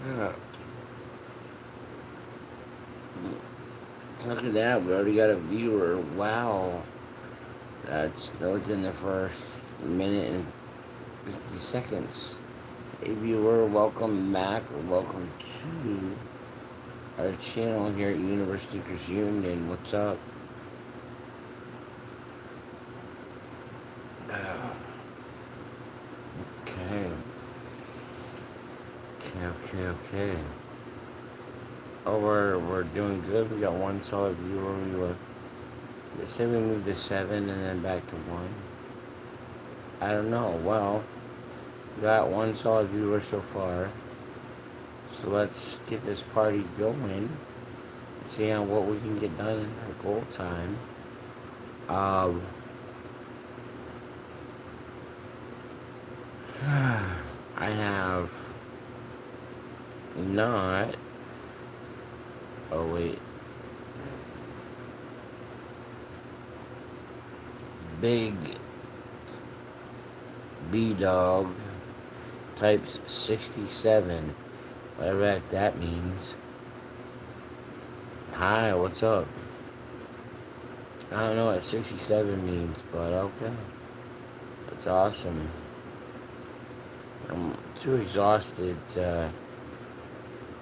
Yeah. Look at that. We already got a viewer. Wow. That's within the first minute and 50 seconds. Hey, viewer, welcome back or welcome to our channel here at University Seekers Union. What's up? Okay. Okay. Oh, we're doing good. We got one solid viewer. Let's say we moved to 7 and then back to 1. I don't know. Well, we got one solid viewer so far. So let's get this party going. See how what we can get done in our goal time. Um, I have not. Oh wait, Big B Dog types 67. Whatever that means. Hi, what's up? I don't know what 67 means, but okay. That's awesome. I'm too exhausted to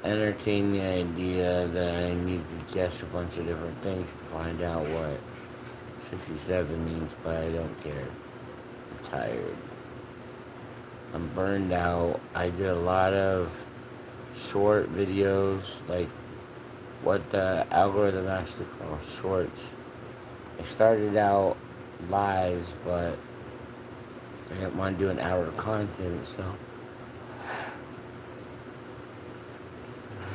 entertain the idea that I need to guess a bunch of different things to find out what 67 means, but I don't care. I'm tired. I'm burned out. I did a lot of short videos, like what the algorithm actually calls shorts. I started out lives, but I didn't want to do an hour of content, so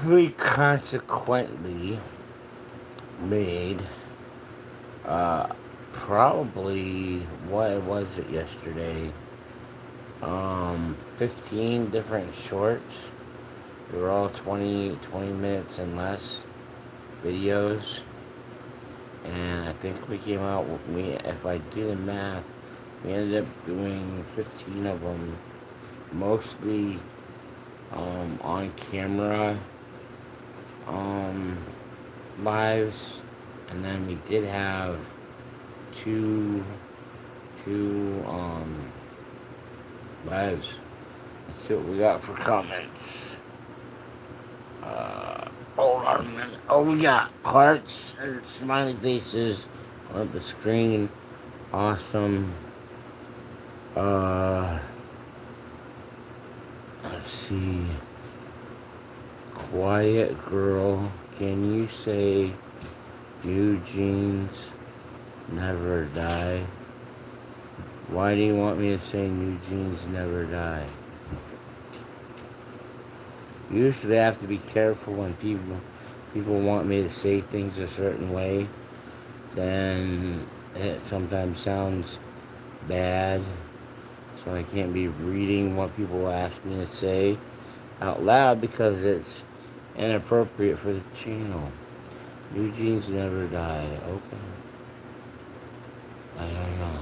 we consequently made uh, probably, what was it yesterday? 15 different shorts. They were all 20 minutes and less videos. And I think we came out with me, if I do the math, we ended up doing 15 of them, mostly on camera lives, and then we did have two lives. Let's see what we got for comments. Hold on a minute. Oh, we got hearts and smiley faces on the screen. Awesome. Uh, let's see. Quiet girl, can you say new jeans never die? Why do you want me to say new jeans never die? Usually I have to be careful when people want me to say things a certain way. Then it sometimes sounds bad. So I can't be reading what people ask me to say out loud because it's inappropriate for the channel. New jeans never die. Okay. I don't know.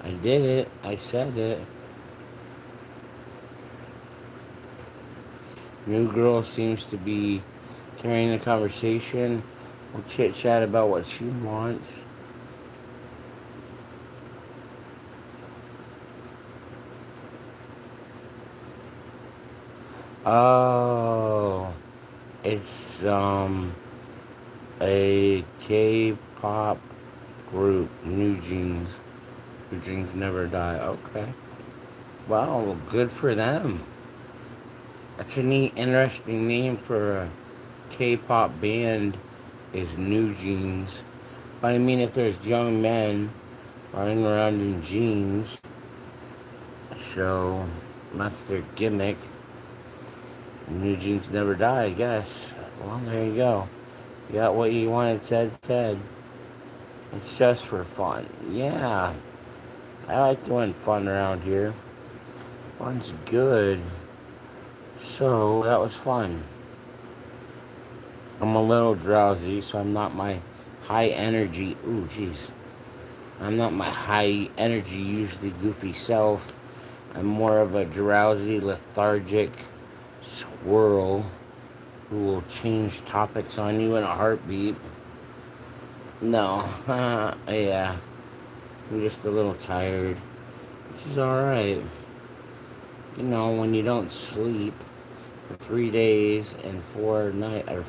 I did it. I said it. New girl seems to be carrying the conversation. We'll chit chat about what she wants. Oh, it's a K-pop group, New Jeans. New Jeans never die. Okay. Wow, good for them. That's a neat, interesting name for a K-pop band. Is New Jeans. But I mean, if there's young men running around in jeans, so that's their gimmick. New jeans never die, I guess. Well, there you go. You got what you wanted said. It's just for fun. Yeah, I like doing fun around here. Fun's good. So, that was fun. I'm a little drowsy, so I'm not my high energy. Ooh, jeez. I'm not my high energy, usually goofy self. I'm more of a drowsy, lethargic squirrel who will change topics on you in a heartbeat. No, yeah, I'm just a little tired, which is alright. You know, when you don't sleep for 3 days and 4 nights, or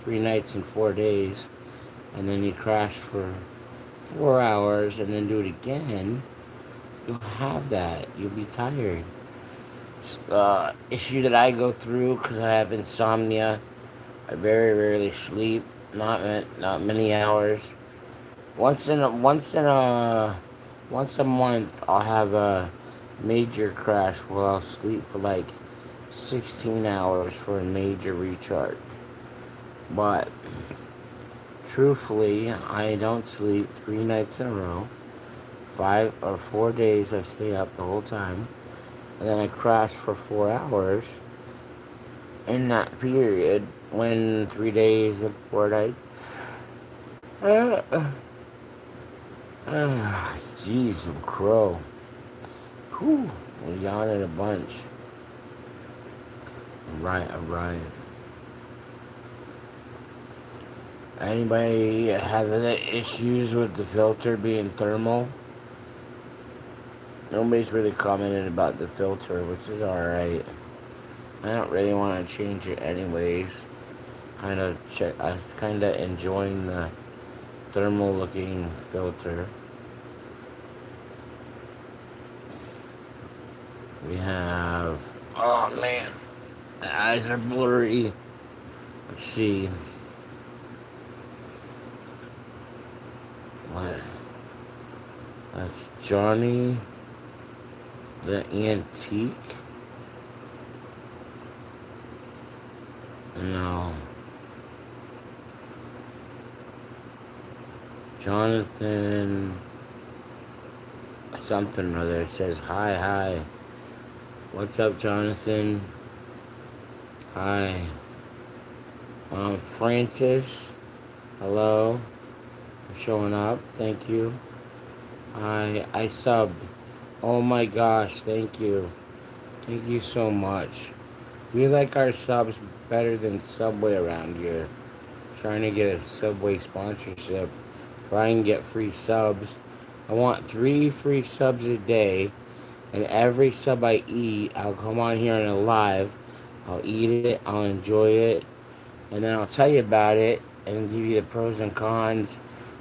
3 nights and 4 days, and then you crash for 4 hours and then do it again, you'll have that. You'll be tired. It's issue that I go through because I have insomnia. I very rarely sleep, not many hours. Once a month, I'll have a major crash where I'll sleep for like 16 hours for a major recharge. But truthfully, I don't sleep 3 nights in a row. 5 or 4 days I stay up the whole time, and then I crash for 4 hours in that period when 3 days and 4 nights. Uh, Jeez, I'm crow. Whew, I'm yawning a bunch. Alright. Anybody have any issues with the filter being thermal? Nobody's really commented about the filter, which is alright. I don't really want to change it anyways. I'm kind of enjoying the thermal looking filter. We have, oh man, my eyes are blurry. Let's see. What? That's Johnny the Antique. No. Jonathan something or other. It says hi. What's up, Jonathan? Hi. Francis. Hello. For showing up. Thank you. I subbed. Oh my gosh, thank you. Thank you so much. We like our subs better than Subway around here. Trying to get a Subway sponsorship where I can get free subs. I want 3 free subs a day, and every sub I eat, I'll come on here on a live. I'll eat it, I'll enjoy it, and then I'll tell you about it and give you the pros and cons.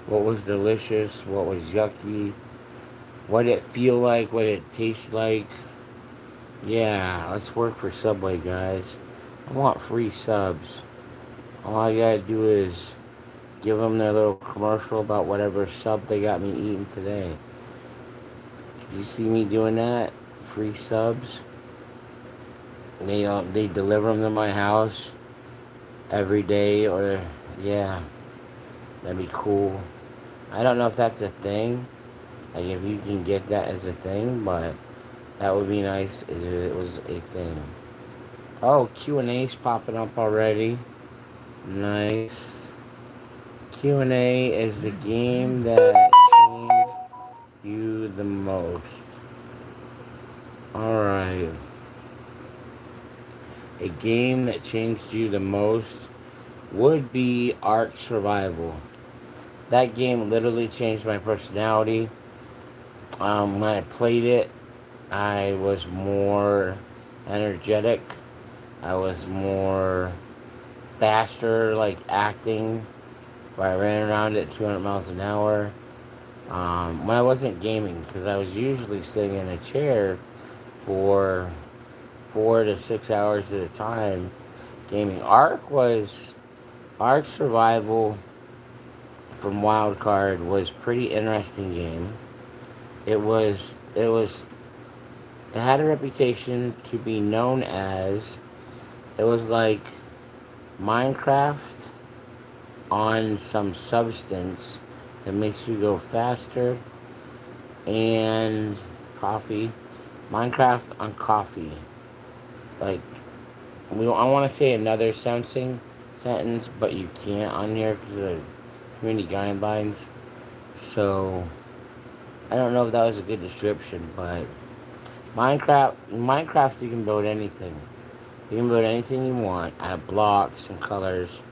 What was delicious, what was yucky, what it feel like, what it tastes like. Yeah, let's work for Subway, guys. I want free subs. All I gotta do is give them their little commercial about whatever sub they got me eating today. Did you see me doing that? Free subs. They deliver them to my house every day, or yeah, that'd be cool. I don't know if that's a thing. Like if you can get that as a thing, but that would be nice if it was a thing. Oh, Q&A's popping up already. Nice. Q&A is the game that changed you the most. Alright. A game that changed you the most would be Ark Survival. That game literally changed my personality. When I played it, I was more energetic. I was more faster, like acting, where I ran around at 200 miles an hour. When I wasn't gaming, because I was usually sitting in a chair for 4 to 6 hours at a time gaming. Ark Survival from Wildcard was pretty interesting game. It had a reputation to be known as, it was like Minecraft on some substance that makes you go faster, and coffee. Minecraft on coffee. Like, I want to say another sentence, but you can't on here because of community guidelines. So I don't know if that was a good description, but Minecraft, you can build anything. You can build anything you want out of blocks and colors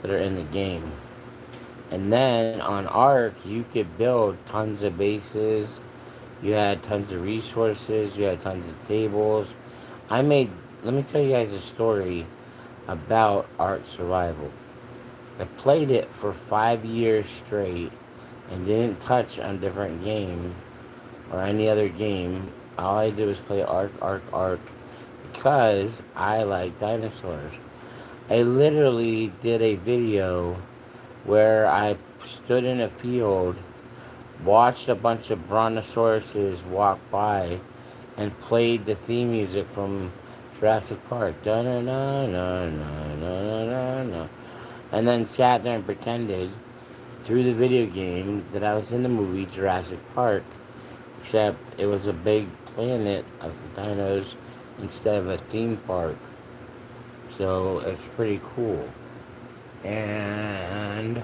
that are in the game. And then on Ark, you could build tons of bases. You had tons of resources. You had tons of tables. I made. Let me tell you guys a story about Ark Survival. I played it for 5 years straight and didn't touch on a different game or any other game. All I did was play Ark, Ark, Ark because I like dinosaurs. I literally did a video where I stood in a field, watched a bunch of brontosauruses walk by, and played the theme music from Jurassic Park. Da na na na na na na na. And then sat there and pretended through the video game that I was in the movie Jurassic Park, except it was a big planet of dinos instead of a theme park. So it's pretty cool. And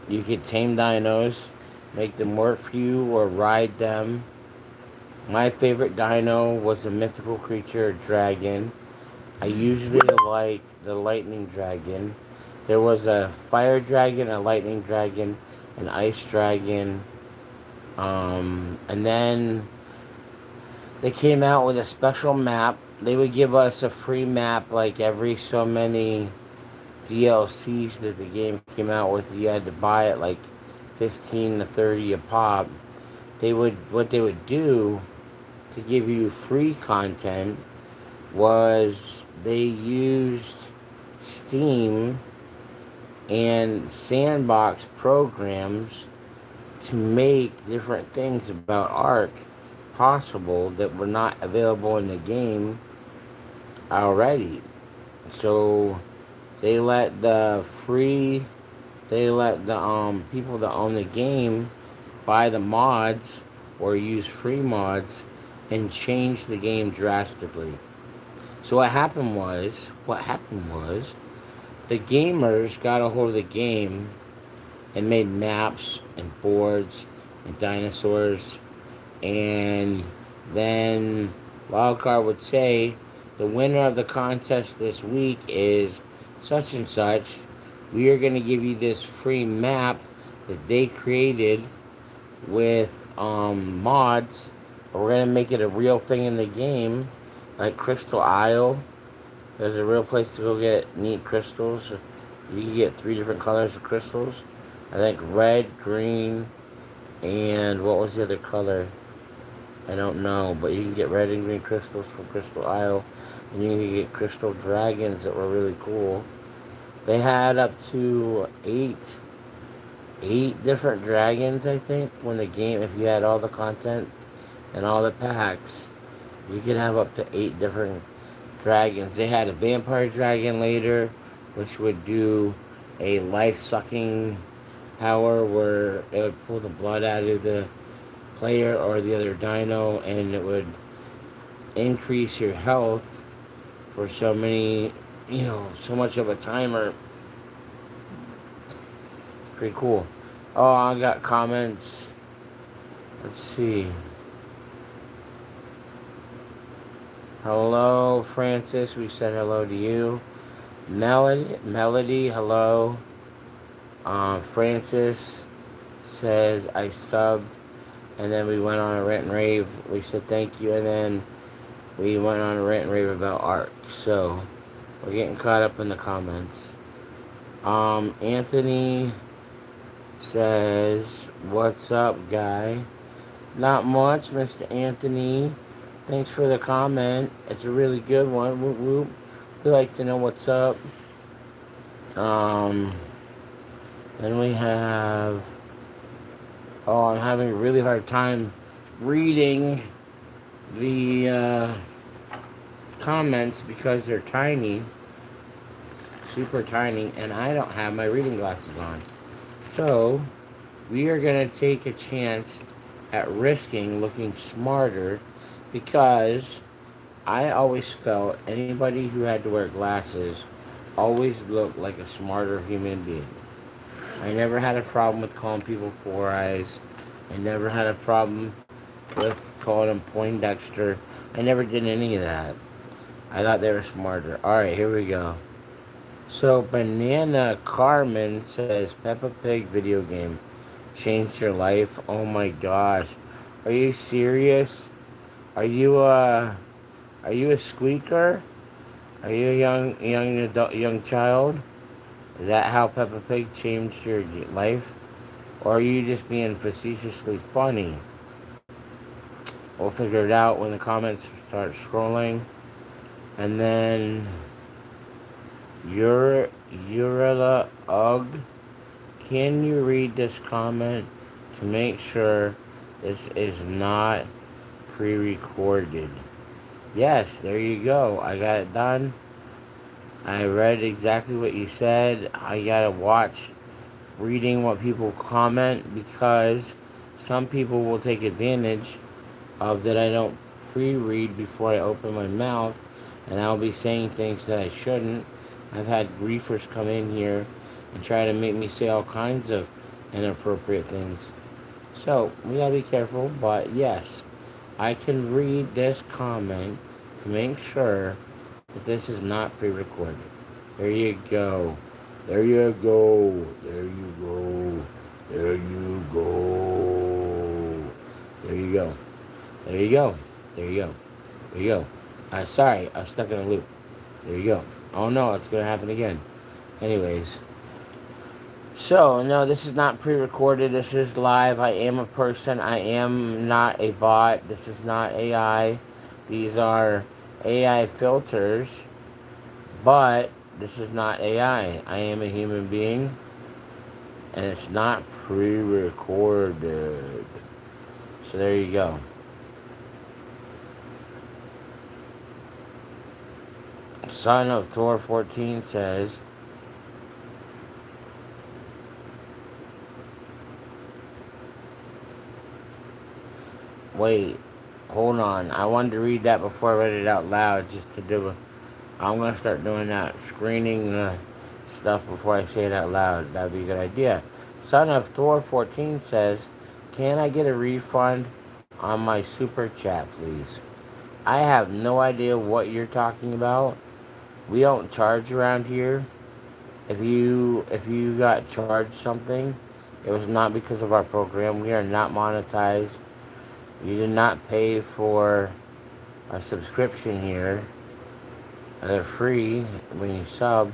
you could tame dinos, make them work for you, or ride them. My favorite dino was a mythical creature, a dragon. I usually like the lightning dragon. There was a fire dragon, a lightning dragon, an ice dragon. And then they came out with a special map. They would give us a free map like every so many DLCs that the game came out with. You had to buy it like 15 to 30 a pop. What they would do to give you free content was they used Steam and sandbox programs to make different things about Ark possible that were not available in the game already. So they let the people that own the game buy the mods or use free mods and change the game drastically. So what happened was the gamers got a hold of the game and made maps and boards and dinosaurs, and then Wildcard would say the winner of the contest this week is such and such. We are going to give you this free map that they created with mods. We're going to make it a real thing in the game, like Crystal Isle. There's a real place to go get neat crystals. You can get 3 different colors of crystals. I think red, green, and what was the other color? I don't know, but you can get red and green crystals from Crystal Isle, and you can get crystal dragons that were really cool. They had up to eight different dragons, I think, when the game, if you had all the content and all the packs, you could have up to 8 different dragons. They had a vampire dragon later, which would do a life-sucking power where it would pull the blood out of the player or the other dino, and it would increase your health for so much of a timer. Pretty cool. Oh, I got comments. Let's see. Hello, Francis. We said hello to you. Melody, hello. Francis says I subbed, and then we went on a rant and rave. We said thank you, and then we went on a rant and rave about Ark. So we're getting caught up in the comments. Anthony says, "What's up, guy?" Not much, Mr. Anthony. Thanks for the comment. It's a really good one. Whoop, whoop. We like to know what's up. Then we have... Oh, I'm having a really hard time reading the comments because they're tiny. Super tiny. And I don't have my reading glasses on. So, we are going to take a chance at risking looking smarter, because I always felt anybody who had to wear glasses always looked like a smarter human being. I never had a problem with calling people Four Eyes. I never had a problem with calling them Poindexter. I never did any of that. I thought they were smarter. Alright, here we go. So, Banana Carmen says Peppa Pig video game changed your life. Oh my gosh. Are you serious? Are you are you a squeaker? Are you a young adult young child? Is that how Peppa Pig changed your life? Or are you just being facetiously funny? We'll figure it out when the comments start scrolling. And then Urilla Ugg. Can you read this comment to make sure this is not pre-recorded? Yes, there you go. I got it done. I read exactly what you said. I gotta watch reading what people comment because some people will take advantage of that I don't pre-read before I open my mouth, and I'll be saying things that I shouldn't. I've had griefers come in here and try to make me say all kinds of inappropriate things. So we gotta be careful, but yes, I can read this comment to make sure that this is not pre-recorded. There you go. There you go. There you go. There you go. There you go. There you go. There you go. There you go. Sorry, I was stuck in a loop. There you go. Oh no, it's gonna happen again. Anyways. So, no, this is not pre-recorded. This is live. I am a person. I am not a bot. This is not AI. These are AI filters. But this is not AI. I am a human being. And it's not pre-recorded. So there you go. Son of Thor 14 says, wait, hold on. I wanted to read that before I read it out loud just to do it. I'm going to start doing that, screening the stuff before I say it out loud. That would be a good idea. Son of Thor 14 says, can I get a refund on my super chat, please? I have no idea what you're talking about. We don't charge around here. If you got charged something, it was not because of our program. We are not monetized. You did not pay for a subscription here. They're free when you sub.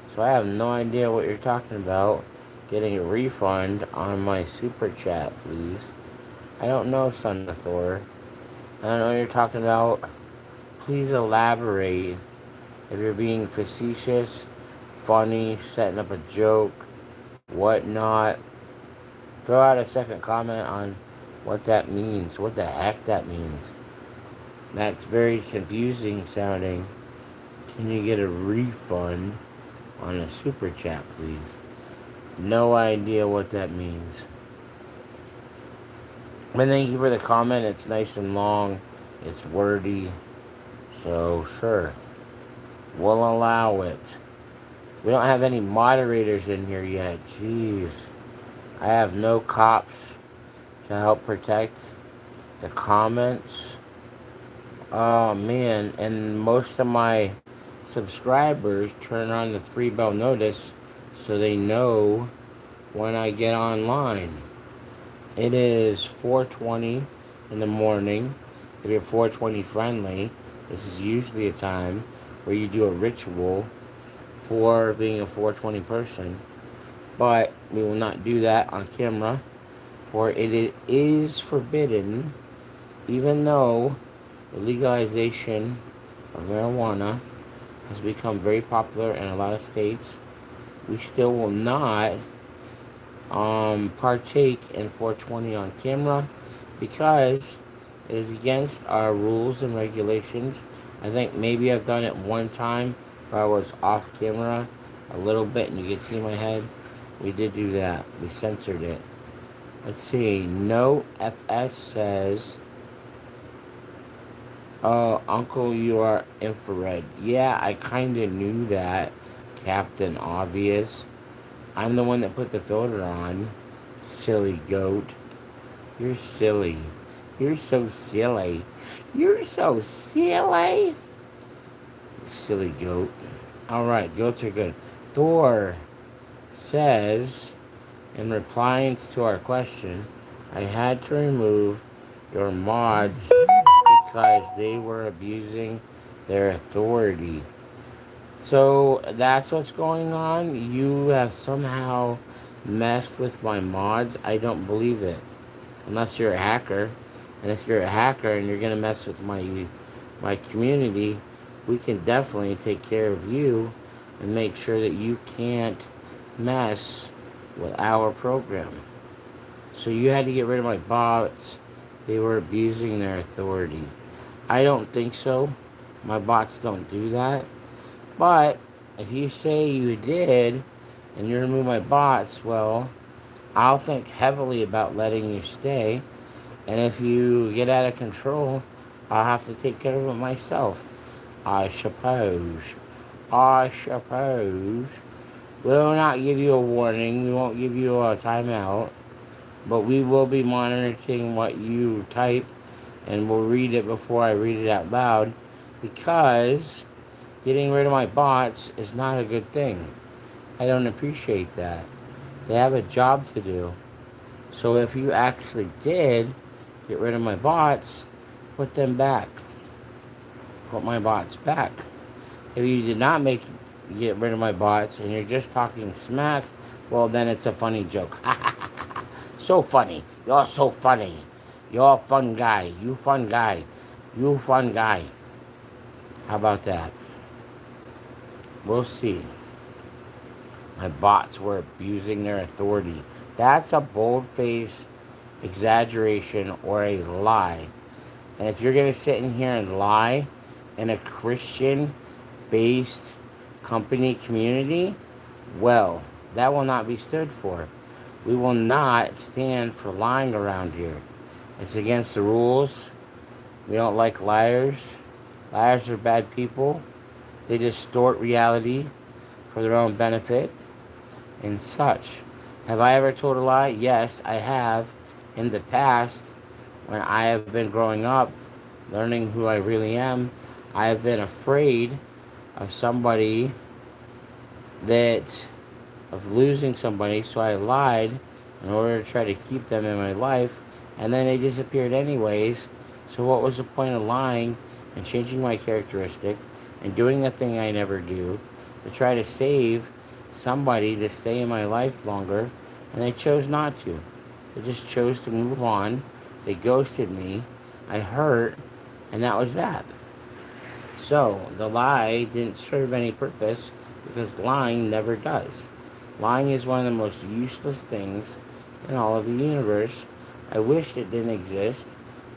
So I have no idea what you're talking about. Getting a refund on my super chat, please. I don't know, Son of Thor. I don't know what you're talking about. Please elaborate. If you're being facetious, funny, setting up a joke, whatnot, throw out a second comment on what that means. What the heck that means. That's very confusing sounding. Can you get a refund on a super chat, please? No idea what that means. But thank you for the comment. It's nice and long. It's wordy. So, sure. We'll allow it. We don't have any moderators in here yet. Jeez. I have no cops to help protect the comments. Oh, man. And most of my subscribers turn on the 3-bell notice so they know when I get online. It is 4:20 in the morning. If you're 4:20 friendly, this is usually a time where you do a ritual for being a 4:20 person. But we will not do that on camera, for it is forbidden, even though the legalization of marijuana has become very popular in a lot of states. We still will not partake in 420 on camera because it is against our rules and regulations. I think maybe I've done it one time where I was off camera a little bit and you could see my head. We did do that. We censored it. Let's see. No FS says, oh, Uncle, you are infrared. Yeah, I kind of knew that. Captain Obvious. I'm the one that put the filter on. Silly goat. You're silly. You're so silly. You're so silly. Silly goat. Alright, goats are good. Thor says, in replying to our question, I had to remove your mods because they were abusing their authority. So that's what's going on. You have somehow messed with my mods. I don't believe it. Unless you're a hacker. And if you're a hacker and you're going to mess with my community, we can definitely take care of you and make sure that you can't mess with our program. So you had to get rid of my bots. They were abusing their authority. I don't think so. My bots don't do that. But if you say you did and you remove my bots, well, I'll think heavily about letting you stay. And if you get out of control, I'll have to take care of it myself. I suppose. I suppose. We'll not give you a warning. We won't give you a timeout. But we will be monitoring what you type. And we'll read it before I read it out loud. Because getting rid of my bots is not a good thing. I don't appreciate that. They have a job to do. So if you actually did get rid of my bots, put them back. Put my bots back. If you did not get rid of my bots and you're just talking smack, well then it's a funny joke. So funny. You're so funny. You're a fun guy. You fun guy. You fun guy. How about that? We'll see. My bots were abusing their authority. That's a bold-faced exaggeration or a lie. And if you're going to sit in here and lie in a Christian-based company community, well, that will not be stood for. We will not stand for lying around here. It's against the rules. We don't like liars. Liars are bad people. They distort reality for their own benefit and such. Have I ever told a lie? Yes, I have. In the past, when I have been growing up, learning who I really am, I have been afraid of somebody of losing somebody, so I lied in order to try to keep them in my life, and then they disappeared anyways. So what was the point of lying and changing my characteristic and doing a thing I never do to try to save somebody to stay in my life longer, and they chose not to. They just chose to move on. They ghosted me. I hurt, and that was that. So the lie didn't serve any purpose because lying never does. Lying is one of the most useless things in all of the universe. I wished it didn't exist,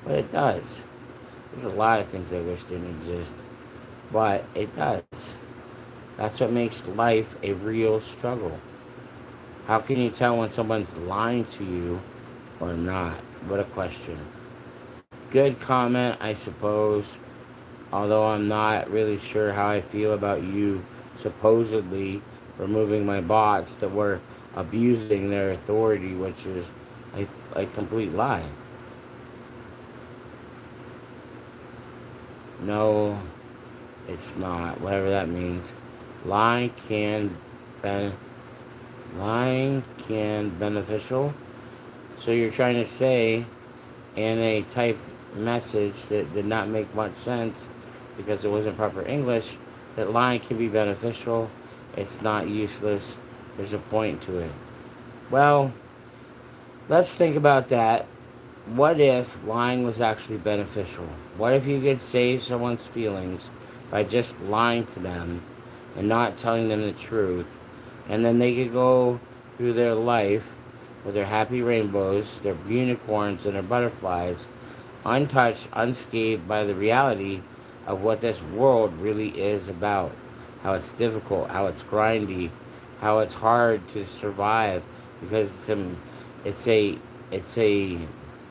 but it does. There's a lot of things I wish didn't exist, but it does. That's what makes life a real struggle. How can you tell when someone's lying to you or not? What a question. Good comment, I suppose. Although I'm not really sure how I feel about you supposedly removing my bots that were abusing their authority, which is a complete lie. No, it's not. Whatever that means. Lying can beneficial. So you're trying to say in a typed message that did not make much sense because it wasn't proper English that lying can be beneficial. It's not useless. There's a point to it. Well, let's think about that. What if lying was actually beneficial? What if you could save someone's feelings by just lying to them and not telling them the truth, and then they could go through their life with their happy rainbows, their unicorns, and their butterflies, untouched, unscathed by the reality of what this world really is about. How it's difficult, how it's grindy, how it's hard to survive because it's a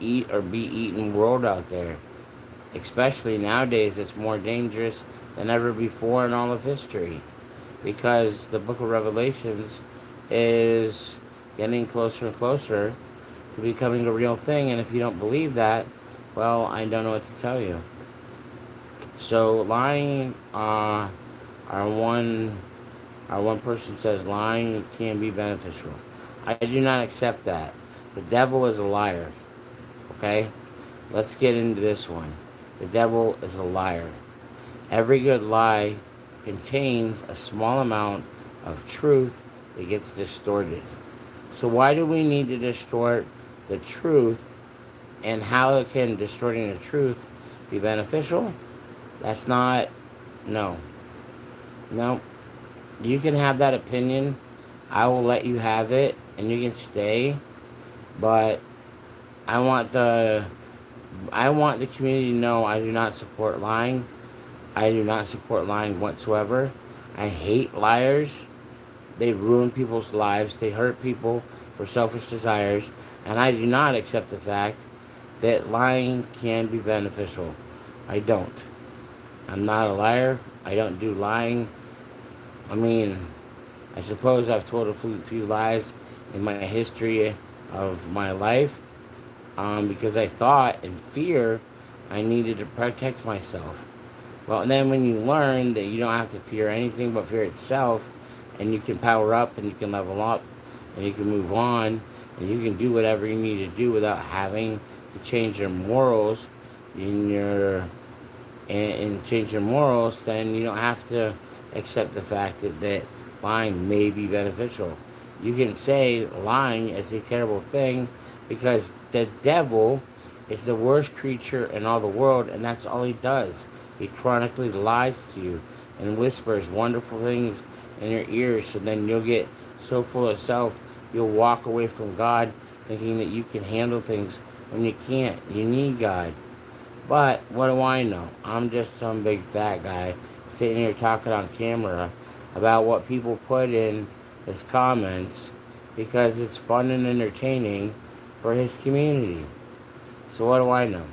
eat or be eaten world out there. Especially nowadays, it's more dangerous than ever before in all of history. because the book of Revelations is getting closer and closer to becoming a real thing. And if you don't believe that, well, I don't know what to tell you. So lying, our one our one person says lying can be beneficial. I do not accept that. The devil is a liar. Okay, let's get into this one. The devil is a liar. Every good lie contains a small amount of truth that gets distorted. So why do we need to distort the truth, and how can distorting the truth be beneficial? That's not, no. No. You can have that opinion. I will let you have it and you can stay, but I want the I want the community to know I do not support lying. I do not support lying whatsoever. I hate liars. They ruin people's lives. They hurt people for selfish desires. And I do not accept the fact that lying can be beneficial. I don't. I'm not a liar. I don't do lying. I mean, I suppose I've told a few lies in my history of my life, because I thought in fear I needed to protect myself. Well, and then when you learn that you don't have to fear anything but fear itself, and you can power up and you can level up and you can move on and you can do whatever you need to do without having to change your morals in your and change your morals, then you don't have to accept the fact that lying may be beneficial. You can say lying is a terrible thing because the devil is the worst creature in all the world, and that's all he does. He chronically lies to you and whispers wonderful things in your ears, so then you'll get so full of self, you'll walk away from God thinking that you can handle things when you can't. You need God. But what do I know? I'm just some big fat guy sitting here talking on camera about what people put in his comments because it's fun and entertaining for his community. So what do I know?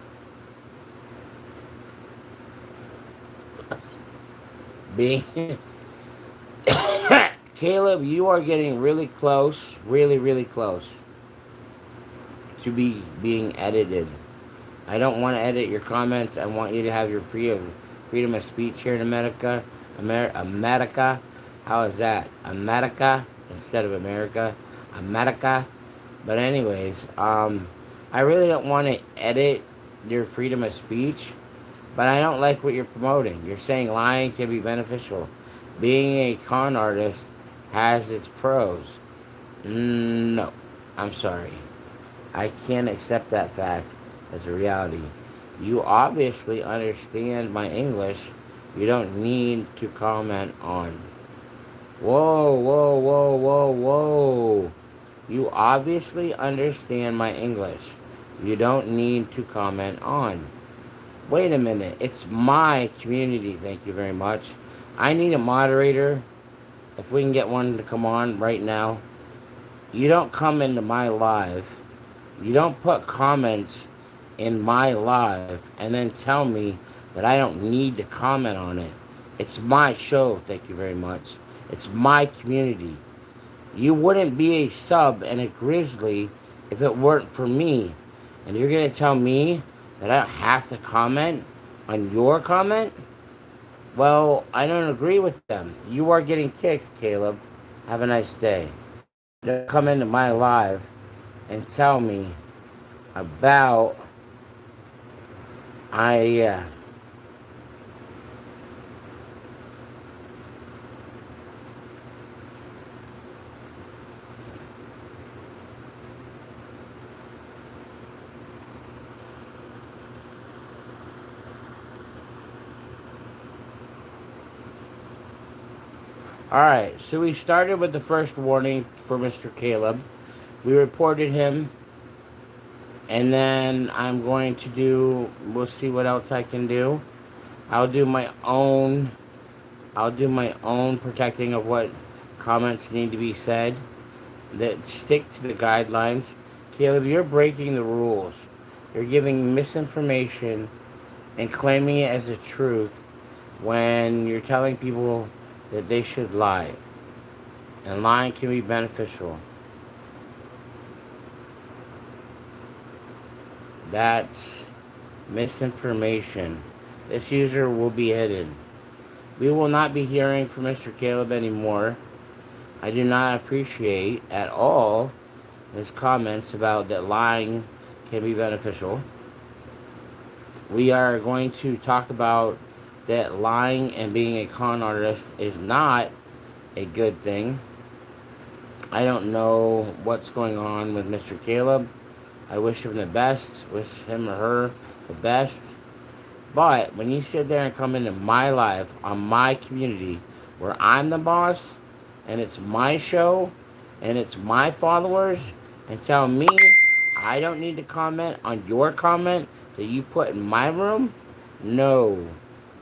Being Caleb, you are getting really close, really, really close to being edited. I don't want to edit your comments. I want you to have your freedom of speech here in America. America. How is that? America instead of America. America. But anyways, I really don't want to edit your freedom of speech, but I don't like what you're promoting. You're saying lying can be beneficial. Being a con artist has its pros. No, I'm sorry. I can't accept that fact as a reality. You obviously understand my English. You don't need to comment on. Whoa, whoa, whoa, whoa, whoa. You obviously understand my English. You don't need to comment on. Wait a minute. It's my community. Thank you very much. I need a moderator. If we can get one to come on right now. You don't come into my live. You don't put comments in my live and then tell me that I don't need to comment on it. It's my show, thank you very much. It's my community. You wouldn't be a sub and a grizzly if it weren't for me. And you're going to tell me that I don't have to comment on your comment? Well, I don't agree with them. You are getting kicked, Caleb. Have a nice day. Don't come into my live and tell me about I Alright, so we started with the first warning for Mr. Caleb. We reported him, and then we'll see what else I can do. I'll do my own protecting of what comments need to be said that stick to the guidelines. Caleb, you're breaking the rules. You're giving misinformation and claiming it as a truth when you're telling people that they should lie. And lying can be beneficial. That's misinformation. This user will be hidden. We will not be hearing from Mr. Caleb anymore. I do not appreciate at all his comments about that lying can be beneficial. We are going to talk about that lying and being a con artist is not a good thing. I don't know what's going on with Mr. Caleb. I wish him the best, wish him or her the best. But when you sit there and come into my life, on my community, where I'm the boss, and it's my show, and it's my followers, and tell me I don't need to comment on your comment that you put in my room, no.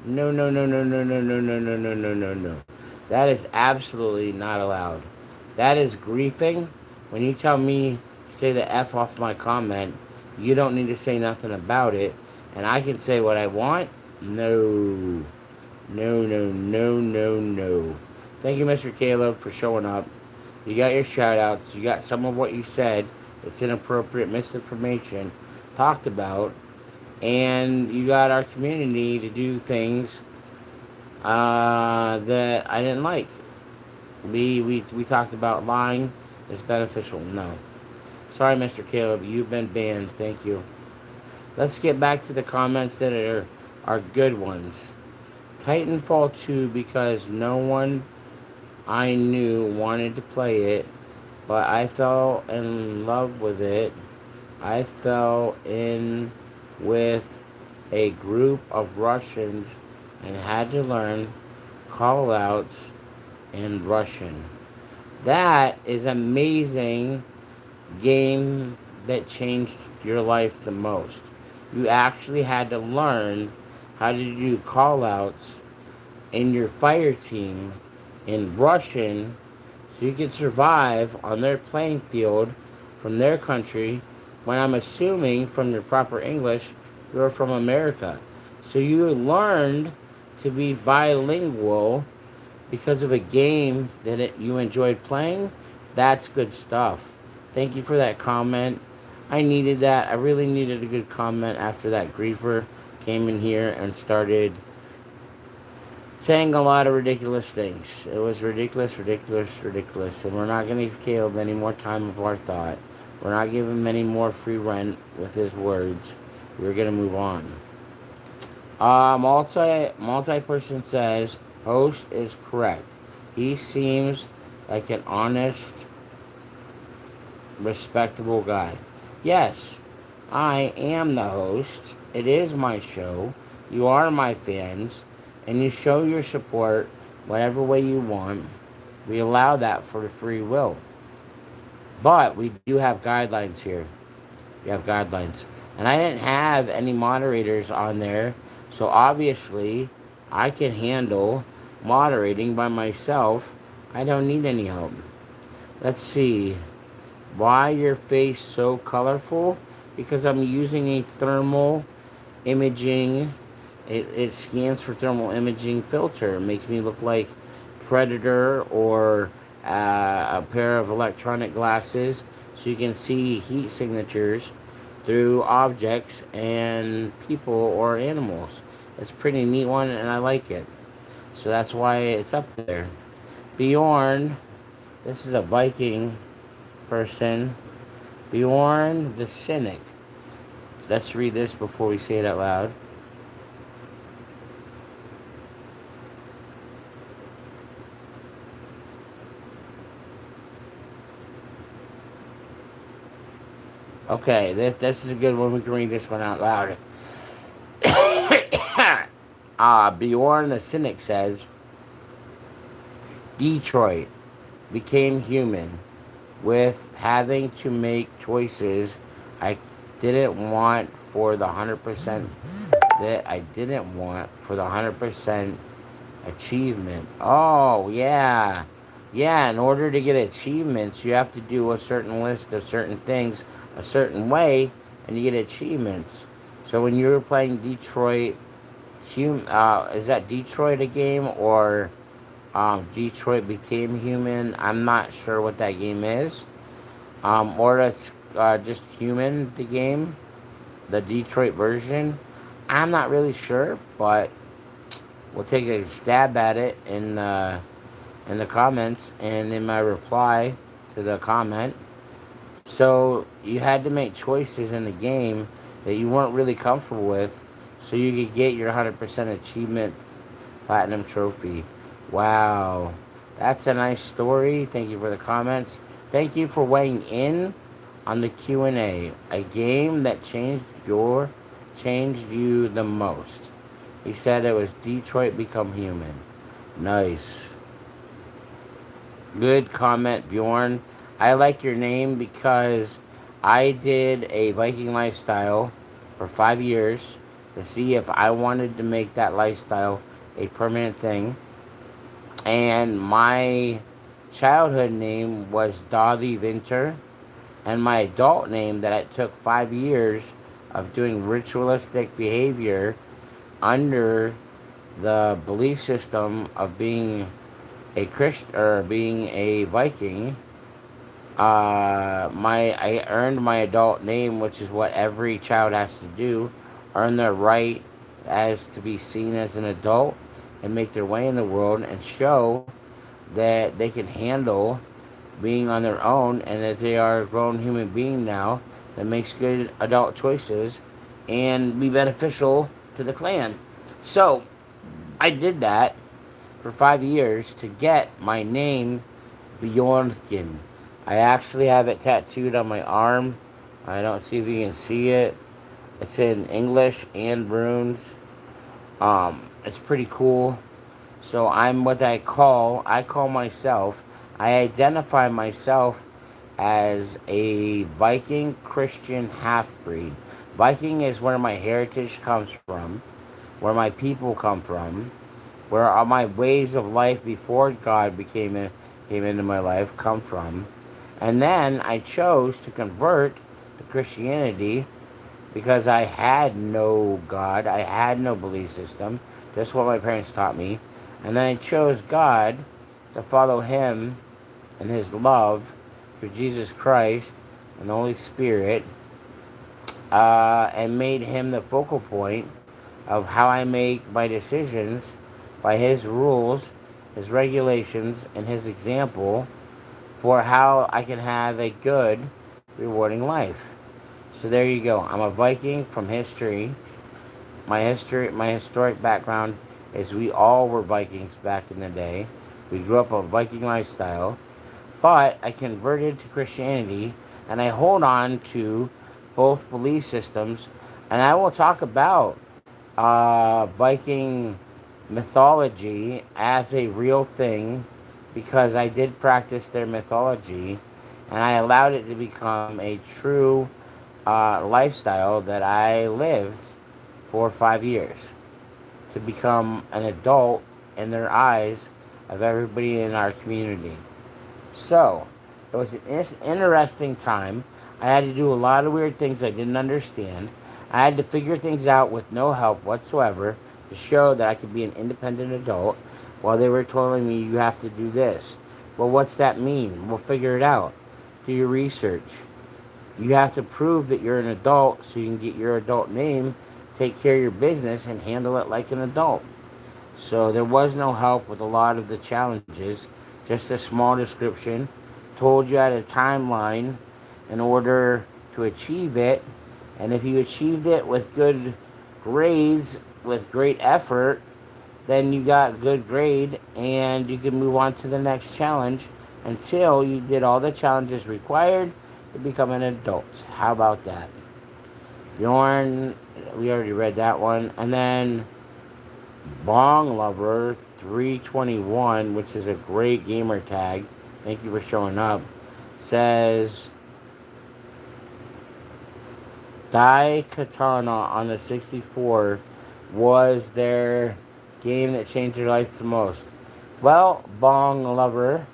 No, no, no, no, no, no, no, no, no, no, no, no, no. That is absolutely not allowed. That is griefing. When you tell me stay the F off my comment, you don't need to say nothing about it, and I can say what I want? No. No, no, no, no, no. Thank you, Mr. Caleb, for showing up. You got your shout outs. You got some of what you said. It's inappropriate misinformation talked about. And you got our community to do things that I didn't like. We talked about lying is beneficial. No. Sorry, Mr. Caleb. You've been banned. Thank you. Let's get back to the comments that are good ones. Titanfall 2 because no one I knew wanted to play it, but I fell in love with it. I fell in with a group of Russians and had to learn call-outs in Russian. That is amazing game that changed your life the most. You actually had to learn how to do call-outs in your fire team in Russian so you could survive on their playing field from their country when I'm assuming from your proper English you're from America. So you learned to be bilingual because of a game that you enjoyed playing. That's good stuff. Thank you for that comment. I needed that. I really needed a good comment after that griefer came in here and started saying a lot of ridiculous things. It was ridiculous, ridiculous, ridiculous. And we're not going to give Caleb any more time of our thought. We're not giving him any more free rent with his words. We're going to move on. Multi-person says, host is correct. He seems like an honest, respectable guy. Yes, I am the host. It is my show. You are my fans. And you show your support whatever way you want. We allow that for the free will. But we do have guidelines here. We have guidelines. And I didn't have any moderators on there. So obviously, I can handle moderating by myself. I don't need any help. Let's see. Why your face so colorful? Because I'm using a thermal imaging. It scans for thermal imaging filter. It makes me look like Predator or a pair of electronic glasses so you can see heat signatures through objects and people or animals. It's a pretty neat one and I like it. So that's why it's up there. Bjorn, this is a Viking person. Bjorn the Cynic. Let's read this before we say it out loud. Okay, this is a good one. We can read this one out loud. Bjorn the Cynic says, Detroit became human with having to make choices I didn't want for the 100% that I didn't want for the 100% achievement. Oh, yeah. Yeah, in order to get achievements, you have to do a certain list of certain things a certain way, and you get achievements. So when you were playing Detroit, is that Detroit a game, or Detroit Became Human. I'm not sure what that game is. Or it's just Human, the game, the Detroit version. I'm not really sure, but we'll take a stab at it in the comments and in my reply to the comment. So you had to make choices in the game that you weren't really comfortable with, so you could get your 100% achievement platinum trophy. Wow, that's a nice story. Thank you for the comments. Thank you for weighing in on the Q&A. A game that changed you the most. He said it was Detroit Become Human. Nice. Good comment, Bjorn. I like your name because I did a Viking lifestyle for 5 years to see if I wanted to make that lifestyle a permanent thing. And my childhood name was Dothy Winter, and my adult name that it took 5 years of doing ritualistic behavior under the belief system of being a Christian or being a Viking. I earned my adult name, which is what every child has to do, earn their right as to be seen as an adult and make their way in the world and show that they can handle being on their own and that they are a grown human being now that makes good adult choices and be beneficial to the clan. So I did that for 5 years to get my name Bjornkin. I actually have it tattooed on my arm. I don't see if you can see it. It's in English and runes. It's pretty cool. So I'm what I call myself, I identify myself as a Viking Christian half breed. Viking is where my heritage comes from, where my people come from, where all my ways of life before God came into my life come from. And then I chose to convert to Christianity because I had no God, I had no belief system, just what my parents taught me. And then I chose God to follow Him and His love through Jesus Christ and the Holy Spirit, and made Him the focal point of how I make my decisions by His rules, His regulations, and His example for how I can have a good, rewarding life. So there you go. I'm a Viking from history. My historic background is we all were Vikings back in the day. We grew up a Viking lifestyle, but I converted to Christianity and I hold on to both belief systems. And I will talk about Viking mythology as a real thing because I did practice their mythology and I allowed it to become a true lifestyle that I lived for 5 years to become an adult in their eyes of everybody in our community. So it was an interesting time. I had to do a lot of weird things I didn't understand. I had to figure things out with no help whatsoever to show that I could be an independent adult while they were telling me you have to do this. Well, what's that mean? We'll figure it out. Do your research. You have to prove that you're an adult so you can get your adult name, take care of your business, and handle it like an adult. So there was no help with a lot of the challenges, just a small description. Told you at a timeline in order to achieve it. And if you achieved it with good grades, with great effort, then you got good grade and you can move on to the next challenge until you did all the challenges required to become an adult. How about that? Bjorn, we already read that one. And then Bong Lover 321, which is a great gamer tag. Thank you for showing up. Says Dai Katana on the 64 was their game that changed your life the most. Well, Bong Lover,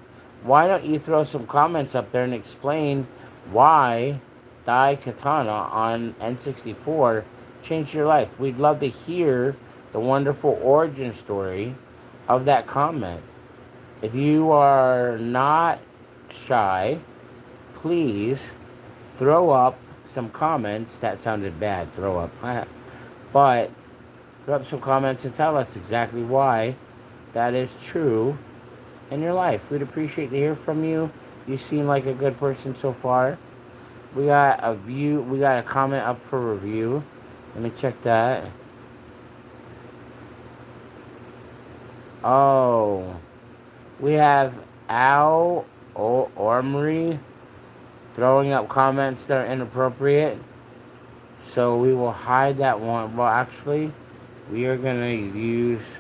why don't you throw some comments up there and explain why Dai Katana on N64 changed your life? We'd love to hear the wonderful origin story of that comment. If you are not shy, please throw up some comments. That sounded bad, throw up. But throw up some comments and tell us exactly why that is true in your life. We'd appreciate to hear from you. You seem like a good person so far. We got a comment up for review. Let me check that. Oh, we have Al Ormry throwing up comments that are inappropriate. So we will hide that one. Well, actually, we are going to use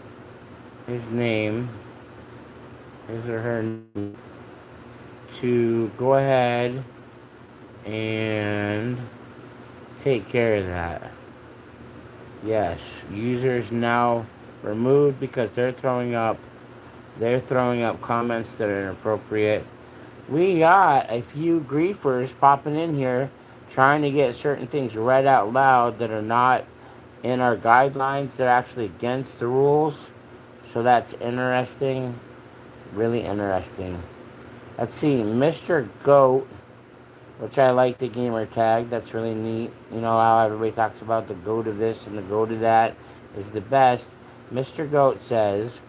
his name, his or her name, to go ahead and take care of that. Yes, users now removed because they're throwing up comments that are inappropriate. We got a few griefers popping in here trying to get certain things read out loud that are not in our guidelines. They're actually against the rules. So that's interesting. Really interesting. Let's see, Mr. Goat, which I like the gamer tag. That's really neat. You know how everybody talks about the goat of this and the goat of that is the best. Mr. Goat says,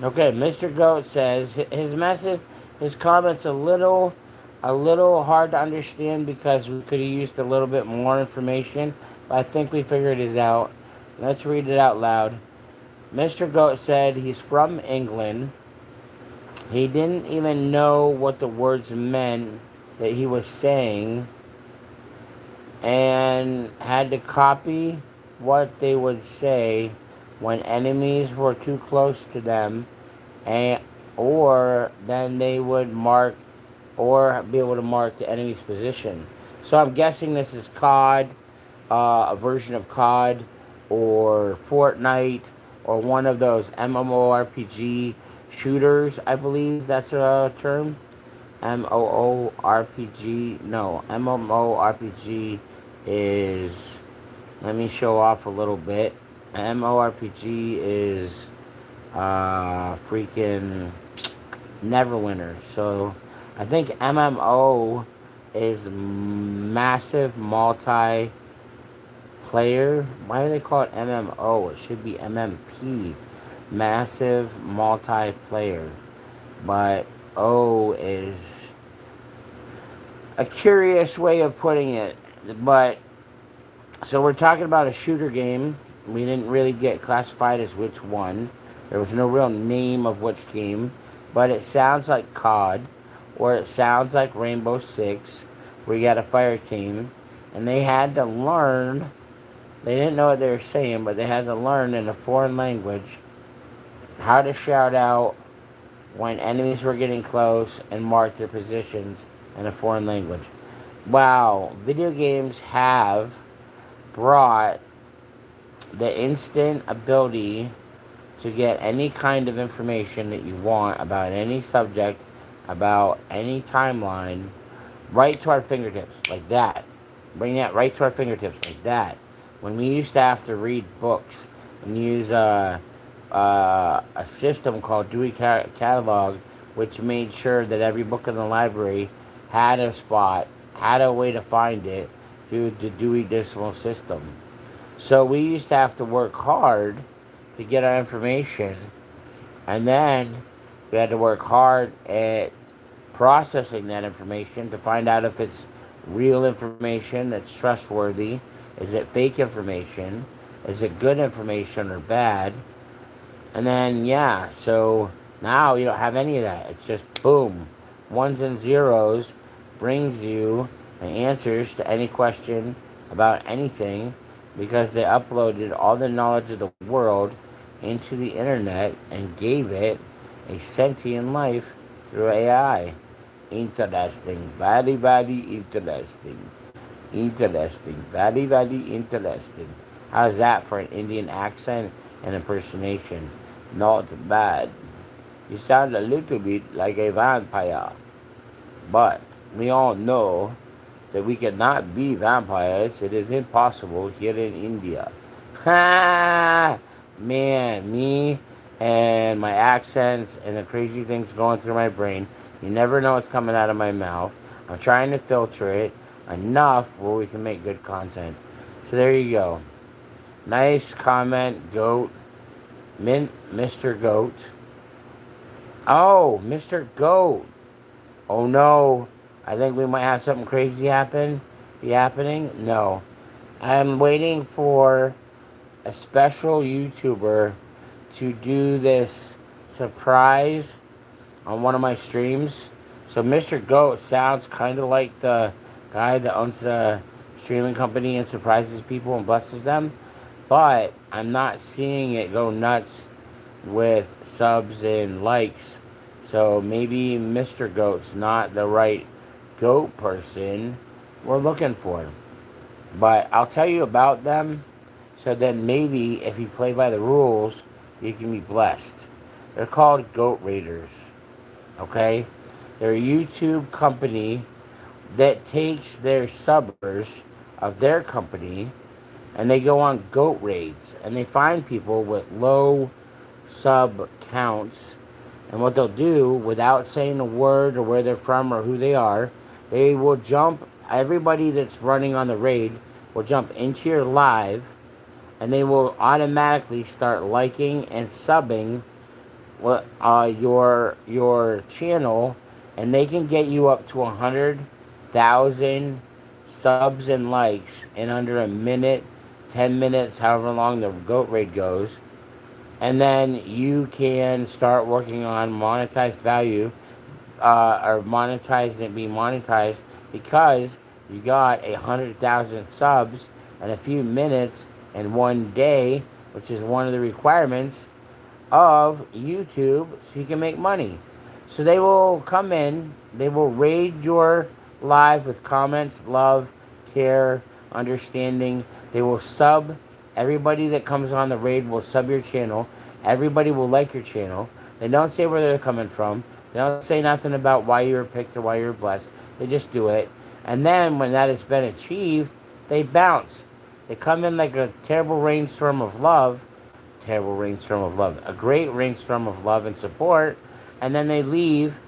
okay, Mr. Goat says his comments a little hard to understand because we could have used a little bit more information, but I think we figured it out. Let's read it out loud. Mr. Goat said he's from England. He didn't even know what the words meant that he was saying and had to copy what they would say when enemies were too close to them, and or then they would mark or be able to mark the enemy's position. So I'm guessing this is COD, a version of COD or Fortnite or one of those MMORPG shooters. I believe that's a term. MOORPG. No, MMORPG is. Let me show off a little bit. MMORPG is freaking Neverwinter. So I think MMO is massive multiplayer. Why do they call it MMO? It should be MMP. Massive multiplayer. But O is a curious way of putting it. But so we're talking about a shooter game. We didn't really get classified as which one. There was no real name of which game, but it sounds like COD, or it sounds like Rainbow Six, where you got a fire team, and they had to learn. They didn't know what they were saying, but they had to learn in a foreign language how to shout out when enemies were getting close and mark their positions in a foreign language. Wow, video games have brought the instant ability to get any kind of information that you want about any subject, about any timeline, right to our fingertips, like that. Bring that right to our fingertips, like that. When we used to have to read books and use a system called Dewey Catalog, which made sure that every book in the library had a spot, had a way to find it through the Dewey Decimal System. So we used to have to work hard to get our information, and then we had to work hard at processing that information to find out if it's real information that's trustworthy. Is it fake information? Is it good information or bad? And then, yeah, so now you don't have any of that. It's just boom. Ones and zeros brings you the answers to any question about anything because they uploaded all the knowledge of the world into the internet and gave it a sentient life through AI. Interesting. Very, very interesting. Interesting. Very, very interesting. How's that for an Indian accent and impersonation? Not bad. You sound a little bit like a vampire. But we all know that we cannot be vampires. It is impossible here in India. Ha! Man, me and my accents and the crazy things going through my brain. You never know what's coming out of my mouth. I'm trying to filter it enough where we can make good content. So there you go. Nice comment, Goat. Mr. Goat. Oh, Mr. Goat. Oh no. I think we might have something crazy be happening. No. I'm waiting for a special YouTuber to do this surprise on one of my streams. So Mr. Goat sounds kind of like the guy that owns the streaming company and surprises people and blesses them. But I'm not seeing it go nuts with subs and likes. So maybe Mr. Goat's not the right goat person we're looking for. But I'll tell you about them so then maybe if you play by the rules, you can be blessed. They're called Goat Raiders. Okay? They're a YouTube company that takes their subbers of their company and they go on goat raids and they find people with low sub counts. And what they'll do, without saying a word or where they're from or who they are, they will jump. Everybody that's running on the raid will jump into your live, and they will automatically start liking and subbing your channel, and they can get you up to 100,000 subs and likes in under a minute, 10 minutes, however long the goat raid goes. And then you can start working on monetized value, or monetized and be monetized because you got 100,000 subs in a few minutes in one day, which is one of the requirements of YouTube, so you can make money. So they will come in, they will raid your live with comments, love, care, understanding. They will sub. Everybody that comes on the raid will sub your channel. Everybody will like your channel. They don't say where they're coming from. They don't say nothing about why you were picked or why you're blessed. They just do it. And then when that has been achieved, they bounce. They come in like a terrible rainstorm of love. Terrible rainstorm of love. A great rainstorm of love and support. And then they leave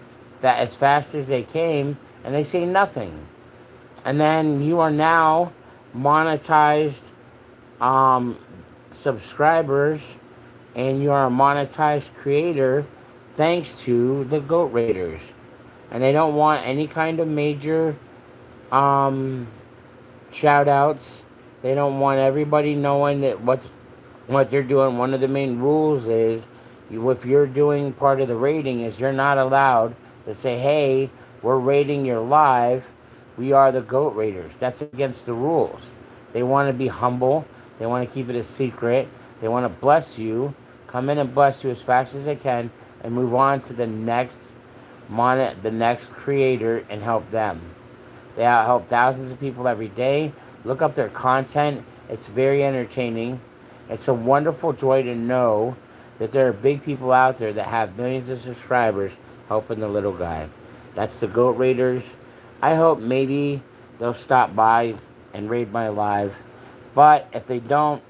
that as fast as they came and they say nothing. And then you are now monetized subscribers, and you are a monetized creator thanks to the Goat Raiders. And they don't want any kind of major shout outs. They don't want everybody knowing that what they're doing. One of the main rules is if you're doing part of the rating is you're not allowed to say, hey, we're rating your live. We are the Goat Raiders. That's against the rules. They want to be humble. They want to keep it a secret. They want to bless you, come in and bless you as fast as they can, and move on to the next creator and help them. They help thousands of people every day. Look up their content. It's very entertaining. It's a wonderful joy to know that there are big people out there that have millions of subscribers helping the little guy. That's the Goat Raiders. I hope maybe they'll stop by and raid my live. But if they don't,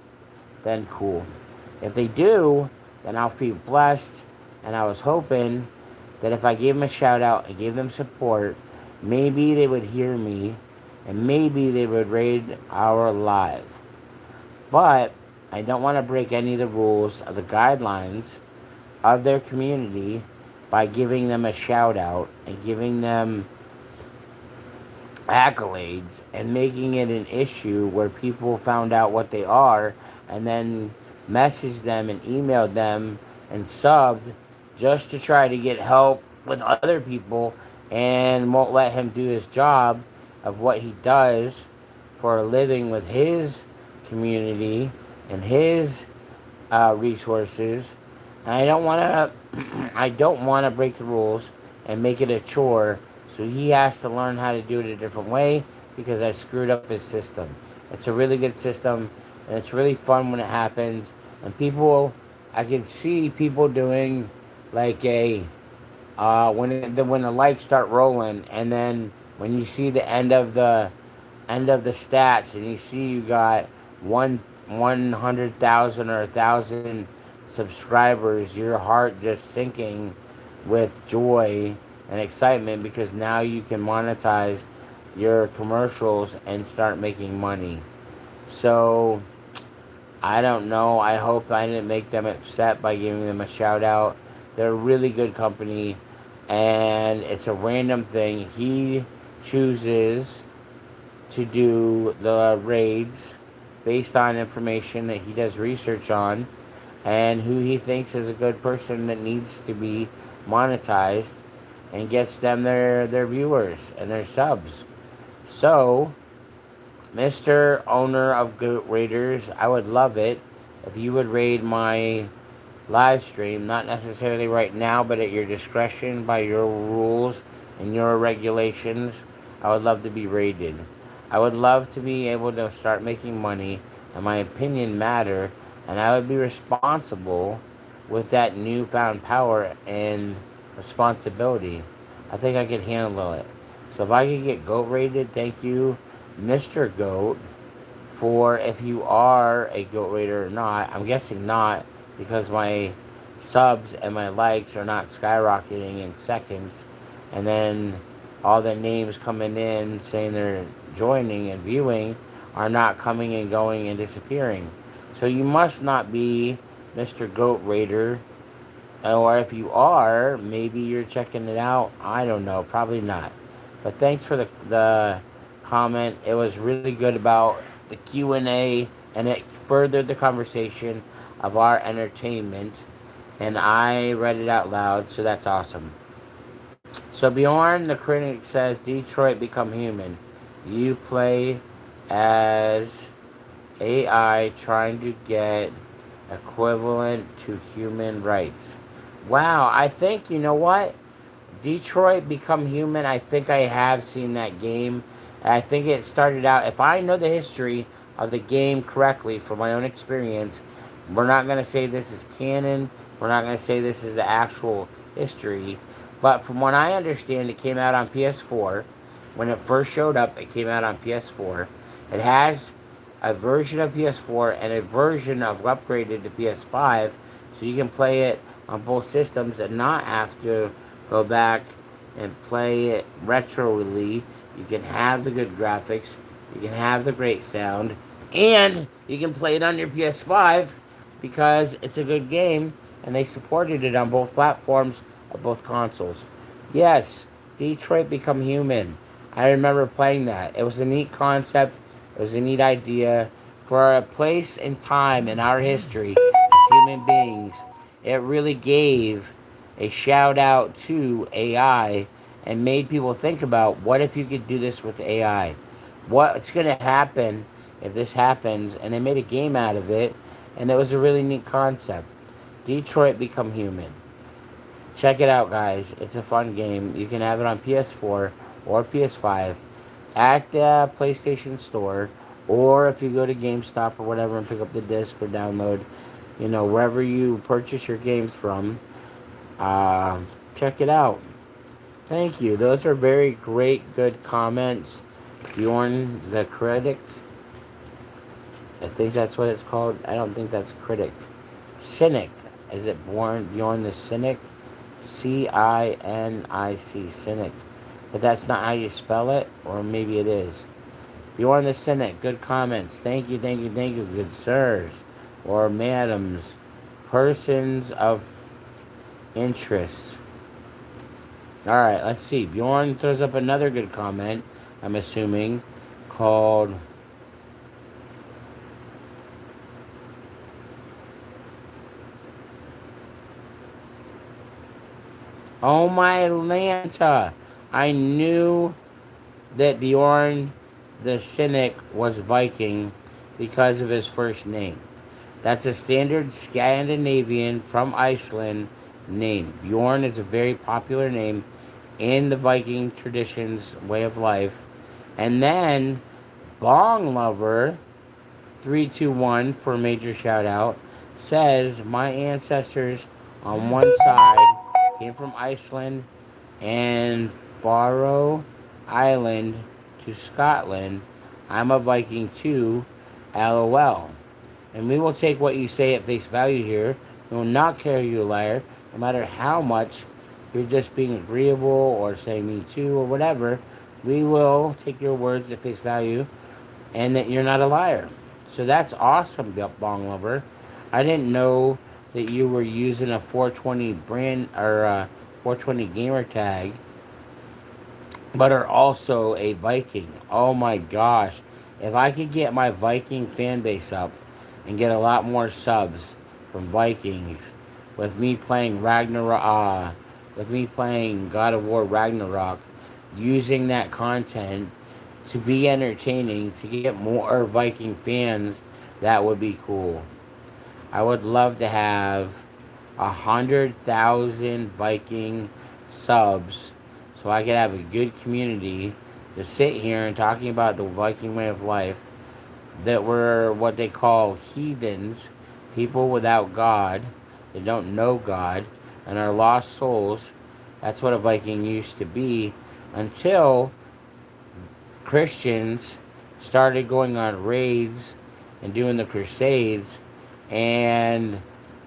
then cool. If they do, then I'll feel blessed. And I was hoping that if I gave them a shout out and gave them support, maybe they would hear me and maybe they would raid our live. But I don't want to break any of the rules of the guidelines of their community by giving them a shout out and giving them accolades and making it an issue where people found out what they are and then messaged them and emailed them and subbed just to try to get help with other people and won't let him do his job of what he does for a living with his community and his resources. And I don't want to I don't want to break the rules and make it a chore So he has to learn how to do it a different way because I screwed up his system. It's a really good system, and it's really fun when it happens. And people, I can see people doing like a when the lights start rolling, and then when you see the end of the stats, and you see you got 100,000 or 1,000 subscribers, your heart just sinking with joy and excitement because now you can monetize your commercials and start making money. So I don't know. I hope I didn't make them upset by giving them a shout out. They're a really good company, and it's a random thing. He chooses to do the raids based on information that he does research on and who he thinks is a good person that needs to be monetized and gets them their viewers and their subs. So, Mr. Owner of Goat Raiders, I would love it if you would raid my live stream, not necessarily right now, but at your discretion by your rules and your regulations. I would love to be rated. I would love to be able to start making money and my opinion matter, and I would be responsible with that newfound power and responsibility. I think I could handle it. So if I could get GOAT rated, thank you, Mr. GOAT, for if you are a GOAT raider or not. I'm guessing not because my subs and my likes are not skyrocketing in seconds. And then all the names coming in saying they're joining and viewing are not coming and going and disappearing. So you must not be Mr. GOAT Raider. Or if you are, maybe you're checking it out. I don't know. Probably not. But thanks for the comment. It was really good about the Q&A, and it furthered the conversation of our entertainment. And I read it out loud, so that's awesome. So Bjorn, the critic, says Detroit Become Human. You play as AI trying to get equivalent to human rights. Wow, I think, you know what? Detroit Become Human, I think I have seen that game. I think it started out, if I know the history of the game correctly from my own experience, we're not going to say this is canon. We're not going to say this is the actual history. But from what I understand, it came out on PS4. When it first showed up, it came out on PS4. It has a version of PS4 and a version of upgraded to PS5, so you can play it on both systems and not have to go back and play it retroly. You can have the good graphics, you can have the great sound, and you can play it on your PS5 because it's a good game and they supported it on both platforms of both consoles. Yes, Detroit Become Human. I remember playing that. It was a neat concept. It was a neat idea for a place and time in our history as human beings. It really gave a shout out to AI and made people think about what if you could do this with AI? What's going to happen if this happens? And they made a game out of it, and it was a really neat concept. Detroit Become Human. Check it out, guys. It's a fun game. You can have it on PS4 or PS5 at the PlayStation Store, or if you go to GameStop or whatever and pick up the disc or download, wherever you purchase your games from, uh, check it out. Thank you. Those are very great, good comments. Bjorn the Critic. I think that's what it's called. I don't think that's Critic. Cynic. Is it Bjorn the Cynic? Cinic. Cynic. But that's not how you spell it, or maybe it is. Bjorn the Cynic. Good comments. Thank you, good sirs or madams. Persons of interest. Alright, let's see. Bjorn throws up another good comment, I'm assuming, called Oh my Lanta. I knew that Bjorn the Cynic was Viking because of his first name. That's a standard Scandinavian from Iceland name. Bjorn is a very popular name in the Viking traditions, way of life. And then Bong Lover 321 for a major shout out says my ancestors on one side came from Iceland and Faroe Island to Scotland. I'm a Viking too, lol. And we will take what you say at face value here. We will not carry you a liar, no matter how much you're just being agreeable or saying me too or whatever. We will take your words at face value and that you're not a liar. So that's awesome, Bong Lover. I didn't know that you were using a 420 brand or a 420 gamer tag, but are also a Viking. Oh my gosh. If I could get my Viking fan base up and get a lot more subs from Vikings with me playing with me playing God of War Ragnarok, using that content to be entertaining, to get more Viking fans, that would be cool. I would love to have 100,000 Viking subs so I could have a good community to sit here and talking about the Viking way of life that were what they call heathens, people without God, that don't know God, and are lost souls. That's what a Viking used to be until Christians started going on raids and doing the Crusades, and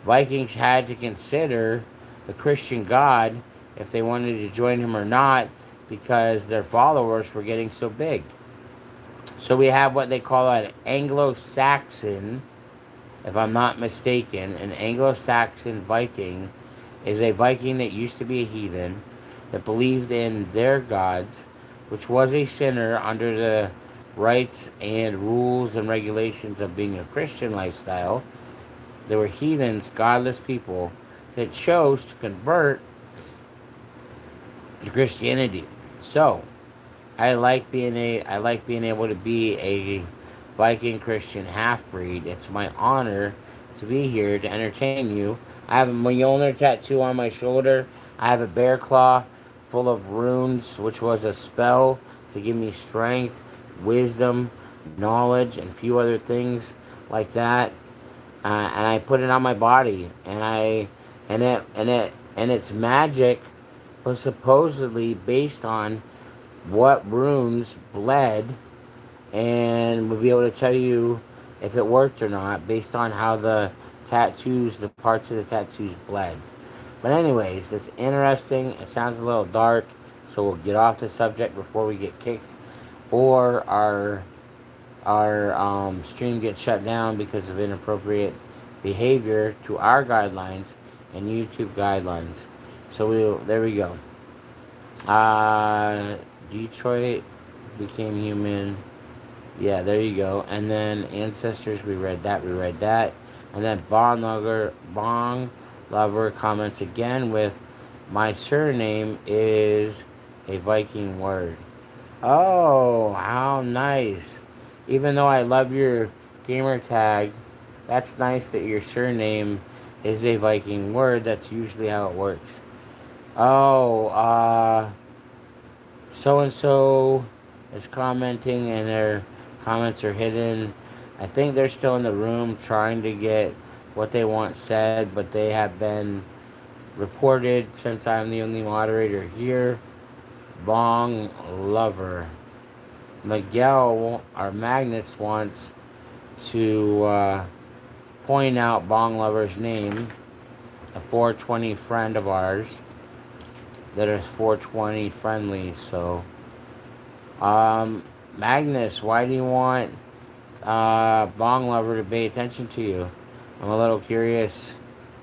Vikings had to consider the Christian God if they wanted to join him or not because their followers were getting so big. So we have what they call an Anglo-Saxon, if I'm not mistaken. An Anglo-Saxon Viking is a Viking that used to be a heathen, that believed in their gods, which was a sinner under the rights and rules and regulations of being a Christian lifestyle. They were heathens, godless people that chose to convert to Christianity. So I like being able to be a Viking Christian half breed. It's my honor to be here to entertain you. I have a Mjolnir tattoo on my shoulder. I have a bear claw full of runes, which was a spell to give me strength, wisdom, knowledge, and a few other things like that. And I put it on my body, and its magic was supposedly based on what runes bled, and we'll be able to tell you if it worked or not based on how the parts of the tattoos bled. But anyways, that's interesting. It sounds a little dark, so we'll get off the subject before we get kicked or our stream gets shut down because of inappropriate behavior to our guidelines and YouTube guidelines. So there we go. Uh, Detroit became human. Yeah, there you go. And then ancestors, we read that. And then Bong Lover comments again with, my surname is a Viking word. Oh, how nice. Even though I love your gamer tag, that's nice that your surname is a Viking word. That's usually how it works. Oh, so and so is commenting and their comments are hidden. I think they're still in the room trying to get what they want said, but they have been reported since I'm the only moderator here. Bong Lover. Miguel, our Magnus, wants to point out Bong Lover's name, a 420 friend of ours that is 420 friendly. So, Magnus, why do you want Bong Lover to pay attention to you? I'm a little curious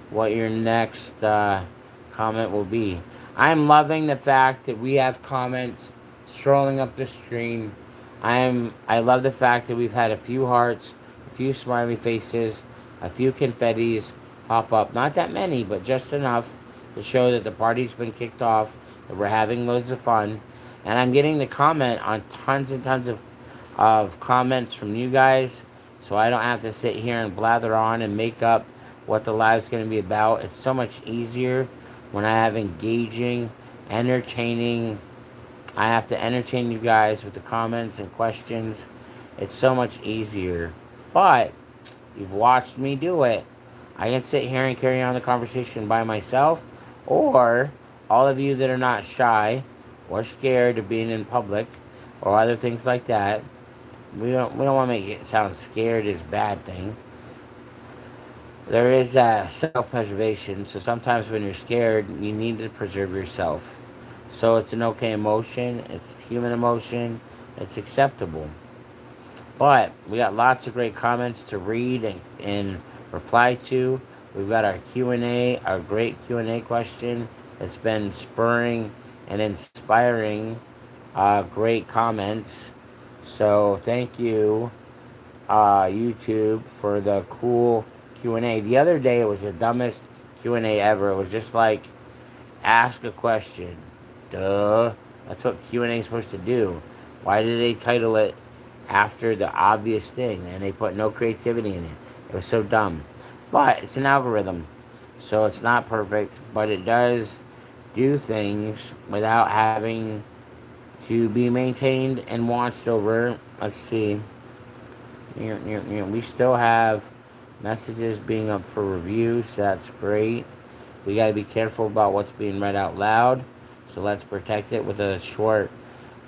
what your next comment will be. I'm loving the fact that we have comments strolling up the screen. I love the fact that we've had a few hearts, a few smiley faces, a few confettis pop up. Not that many, but just enough to show that the party's been kicked off, that we're having loads of fun. And I'm getting the comment on tons and tons of comments from you guys, so I don't have to sit here and blather on and make up what the live's going to be about. It's so much easier when I have engaging entertaining. I have to entertain you guys with the comments and questions. It's so much easier. But you've watched me do it. I can sit here and carry on the conversation by myself, or all of you that are not shy or scared of being in public or other things like that. We don't want to make it sound scared is a bad thing. There is self-preservation, so sometimes when you're scared, you need to preserve yourself. So it's an okay emotion. It's human emotion. It's acceptable. But we got lots of great comments to read and reply to. We've got our Q&A, our great Q&A question that's been spurring and inspiring great comments. So thank you, YouTube, for the cool Q&A. The other day it was the dumbest Q&A ever. It was just like ask a question. Duh. That's what Q&A is supposed to do. Why did they title it after the obvious thing and they put no creativity in it? It was so dumb. But it's an algorithm. So it's not perfect, but it does do things without having to be maintained and watched over. Let's see. We still have messages being up for review, so that's great. We got to be careful about what's being read out loud, so let's protect it with a short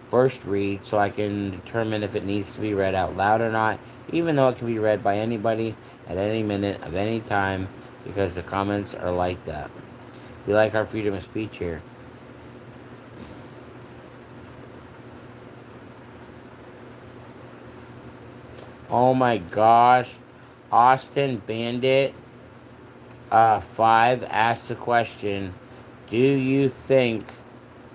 first read so I can determine if it needs to be read out loud or not, even though it can be read by anybody at any minute of any time, because the comments are like that. We like our freedom of speech here. Oh my gosh. Austin Bandit 5 asked the question, do you think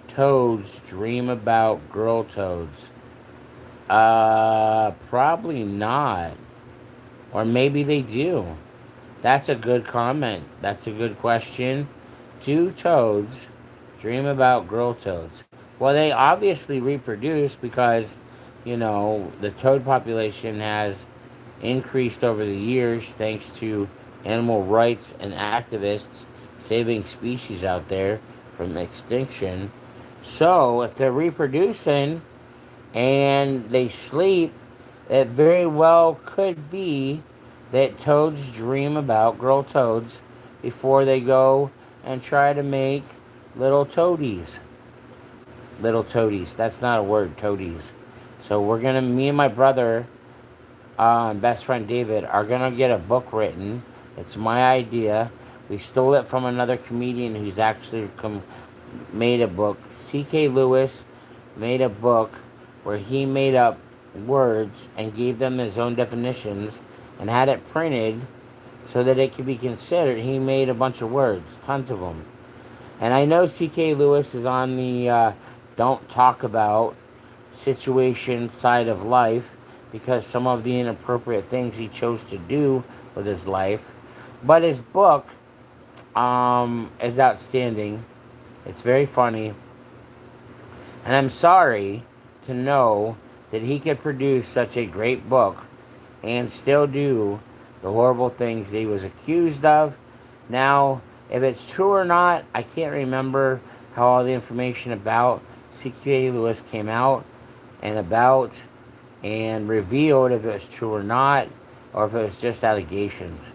toads dream about girl toads? Probably not. Or maybe they do. That's a good comment. That's a good question. Do toads dream about girl toads? Well, they obviously reproduce because, the toad population has increased over the years thanks to animal rights and activists saving species out there from extinction. So, if they're reproducing and they sleep, it very well could be that toads dream about girl toads before they go and try to make little toadies. Little toadies. That's not a word, toadies. So me and my brother, best friend David, are gonna get a book written. It's my idea. We stole it from another comedian who's actually made a book. C.K. Lewis made a book where he made up words and gave them his own definitions and had it printed so that it could be considered. He made a bunch of words, tons of them. And I know C.K. Lewis is on the don't talk about situation side of life because some of the inappropriate things he chose to do with his life. But his book is outstanding. It's very funny. And I'm sorry to know that he could produce such a great book and still do the horrible things he was accused of. Now, if it's true or not, I can't remember how all the information about C.K. Lewis came out and revealed if it was true or not, or if it was just allegations.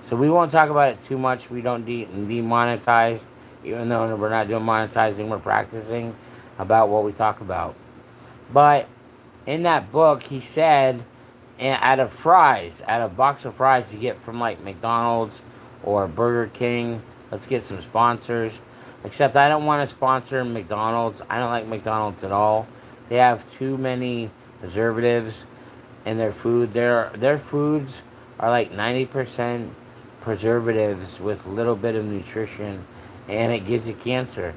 So we won't talk about it too much. We don't demonetize, even though we're not doing monetizing, we're practicing about what we talk about. But in that book, he said, out of box of fries you get from like McDonald's or Burger King, let's get some sponsors. Except I don't want to sponsor McDonald's. I don't like McDonald's at all. They have too many preservatives in their food. Their foods are like 90% preservatives with a little bit of nutrition, and it gives you cancer.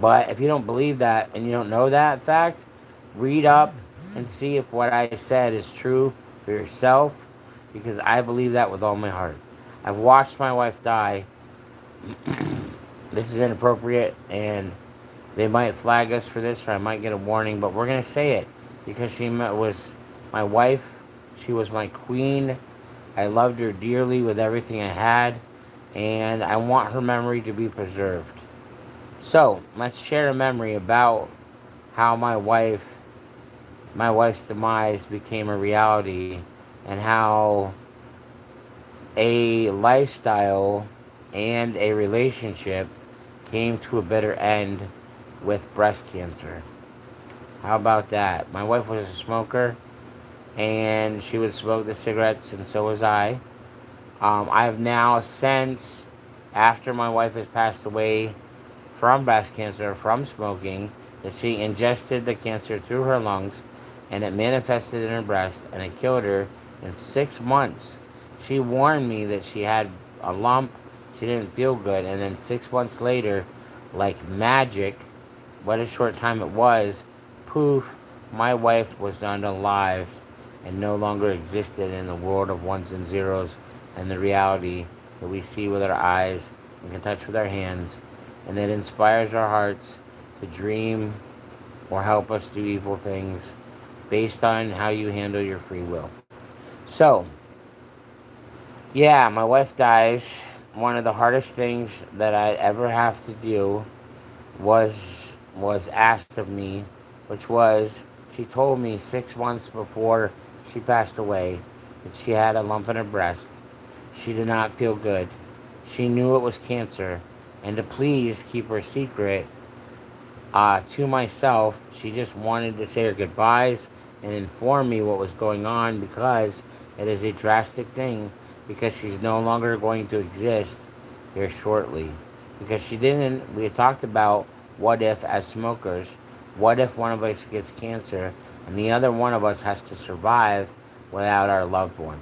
But if you don't believe that and you don't know that fact, read up and see if what I said is true for yourself, because I believe that with all my heart. I've watched my wife die. This is inappropriate, and they might flag us for this, or I might get a warning, but we're going to say it because she was my wife. She was my queen. I loved her dearly with everything I had, and I want her memory to be preserved. So let's share a memory about how my wife's demise became a reality, and how a lifestyle and a relationship came to a bitter end with breast cancer. How about that? My wife was a smoker, and she would smoke the cigarettes, and so was I. I have now, since after my wife has passed away from breast cancer from smoking, that she ingested the cancer through her lungs, and it manifested in her breast, and it killed her in 6 months. She warned me that she had a lump, she didn't feel good, and then 6 months later, like magic, what a short time it was, poof, my wife was unalive and no longer existed in the world of ones and zeros and the reality that we see with our eyes and can touch with our hands, and that inspires our hearts to dream or help us do evil things based on how you handle your free will. So, yeah, my wife dies. One of the hardest things that I ever have to do was asked of me, which was, she told me 6 months before she passed away that she had a lump in her breast. She did not feel good. She knew it was cancer, and to please keep her secret, to myself, she just wanted to say her goodbyes and inform me what was going on, because it is a drastic thing, because she's no longer going to exist here shortly. Because she didn't, we had talked about what if, as smokers, what if one of us gets cancer and the other one of us has to survive without our loved one?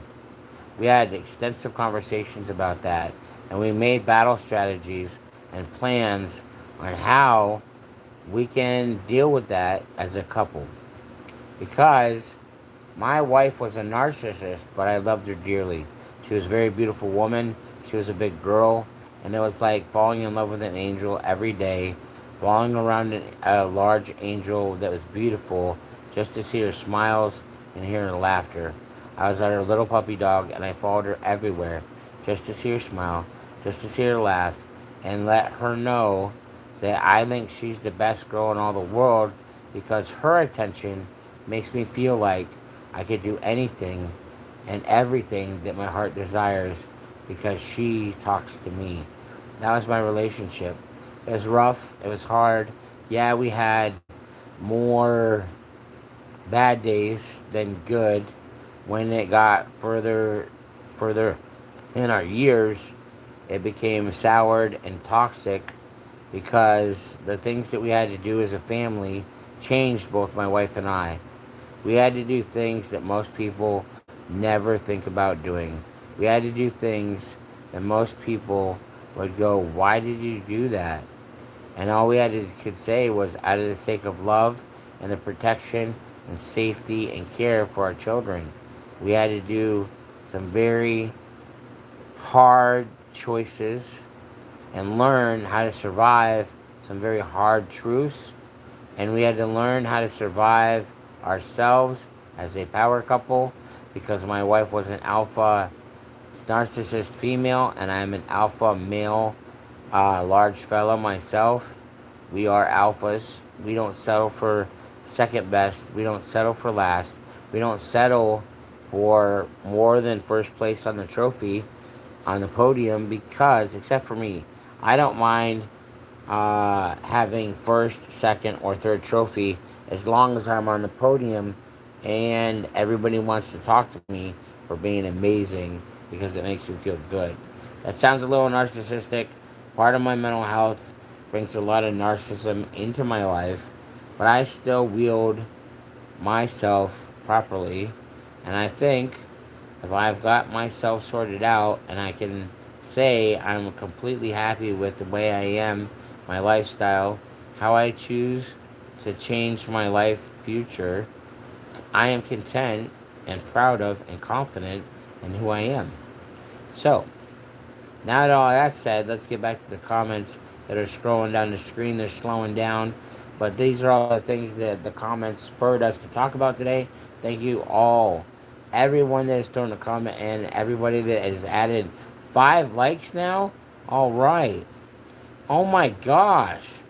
We had extensive conversations about that, and we made battle strategies and plans on how we can deal with that as a couple. Because my wife was a narcissist, but I loved her dearly. She was a very beautiful woman. She was a big girl, and it was like falling in love with an angel every day, falling around a large angel that was beautiful, just to see her smiles and hear her laughter. I was at her little puppy dog, and I followed her everywhere, just to see her smile, just to see her laugh, and let her know that I think she's the best girl in all the world, because her attention makes me feel like I could do anything and everything that my heart desires, because she talks to me. That was my relationship. It was rough. It was hard. Yeah, we had more bad days than good. When it got further in our years, it became soured and toxic, because the things that we had to do as a family changed both my wife and I. We had to do things that most people never think about doing. We had to do things that most people would go, "Why did you do that?" And all we had to could say was, out of the sake of love and the protection and safety and care for our children. We had to do some very hard choices and learn how to survive some very hard truths. And we had to learn how to survive ourselves as a power couple, because my wife was an alpha narcissist female and I'm an alpha male, large fella myself. We are alphas. We don't settle for second best. We don't settle for last. We don't settle for more than first place on the trophy, on the podium, because, except for me, I don't mind having first, second, or third trophy, as long as I'm on the podium and everybody wants to talk to me for being amazing, because it makes me feel good. That sounds a little narcissistic. Part of my mental health brings a lot of narcissism into my life, but I still wield myself properly, and I think if I've got myself sorted out and I can say I'm completely happy with the way I am, my lifestyle, how I choose to change my life future, I am content and proud of and confident in who I am. So, now that all that said, let's get back to the comments that are scrolling down the screen. They're slowing down, but these are all the things that the comments spurred us to talk about today. Thank you all. Everyone that has thrown a comment and everybody that has added 5 likes now. All right. Oh my gosh.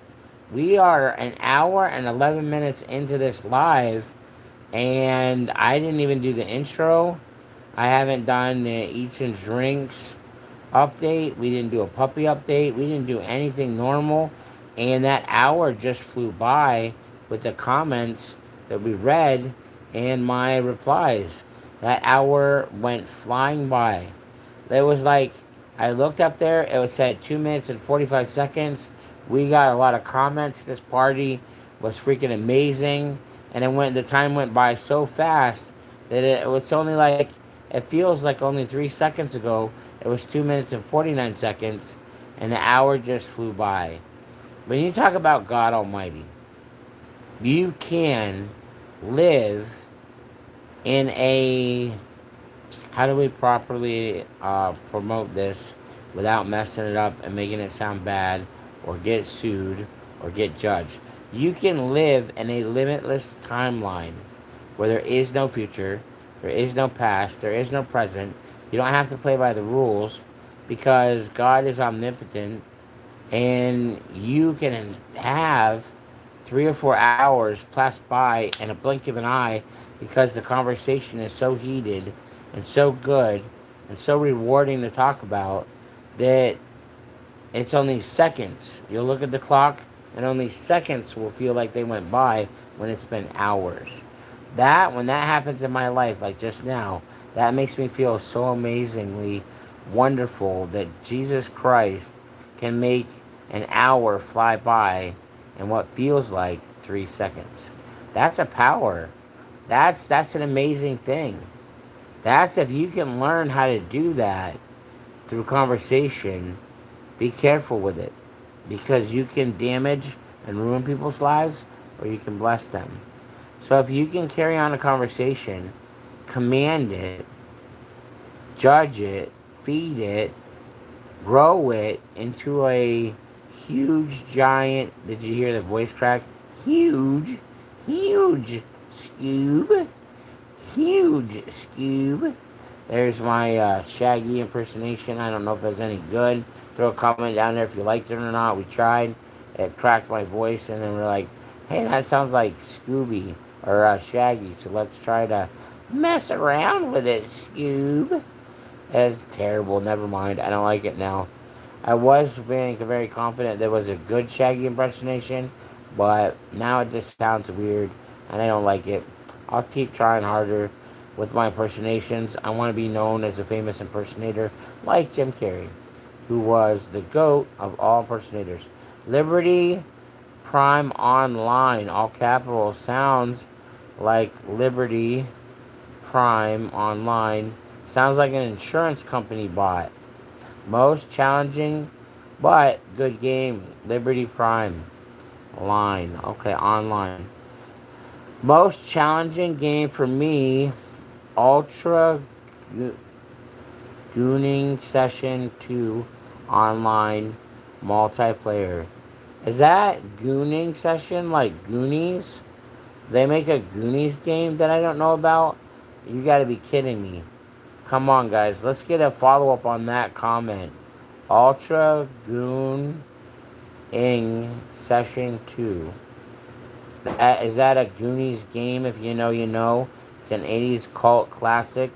We are an hour and 11 minutes into this live, and I didn't even do the intro. I haven't done the eats and drinks update. We didn't do a puppy update. We didn't do anything normal. And that hour just flew by with the comments that we read and my replies. That hour went flying by. It was like I looked up there, it was said 2 minutes and 45 seconds. We got a lot of comments. This party was freaking amazing. And then when the time went by so fast that it's only like, it feels like only 3 seconds ago, it was 2 minutes and 49 seconds, and the hour just flew by. When you talk about God Almighty, you can live in a, how do we properly promote this without messing it up and making it sound bad or get sued or get judged? You can live in a limitless timeline where there is no future, there is no past, there is no present. You don't have to play by the rules because God is omnipotent, and you can have 3 or 4 hours pass by in a blink of an eye because the conversation is so heated and so good and so rewarding to talk about that it's only seconds. You'll look at the clock and only seconds will feel like they went by when it's been hours. When that happens in my life, like just now, that makes me feel so amazingly wonderful that Jesus Christ can make an hour fly by in what feels like 3 seconds. That's a power. That's an amazing thing. That's, if you can learn how to do that through conversation, be careful with it, because you can damage and ruin people's lives, or you can bless them. So if you can carry on a conversation, command it, judge it, feed it, grow it into a huge, giant, did you hear the voice crack? Huge, huge Scoob. Huge Scoob. There's my Shaggy impersonation. I don't know if it's any good. Throw a comment down there if you liked it or not. We tried. It cracked my voice, and then we're like, hey, that sounds like Scooby or Shaggy, so let's try to mess around with it, Scoob. That's terrible. Never mind. I don't like it now. I was being very confident there was a good Shaggy impersonation, but now it just sounds weird, and I don't like it. I'll keep trying harder with my impersonations. I want to be known as a famous impersonator like Jim Carrey, who was the GOAT of all impersonators. Liberty Prime Online, all capital, sounds like Liberty Prime Online. Sounds like an insurance company bot. Most challenging, but good game. Liberty Prime Line. Okay, online. Most challenging game for me, Ultra Gooning Session 2 online multiplayer. Is that Gooning Session like Goonies? They make a Goonies game that I don't know about? You gotta be kidding me. Come on, guys. Let's get a follow-up on that comment. Ultra Gooning Session 2. Is that a Goonies game? If you know, you know. It's an 80s cult classic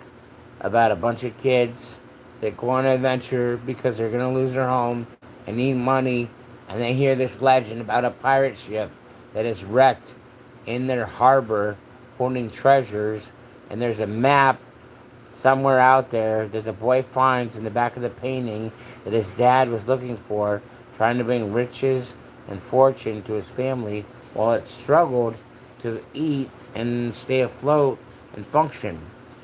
about a bunch of kids that go on an adventure because they're going to lose their home and need money. And they hear this legend about a pirate ship that is wrecked in their harbor holding treasures. And there's a map somewhere out there that the boy finds in the back of the painting that his dad was looking for, trying to bring riches and fortune to his family while it struggled to eat and stay afloat and function.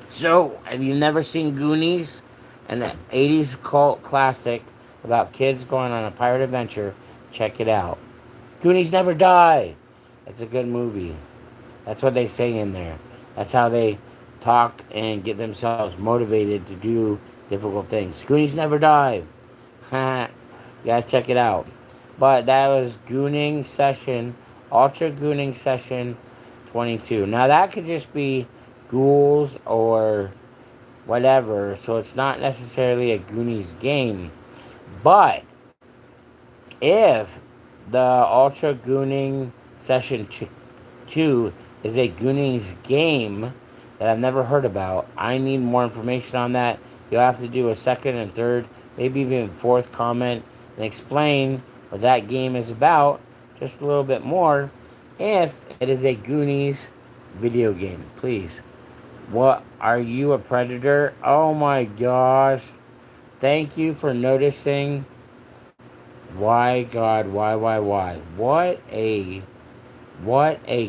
So, have you never seen Goonies? An 80s cult classic about kids going on a pirate adventure. Check it out. Goonies never die. It's a good movie. That's what they say in there. That's how they talk and get themselves motivated to do difficult things. Goonies never die. You guys check it out. But that was Gooning Session, Ultra Gooning Session 22. Now that could just be ghouls or whatever, so it's not necessarily a Goonies game. But if The Ultra Gooning Session 2 is a Goonies game that I've never heard about. I need more information on that. You'll have to do a second and third, maybe even fourth comment and explain what that game is about just a little bit more if it is a Goonies video game, please. What are you, a predator? Oh my gosh. Thank you for noticing. Why God, why? What a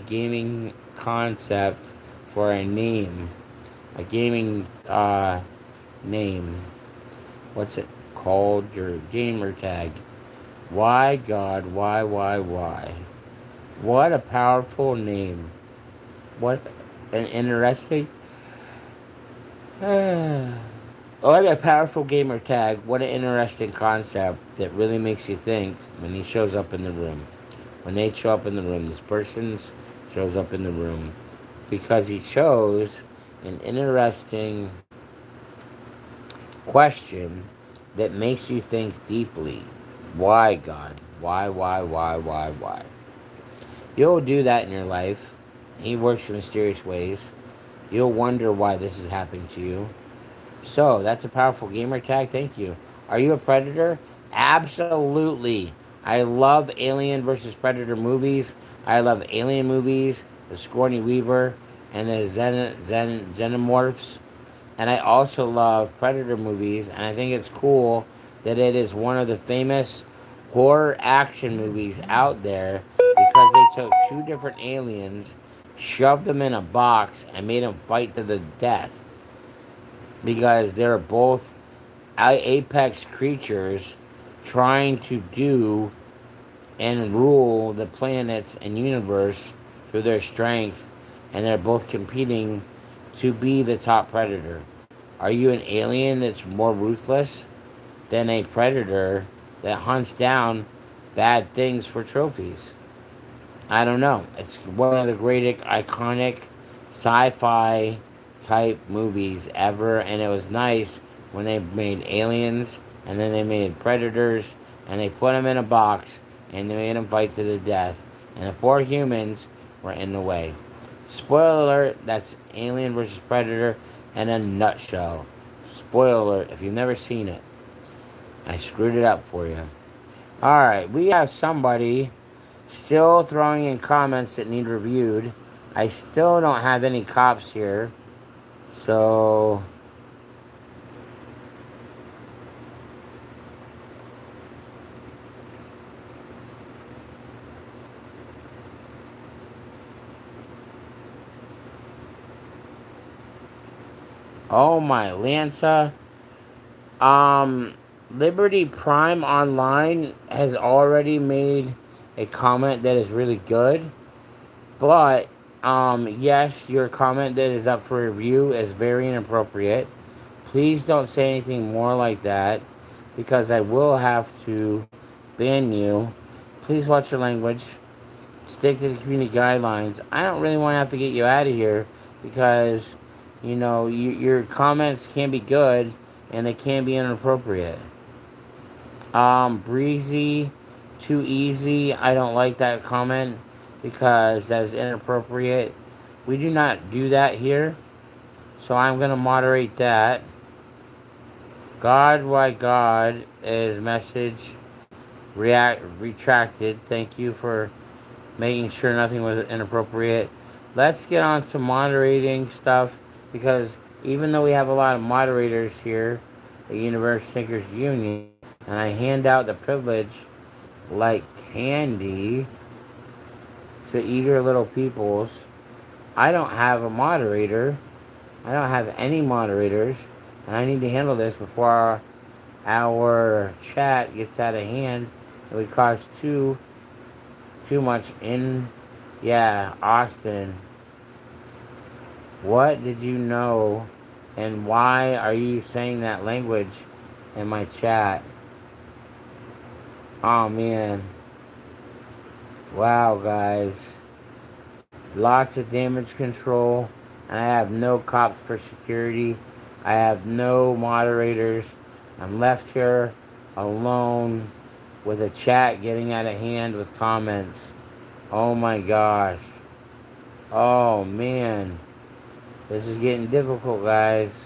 gaming concept for a name. A gaming name. What's it called? Your gamer tag. Why God, why? What a powerful name. What an interesting what a powerful gamer tag. What an interesting concept that really makes you think when he shows up in the room. When they show up in the room, this person shows up in the room because he chose an interesting question that makes you think deeply. Why, God? Why? You'll do that in your life. He works in mysterious ways. You'll wonder why this is happening to you. So, that's a powerful gamer tag. Thank you. Are you a predator? Absolutely. I love Alien versus Predator movies. I love Alien movies, the Sigourney Weaver, and the Xenomorphs. And I also love Predator movies, and I think it's cool that it is one of the famous horror action movies out there because they took two different aliens, shoved them in a box, and made them fight to the death because they're both apex creatures trying to do and rule the planets and universe through their strength, and they're both competing to be the top predator. Are you an alien that's more ruthless than a predator that hunts down bad things for trophies? I don't know. It's one of the great iconic sci-fi type movies ever, and it was nice when they made aliens and then they made predators and they put them in a box and they made them fight to the death, and the poor humans were in the way. Spoiler alert, that's Alien versus Predator in a nutshell. Spoiler alert, if you've never seen it, I screwed it up for you. Alright, we have somebody still throwing in comments that need reviewed. I still don't have any cops here. So oh my Lanza. Liberty Prime Online has already made a comment that is really good. But yes, your comment that is up for review is very inappropriate. Please don't say anything more like that because I will have to ban you. Please watch your language. Stick to the community guidelines. I don't really want to have to get you out of here because, your comments can be good and they can be inappropriate. Breezy, too easy. I don't like that comment because that's inappropriate. We do not do that here. So I'm going to moderate that. God, why God is message retracted. Thank you for making sure nothing was inappropriate. Let's get on to moderating stuff because even though we have a lot of moderators here at Universe Thinkers Union, and I hand out the privilege like candy to eager little peoples, I don't have a moderator. I don't have any moderators, and I need to handle this before our chat gets out of hand. It would cause too much in. Yeah, Austin. What did you know, and why are you saying that language in my chat? Oh man. Wow, guys. Lots of damage control, and I have no cops for security. I have no moderators. I'm left here alone with a chat getting out of hand with comments. Oh my gosh. Oh man. This is getting difficult, guys.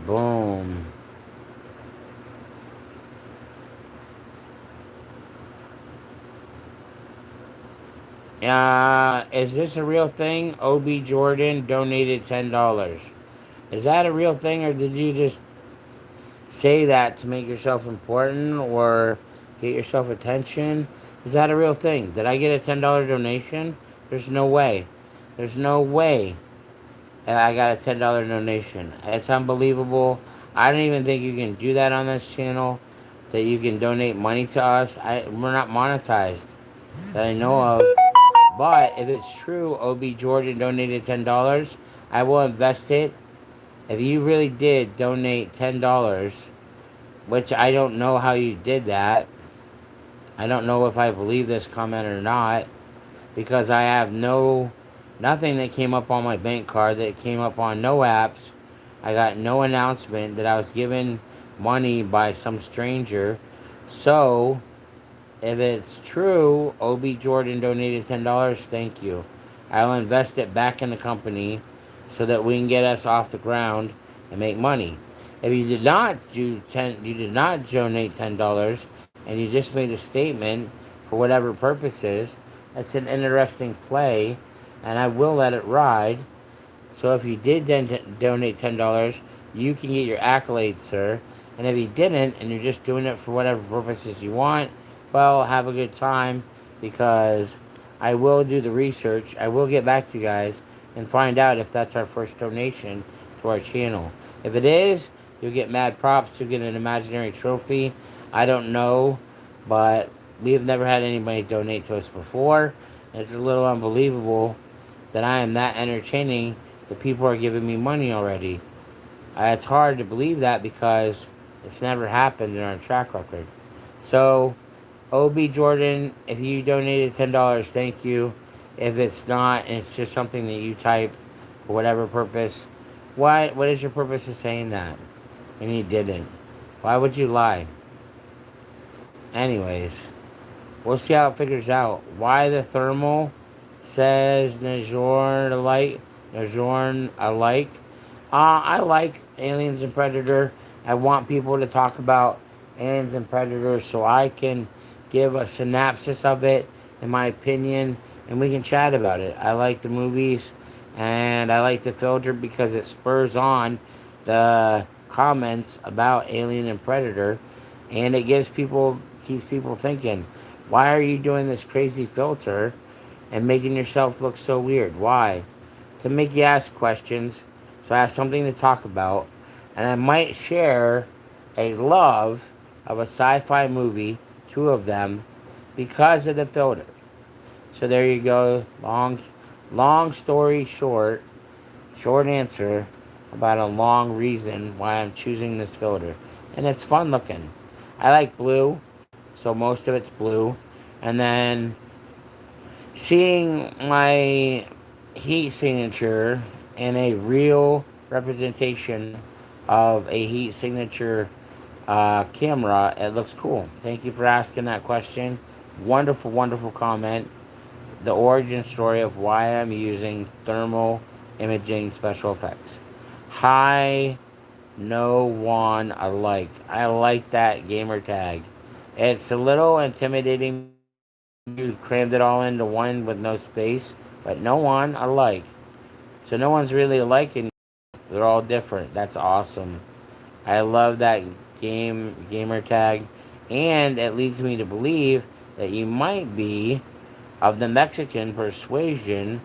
Boom. Is this a real thing? OB Jordan donated $10. Is that a real thing, or did you just say that to make yourself important or get yourself attention? Is that a real thing? Did I get a $10 donation? There's no way. There's no way that I got a $10 donation. It's unbelievable. I don't even think you can do that on this channel. That you can donate money to us. We're not monetized that I know of. But if it's true, OB Jordan donated $10. I will invest it. If you really did donate $10, which I don't know how you did that. I don't know if I believe this comment or not because I have nothing that came up on my bank card, that came up on no apps. I got no announcement that I was given money by some stranger. So, if it's true, OB Jordan donated $10, thank you. I'll invest it back in the company so that we can get us off the ground and make money. If you did not you did not donate $10 and you just made a statement for whatever purposes, that's an interesting play and I will let it ride. So if you did donate $10, you can get your accolades, sir. And if you didn't, and you're just doing it for whatever purposes you want, well, have a good time because I will do the research. I will get back to you guys and find out if that's our first donation to our channel. If it is, you'll get mad props. You'll get an imaginary trophy. I don't know, but we've never had anybody donate to us before. It's a little unbelievable that I am that entertaining that people are giving me money already. It's hard to believe that because it's never happened in our track record. So, OB Jordan, if you donated $10, thank you. If it's not, and it's just something that you typed for whatever purpose, what is your purpose of saying that? And you didn't. Why would you lie? Anyways, we'll see how it figures out. Why the thermal says Najorn alike. I like Aliens and Predator. I want people to talk about Aliens and Predator so I can give a synopsis of it, in my opinion, and we can chat about it. I like the movies, and I like the filter because it spurs on the comments about Alien and Predator, and it keeps people thinking, why are you doing this crazy filter and making yourself look so weird? Why? To make you ask questions, so I have something to talk about, and I might share a love of a sci-fi movie, two of them, because of the filter. So there you go. Long story short, short answer about a long reason why I'm choosing this filter, and it's fun looking. I like blue, so most of it's blue, and then seeing my heat signature in a real representation of a heat signature camera, it looks cool. Thank you for asking that question. Wonderful, wonderful comment. The origin story of why I'm using thermal imaging special effects. Hi, no one alike. I like that gamer tag. It's a little intimidating because you crammed it all into one with no space, but no one alike. So no one's really alike, and they're all different. That's awesome. I love that gamer tag, and it leads me to believe that you might be of the Mexican persuasion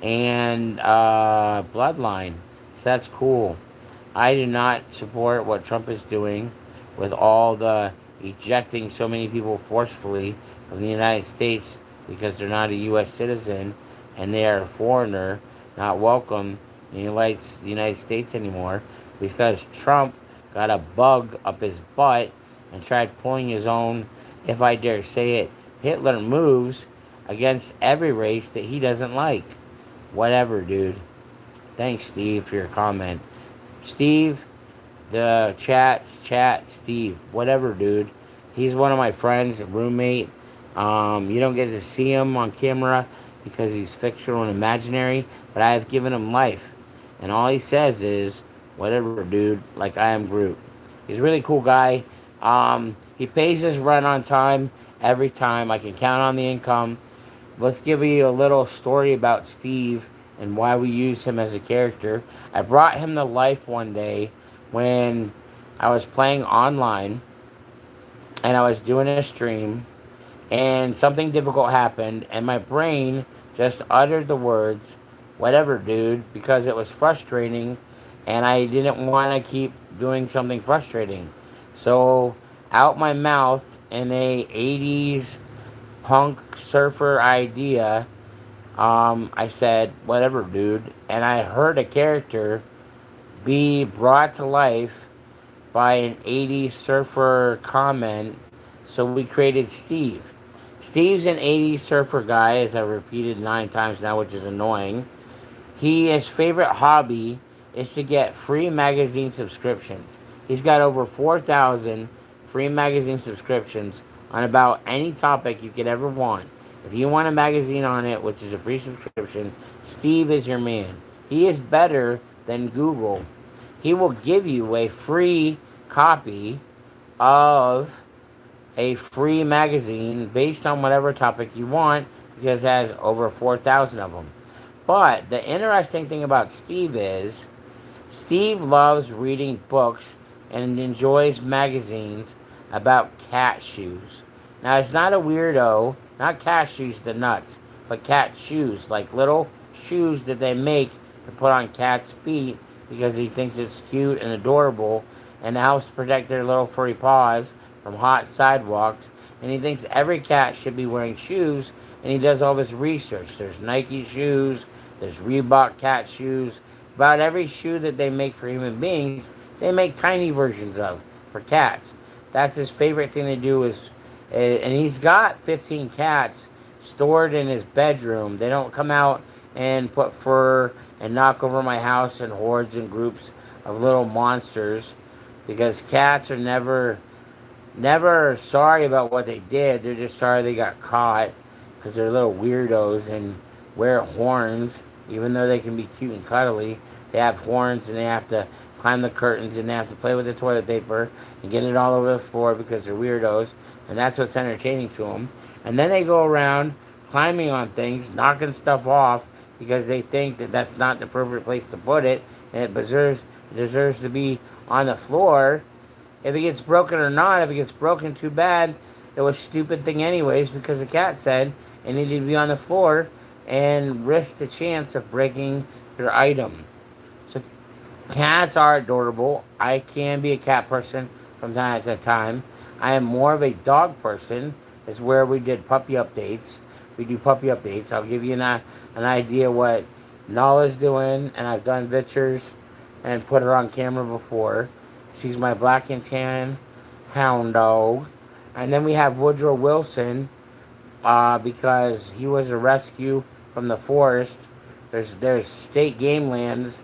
and bloodline. So that's cool. I do not support what Trump is doing with all the ejecting so many people forcefully from the United States because they're not a U.S. citizen and they are a foreigner, not welcome in the United States anymore because Trump got a bug up his butt and tried pulling his own, if I dare say it, Hitler moves against every race that he doesn't like. Whatever, dude. Thanks, Steve, for your comment. Steve, the chat, Steve. Whatever, dude. He's one of my friends, a roommate. You don't get to see him on camera because he's fictional and imaginary, but I have given him life. And all he says is, whatever, dude, like I am Groot. He's a really cool guy. He pays his rent on time every time. I can count on the income. Let's give you a little story about Steve and why we use him as a character. I brought him to life one day when I was playing online and I was doing a stream and something difficult happened and my brain just uttered the words, whatever, dude, because it was frustrating and I didn't want to keep doing something frustrating. So out my mouth in a 80s punk surfer idea, I said, whatever, dude. And I heard a character be brought to life by an 80s surfer comment. So we created Steve. Steve's an 80s surfer guy, as I've repeated 9 times now, which is annoying. His favorite hobby is to get free magazine subscriptions. He's got over 4,000 free magazine subscriptions on about any topic you could ever want. If you want a magazine on it, which is a free subscription, Steve is your man. He is better than Google. He will give you a free copy of a free magazine based on whatever topic you want because it has over 4,000 of them. But the interesting thing about Steve is Steve loves reading books and enjoys magazines about cat shoes. Now, he's not a weirdo, not cat shoes, the nuts, but cat shoes, like little shoes that they make to put on cats' feet because he thinks it's cute and adorable and helps protect their little furry paws from hot sidewalks. And he thinks every cat should be wearing shoes, and he does all this research. There's Nike shoes, there's Reebok cat shoes. About every shoe that they make for human beings, they make tiny versions of for cats. That's his favorite thing to do and he's got 15 cats stored in his bedroom. They don't come out and put fur and knock over my house in hordes and groups of little monsters because cats are never sorry about what they did. They're just sorry they got caught because they're little weirdos and wear horns. Even though they can be cute and cuddly, they have horns and they have to climb the curtains and they have to play with the toilet paper and get it all over the floor because they're weirdos. And that's what's entertaining to them. And then they go around climbing on things, knocking stuff off because they think that that's not the appropriate place to put it and it deserves to be on the floor. If it gets broken or not, if it gets broken, too bad. It was a stupid thing anyways because the cat said it needed to be on the floor and risk the chance of breaking your item. So cats are adorable. I can be a cat person from time to time. I am more of a dog person. It's where we did puppy updates. We do puppy updates. I'll give you an idea what Nala's doing, and I've done pictures and put her on camera before. She's my black and tan hound dog. And then we have Woodrow Wilson because he was a rescue from the forest. There's state game lands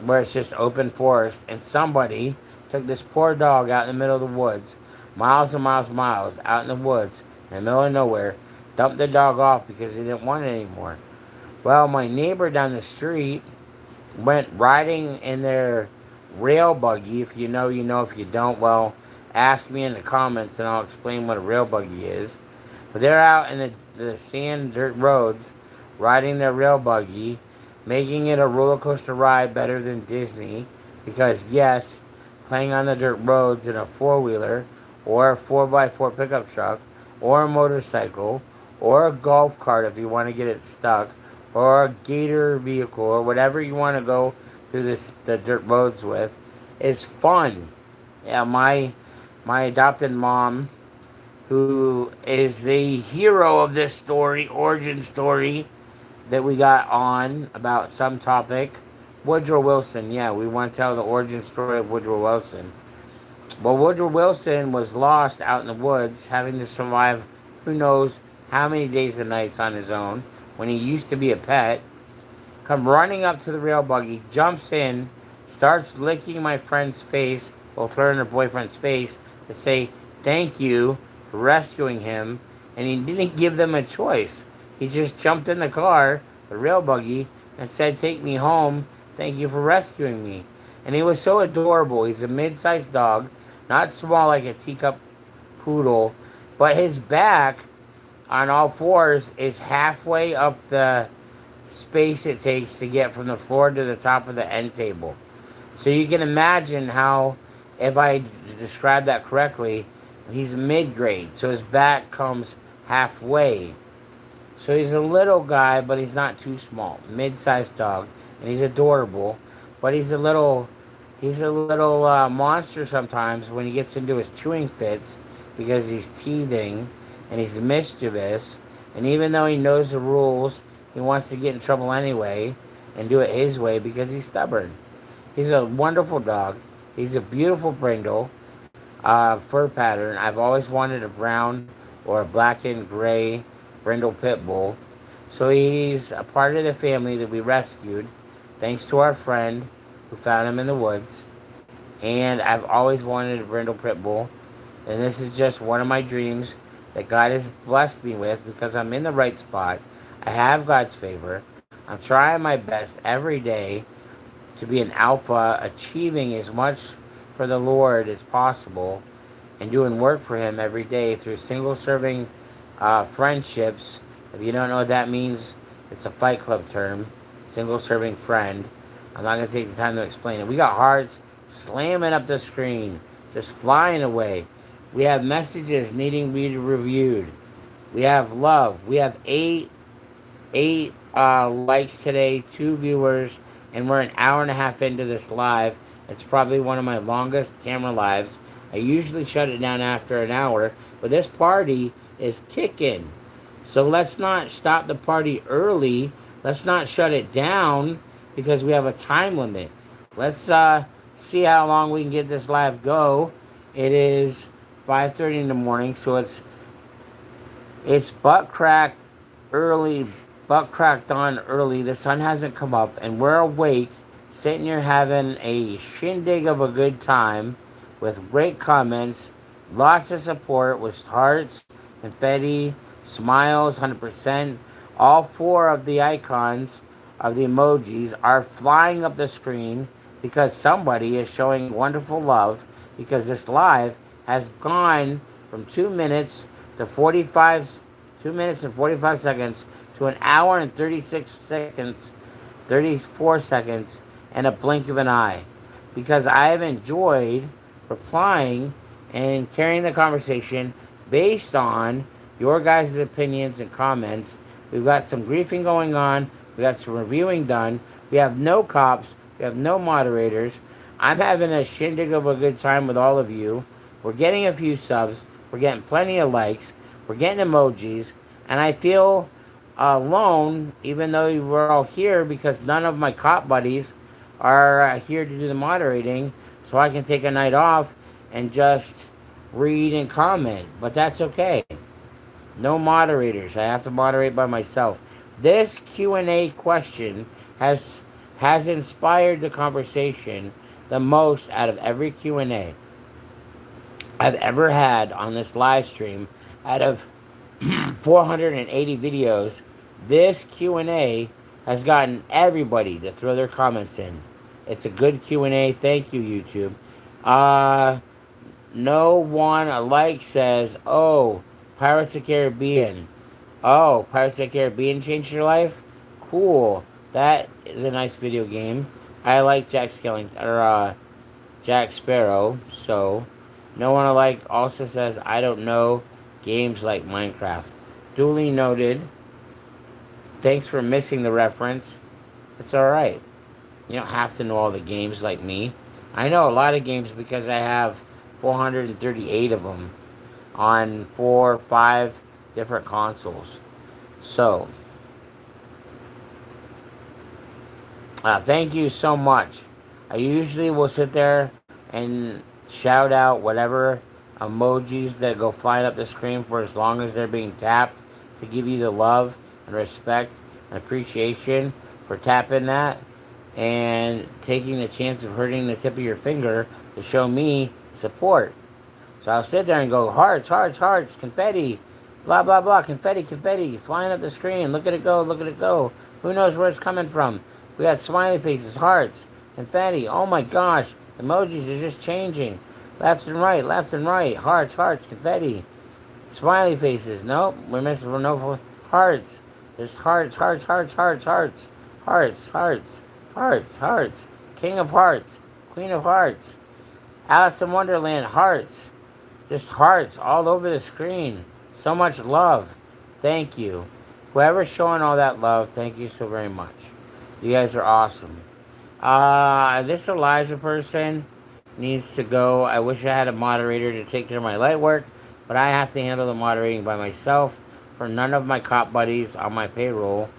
where it's just open forest, and somebody took this poor dog out in the middle of the woods, miles and miles and miles out in the woods, in the middle of nowhere, dumped the dog off because he didn't want it anymore. Well, my neighbor down the street went riding in their rail buggy. If you know, you know. If you don't, well, ask me in the comments and I'll explain what a rail buggy is. But they're out in the sand, dirt roads, riding their rail buggy, making it a roller coaster ride better than Disney. Because, yes, playing on the dirt roads in a four-wheeler or a 4x4 pickup truck or a motorcycle or a golf cart if you want to get it stuck or a gator vehicle or whatever you want to go through the dirt roads with is fun. Yeah, my adopted mom, who is the hero of this story, origin story that we got on about some topic, Woodrow Wilson. Yeah, we want to tell the origin story of Woodrow Wilson. Well, Woodrow Wilson was lost out in the woods, having to survive who knows how many days and nights on his own when he used to be a pet. Come running up to the rail buggy, jumps in, starts licking my friend's face, both her and her boyfriend's face, to say, thank you for rescuing him, and he didn't give them a choice. He just jumped in the car, the rail buggy, and said, "Take me home. Thank you for rescuing me." And he was so adorable. He's a mid-sized dog, not small like a teacup poodle, but his back on all fours is halfway up the space it takes to get from the floor to the top of the end table. So you can imagine how, if I describe that correctly, he's mid grade. So his back comes halfway. So he's a little guy, but he's not too small. Mid-sized dog, and he's adorable. But he's a little monster sometimes when he gets into his chewing fits because he's teething and he's mischievous. And even though he knows the rules, he wants to get in trouble anyway and do it his way because he's stubborn. He's a wonderful dog. He's a beautiful brindle, fur pattern. I've always wanted a brown or a black and gray brindle pit bull. So he's a part of the family that we rescued, thanks to our friend who found him in the woods. And I've always wanted a brindle pit bull. And this is just one of my dreams that God has blessed me with because I'm in the right spot. I have God's favor. I'm trying my best every day to be an alpha, achieving as much for the Lord as possible, and doing work for Him every day through single serving friendships. If you don't know what that means, it's a Fight Club term, single serving friend. I'm not going to take the time to explain it. We got hearts slamming up the screen, just flying away. We have messages needing to be reviewed. We have love. We have eight likes today, 2 viewers, and we're an hour and a half into this live. It's probably one of my longest camera lives. I usually shut it down after an hour, but this party is kicking. So let's not stop the party early. Let's not shut it down because we have a time limit. Let's see how long we can get this live go. It is 5:30 in the morning, so it's butt crack early, butt crack dawn early. The sun hasn't come up, and we're awake, sitting here having a shindig of a good time with great comments, lots of support with hearts, confetti, smiles, 100%. All four of the icons of the emojis are flying up the screen because somebody is showing wonderful love because this live has gone from 2 minutes to 2 minutes and 45 seconds to an hour and 36 seconds, 34 seconds, and a blink of an eye. Because I have enjoyed replying and carrying the conversation based on your guys' opinions and comments. We've got some griefing going on. We got some reviewing done. We have no cops. We have no moderators. I'm having a shindig of a good time with all of you. We're getting a few subs. We're getting plenty of likes. We're getting emojis. And I feel alone, even though we're all here, because none of my cop buddies are here to do the moderating. So I can take a night off and just read and comment. But that's okay. No moderators. I have to moderate by myself. This Q&A question has inspired the conversation the most out of every Q&A I've ever had on this live stream. Out of 480 videos, this Q&A has gotten everybody to throw their comments in. It's a good Q&A. Thank you, YouTube. No one like says, oh, Pirates of the Caribbean. Oh, Pirates of the Caribbean changed your life? Cool. That is a nice video game. I like Jack Skellington, or Jack Sparrow, so no one alike also says, I don't know games like Minecraft. Duly noted. Thanks for missing the reference. It's alright. You don't have to know all the games like me. I know a lot of games because I have 438 of them on 4 or 5 different consoles. So, thank you so much. I usually will sit there and shout out whatever emojis that go flying up the screen for as long as they're being tapped to give you the love and respect and appreciation for tapping that and taking the chance of hurting the tip of your finger to show me support. So I'll sit there and go, hearts, hearts, hearts, confetti, blah, blah, blah, confetti, confetti, flying up the screen. Look at it go, look at it go. Who knows where it's coming from? We got smiley faces, hearts, confetti. Oh my gosh, emojis are just changing. Left and right, hearts, hearts, confetti. Smiley faces. Nope, we're missing no hearts. Just hearts, hearts, hearts, hearts, hearts, hearts, hearts, hearts, hearts. King of Hearts, Queen of Hearts, Alice in Wonderland, hearts. Just hearts all over the screen. So much love. Thank you. Whoever's showing all that love, thank you so very much. You guys are awesome. This Elijah person needs to go. I wish I had a moderator to take care of my light work, but I have to handle the moderating by myself. For none of my cop buddies on my payroll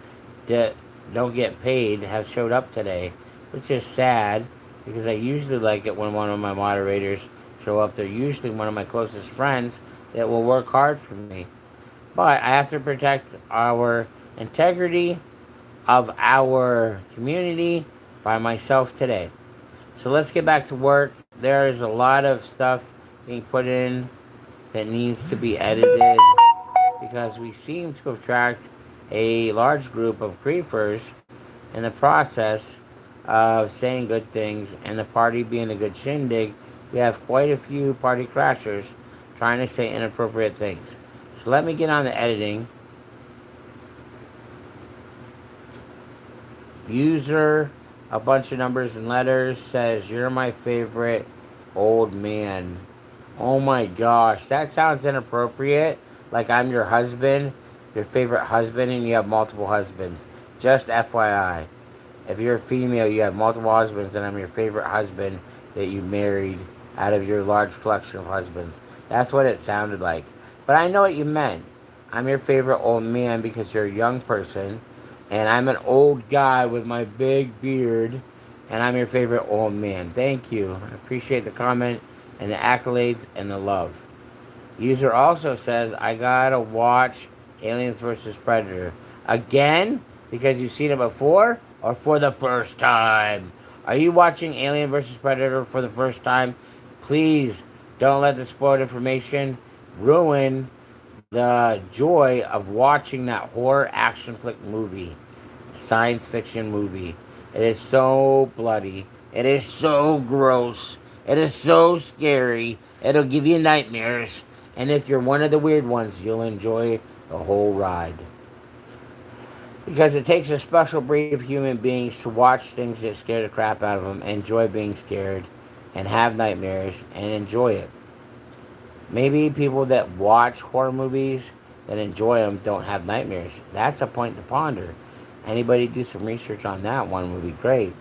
that don't get paid have showed up today, which is sad because I usually like it when one of my moderators show up. They're usually one of my closest friends that will work hard for me. But I have to protect our integrity of our community by myself today. So let's get back to work. There is a lot of stuff being put in that needs to be edited because we seem to attract a large group of griefers in the process of saying good things and the party being a good shindig. We have quite a few party crashers trying to say inappropriate things. So let me get on the editing. User, a bunch of numbers and letters, says, "You're my favorite old man." Oh my gosh, that sounds inappropriate. Like I'm your husband, your favorite husband, and you have multiple husbands. Just FYI. If you're a female, you have multiple husbands, and I'm your favorite husband that you married out of your large collection of husbands. That's what it sounded like. But I know what you meant. I'm your favorite old man because you're a young person, and I'm an old guy with my big beard, and I'm your favorite old man. Thank you. I appreciate the comment and the accolades and the love. User also says, I gotta watch Aliens vs. Predator. Again? Because you've seen it before? Or for the first time? Are you watching Alien vs. Predator for the first time? Please don't let the spoiled information ruin the joy of watching that horror action flick movie. Science fiction movie. It is so bloody. It is so gross. It is so scary. It'll give you nightmares. And if you're one of the weird ones, you'll enjoy the whole ride. Because it takes a special breed of human beings to watch things that scare the crap out of them, enjoy being scared, and have nightmares, and enjoy it. Maybe people that watch horror movies that enjoy them don't have nightmares. That's a point to ponder. Anybody do some research on that one would be great.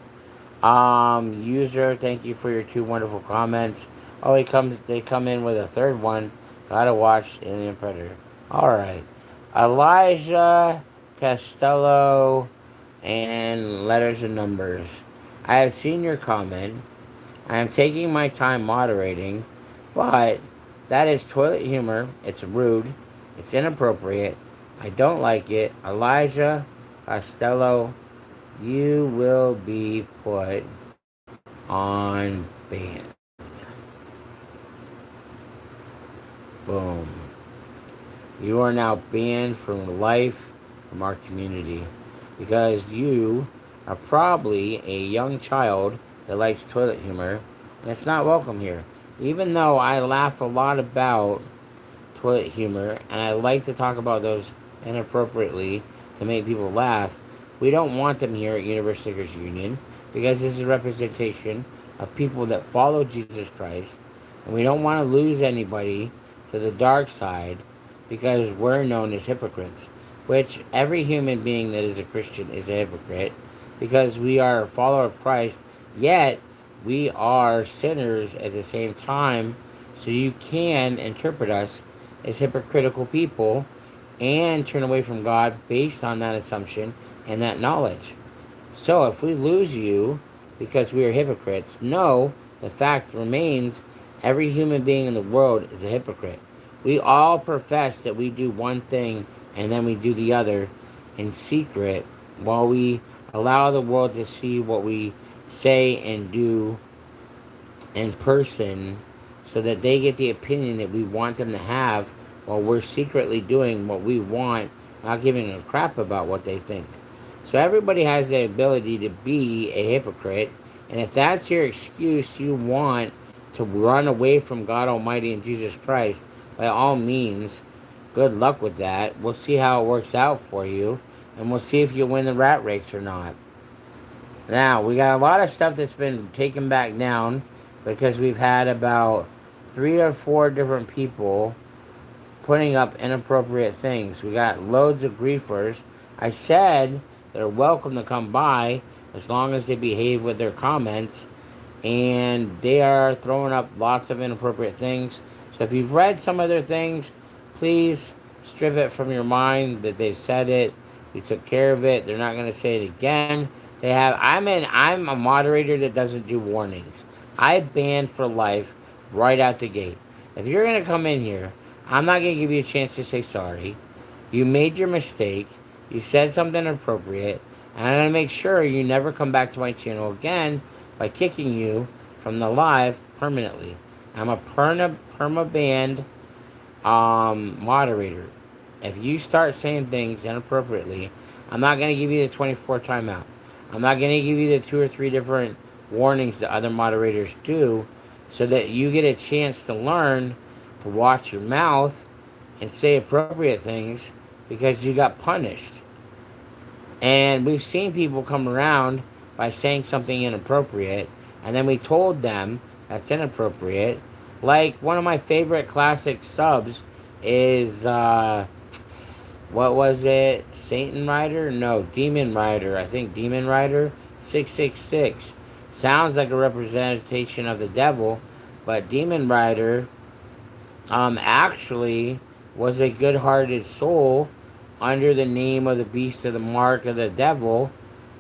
User, thank you for your 2 wonderful comments. Oh, they come in with a third one. Gotta watch Alien Predator. Alright. Elijah Costello and letters and numbers. I have seen your comment. I am taking my time moderating, but that is toilet humor. It's rude. It's inappropriate. I don't like it. Elijah Costello, you will be put on ban. Boom. You are now banned from life from our community because you are probably a young child that likes toilet humor, and it's not welcome here. Even though I laugh a lot about toilet humor and I like to talk about those inappropriately to make people laugh, we don't want them here at Universe Stickers Union because this is a representation of people that follow Jesus Christ, and we don't want to lose anybody to the dark side because we're known as hypocrites, which every human being that is a Christian is a hypocrite because we are a follower of Christ, yet we are sinners at the same time, so you can interpret us as hypocritical people and turn away from God based on that assumption and that knowledge. So if we lose you because we are hypocrites, no, the fact remains every human being in the world is a hypocrite. We all profess that we do one thing and then we do the other in secret while we allow the world to see what we say and do in person so that they get the opinion that we want them to have while we're secretly doing what we want, not giving a crap about what they think. So everybody has the ability to be a hypocrite, and if that's your excuse, you want to run away from God Almighty and Jesus Christ, by all means, good luck with that. We'll see how it works out for you, and we'll see if you win the rat race or not. Now, we got a lot of stuff that's been taken back down because we've had about 3 or 4 different people putting up inappropriate things. We got loads of griefers. I said they're welcome to come by as long as they behave with their comments, and they are throwing up lots of inappropriate things. So if you've read some of their things, please strip it from your mind that they've said it. We took care of it. They're not going to say it again. They have. I'm a moderator that doesn't do warnings. I ban for life right out the gate. If you're going to come in here, I'm not going to give you a chance to say sorry. You made your mistake. You said something appropriate. And I'm going to make sure you never come back to my channel again by kicking you from the live permanently. I'm a perma-banned moderator. If you start saying things inappropriately, I'm not going to give you the 24 timeout. I'm not going to give you the 2 or 3 different warnings that other moderators do, so that you get a chance to learn to watch your mouth and say appropriate things because you got punished. And we've seen people come around by saying something inappropriate, and then we told them that's inappropriate. Like, one of my favorite classic subs is, what was it? Satan Rider? No, Demon Rider. I think Demon Rider 666. Sounds like a representation of the devil, but Demon Rider actually was a good-hearted soul under the name of the beast of the mark of the devil,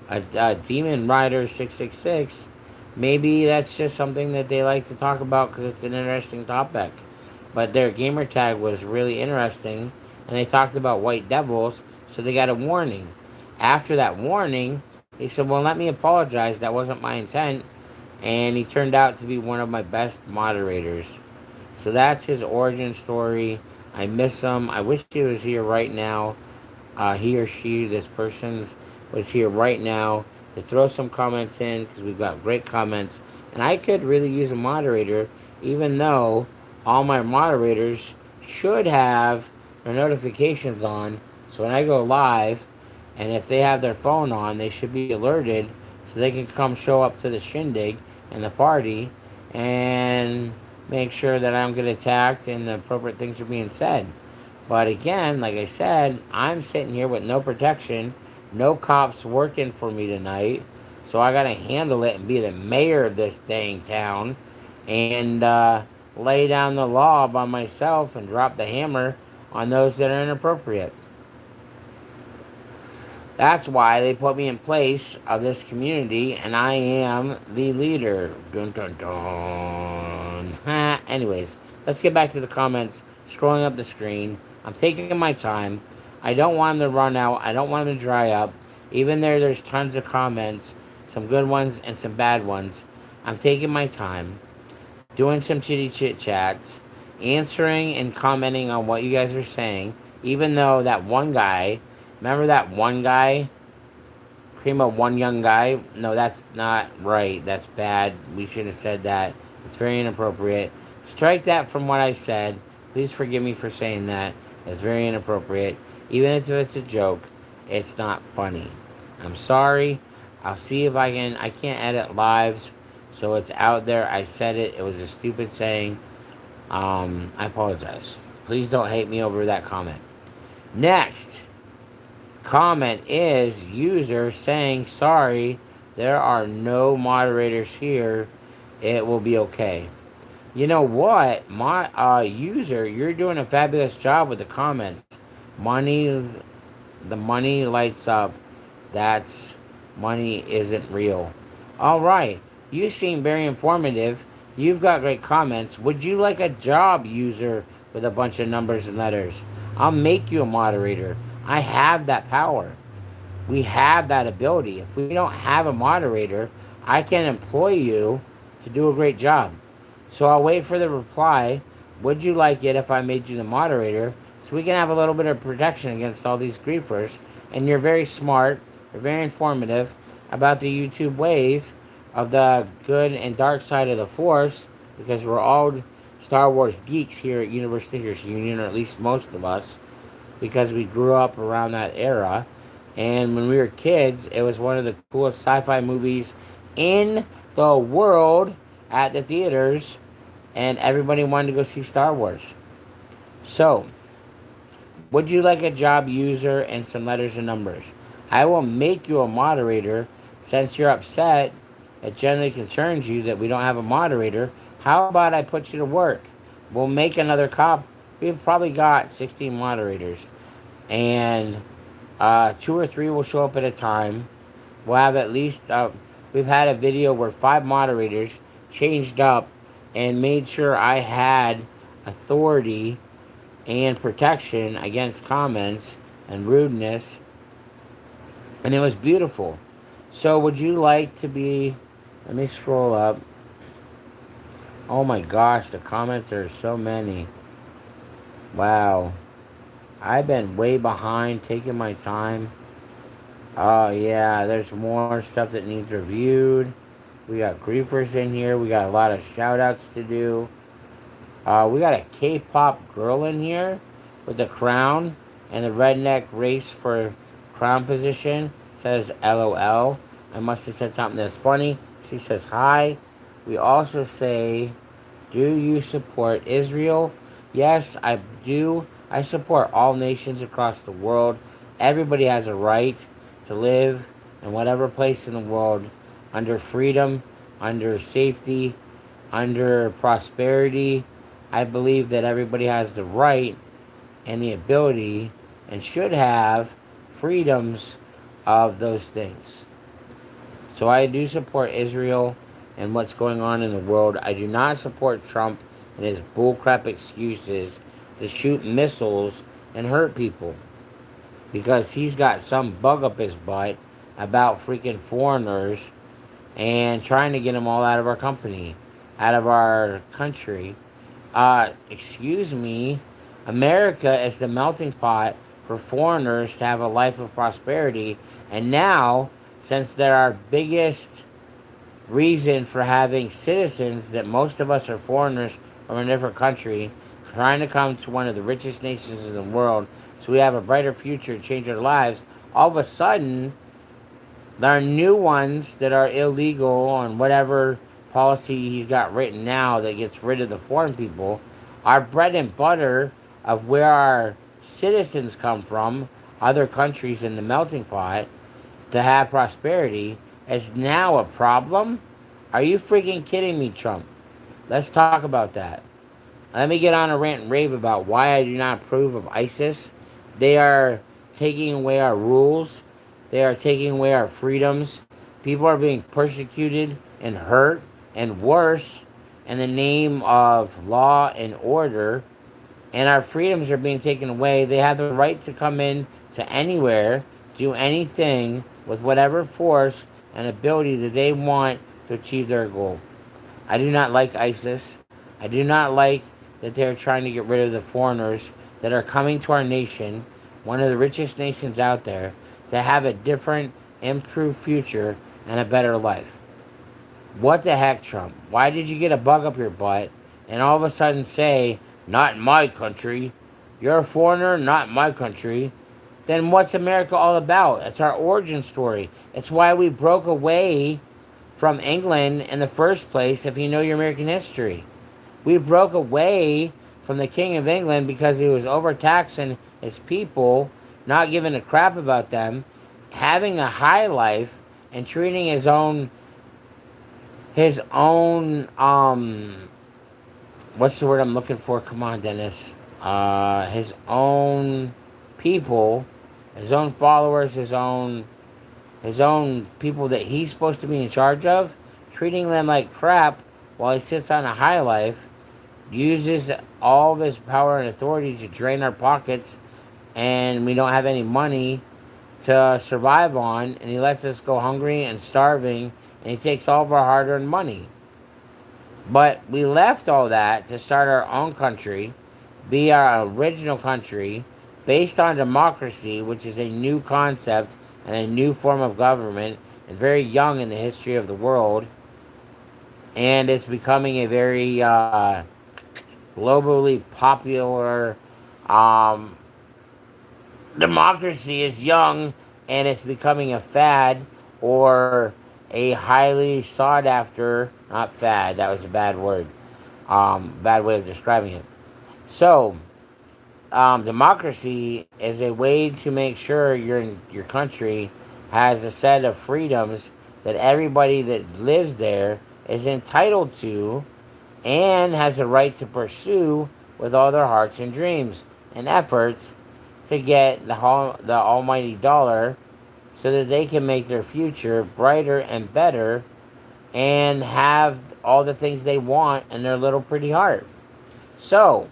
a Demon Rider 666. Maybe that's just something that they like to talk about because it's an interesting topic. But their gamer tag was really interesting, and they talked about white devils, so they got a warning. After that warning, he said, well, let me apologize, that wasn't my intent, and he turned out to be one of my best moderators. So that's his origin story. I miss him. I wish he was here right now. He or she, this person, was here right now to throw some comments in, because we've got great comments. And I could really use a moderator, even though all my moderators should have their notifications on. So when I go live, and if they have their phone on, they should be alerted so they can come show up to the shindig and the party and make sure that I don't get attacked and the appropriate things are being said. But again, like I said, I'm sitting here with no protection, no cops working for me tonight, so I gotta handle it and be the mayor of this dang town and lay down the law by myself and drop the hammer on those that are inappropriate. That's why they put me in place of this community, and I am the leader. Dun dun dun. Ha. Anyways, let's get back to the comments. Scrolling up the screen. I'm taking my time. I don't want them to run out. I don't want them to dry up. Even there's tons of comments, some good ones and some bad ones. I'm taking my time, doing some chitty chit chats, answering and commenting on what you guys are saying. Even though that one guy, remember that one guy? Cream of one young guy? No, that's not right. That's bad. We shouldn't have said that. It's very inappropriate. Strike that from what I said. Please forgive me for saying that. It's very inappropriate. Even if it's a joke, it's not funny. I'm sorry. I'll see if I can't edit lives, so it's out there. I said it. It was a stupid saying. I apologize. Please don't hate me over that comment. Next comment is user saying, sorry, there are no moderators here. It will be okay. You know what? My user, you're doing a fabulous job with the comments. The money lights up. That's money isn't real. All right. You seem very informative. You've got great comments. Would you like a job, user, with a bunch of numbers and letters? I'll make you a moderator. I have that power. We have that ability. If we don't have a moderator, I can employ you to do a great job. So I'll wait for the reply. Would you like it if I made you the moderator so we can have a little bit of protection against all these griefers? And you're very smart, you're very informative about the YouTube ways of the good and dark side of the Force, because we're all Star Wars geeks here at Universe Thinkers Union, or at least most of us, because we grew up around that era. And when we were kids, it was one of the coolest sci-fi movies in the world at the theaters, and everybody wanted to go see Star Wars. So, would you like a job user and some letters and numbers? I will make you a moderator since you're upset. It generally concerns you that we don't have a moderator. How about I put you to work? We'll make another cop. We've probably got 16 moderators, and two or three will show up at a time. We'll have at least, we've had a video where 5 moderators changed up and made sure I had authority and protection against comments and rudeness, and it was beautiful. So, would you like to be? Let me scroll up. Oh my gosh, the comments are so many. Wow. I've been way behind, taking my time. Oh, yeah, there's more stuff that needs reviewed. We got griefers in here. We got a lot of shout outs to do. We got a K-pop girl in here with the crown and the redneck race for crown position. Says LOL. I must have said something that's funny. She says hi. We also say, do you support Israel? Yes, I do. I support all nations across the world. Everybody has a right to live in whatever place in the world under freedom, under safety, under prosperity. I believe that everybody has the right and the ability and should have freedoms of those things. So I do support Israel and what's going on in the world. I do not support Trump and his bullcrap excuses to shoot missiles and hurt people, because he's got some bug up his butt about freaking foreigners and trying to get them all out of our company, out of our country. Excuse me, America is the melting pot for foreigners to have a life of prosperity. And now, since they're our biggest reason for having citizens, that most of us are foreigners from a different country, trying to come to one of the richest nations in the world so we have a brighter future and change our lives, all of a sudden, there are new ones that are illegal on whatever policy he's got written now that gets rid of the foreign people. Our bread and butter of where our citizens come from, other countries in the melting pot, to have prosperity, is now a problem? Are you freaking kidding me, Trump? Let's talk about that. Let me get on a rant and rave about why I do not approve of ISIS. They are taking away our rules. They are taking away our freedoms. People are being persecuted and hurt and worse in the name of law and order. And our freedoms are being taken away. They have the right to come in to anywhere, do anything with whatever force and ability that they want to achieve their goal. I do not like ISIS. I do not like that they're trying to get rid of the foreigners that are coming to our nation, one of the richest nations out there, to have a different, improved future and a better life. What the heck, Trump? Why did you get a bug up your butt and all of a sudden say, not in my country? You're a foreigner, not in my country. Then what's America all about? It's our origin story. It's why we broke away from England in the first place, if you know your American history. We broke away from the King of England because he was overtaxing his people, not giving a crap about them, having a high life, and treating his own, what's the word I'm looking for? Come on, Dennis. His own people, his own followers, his own people that he's supposed to be in charge of, treating them like crap while he sits on a high life, uses all of his power and authority to drain our pockets, and we don't have any money to survive on, and he lets us go hungry and starving, and he takes all of our hard-earned money. But we left all that to start our own country, be our original country, based on democracy, which is a new concept and a new form of government, and very young in the history of the world. And it's becoming a very globally popular um, democracy is young, and it's becoming a fad or a highly sought after, not fad, that was a bad word, bad way of describing it. So, democracy is a way to make sure your country has a set of freedoms that everybody that lives there is entitled to and has a right to pursue with all their hearts and dreams and efforts to get the almighty dollar so that they can make their future brighter and better and have all the things they want in their little pretty heart. So,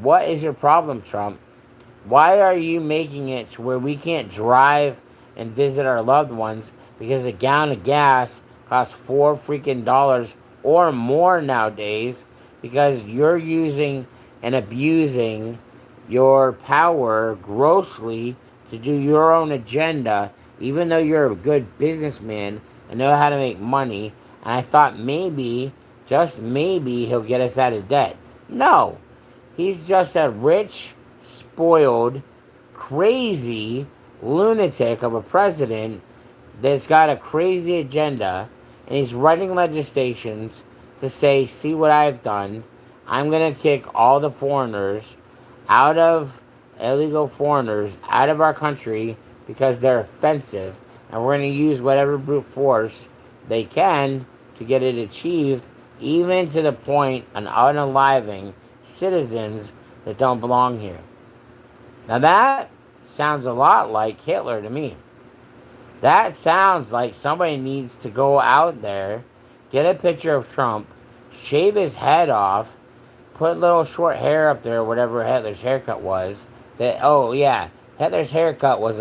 what is your problem, Trump? Why are you making it to where we can't drive and visit our loved ones because a gallon of gas costs $4 freaking or more nowadays because you're using and abusing your power grossly to do your own agenda, even though you're a good businessman and know how to make money. And I thought maybe, just maybe, he'll get us out of debt. No, he's just a rich, spoiled, crazy lunatic of a president that's got a crazy agenda, and he's writing legislations to say, see what I've done. I'm going to kick all the foreigners out of illegal foreigners out of our country because they're offensive, and we're going to use whatever brute force they can to get it achieved, even to the point of unaliving citizens that don't belong here. Now that sounds a lot like Hitler to me. That sounds like somebody needs to go out there, get a picture of Trump, shave his head off, put little short hair up there, whatever Hitler's haircut was. That, oh yeah, Hitler's haircut was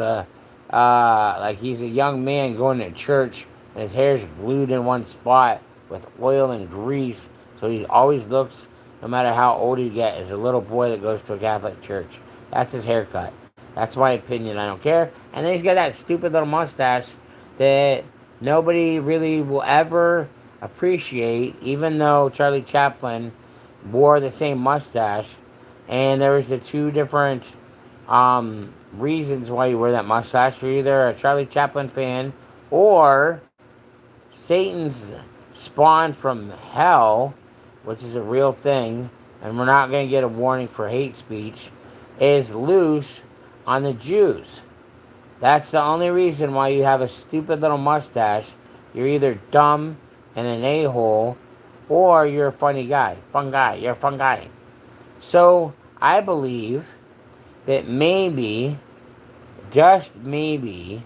like he's a young man going to church and his hair's glued in one spot with oil and grease, so he always looks, no matter how old he gets, as a little boy that goes to a Catholic church. That's his haircut. That's my opinion. I don't care. And then he's got that stupid little mustache that nobody really will ever appreciate, even though Charlie Chaplin wore the same mustache. And there was the two different reasons why you wear that mustache. You're either a Charlie Chaplin fan or Satan's spawn from hell, which is a real thing, and we're not going to get a warning for hate speech, is loose on the Jews. That's the only reason why you have a stupid little mustache. You're either dumb and an a-hole, or you're a funny guy. Fun guy. You're a fun guy. So I believe that maybe, just maybe,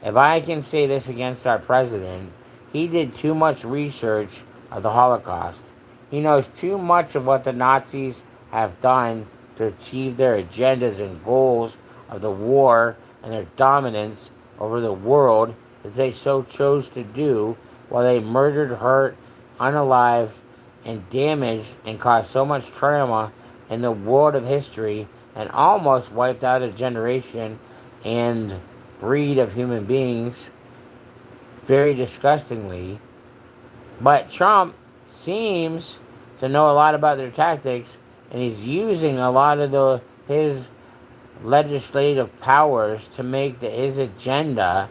if I can say this against our president, he did too much research of the Holocaust. He knows too much of what the Nazis have done to achieve their agendas and goals of the war and their dominance over the world that they so chose to do while they murdered, hurt, unalived, and damaged and caused so much trauma in the world of history and almost wiped out a generation and breed of human beings very disgustingly. But Trump seems to know a lot about their tactics, and he's using a lot of his legislative powers to make his agenda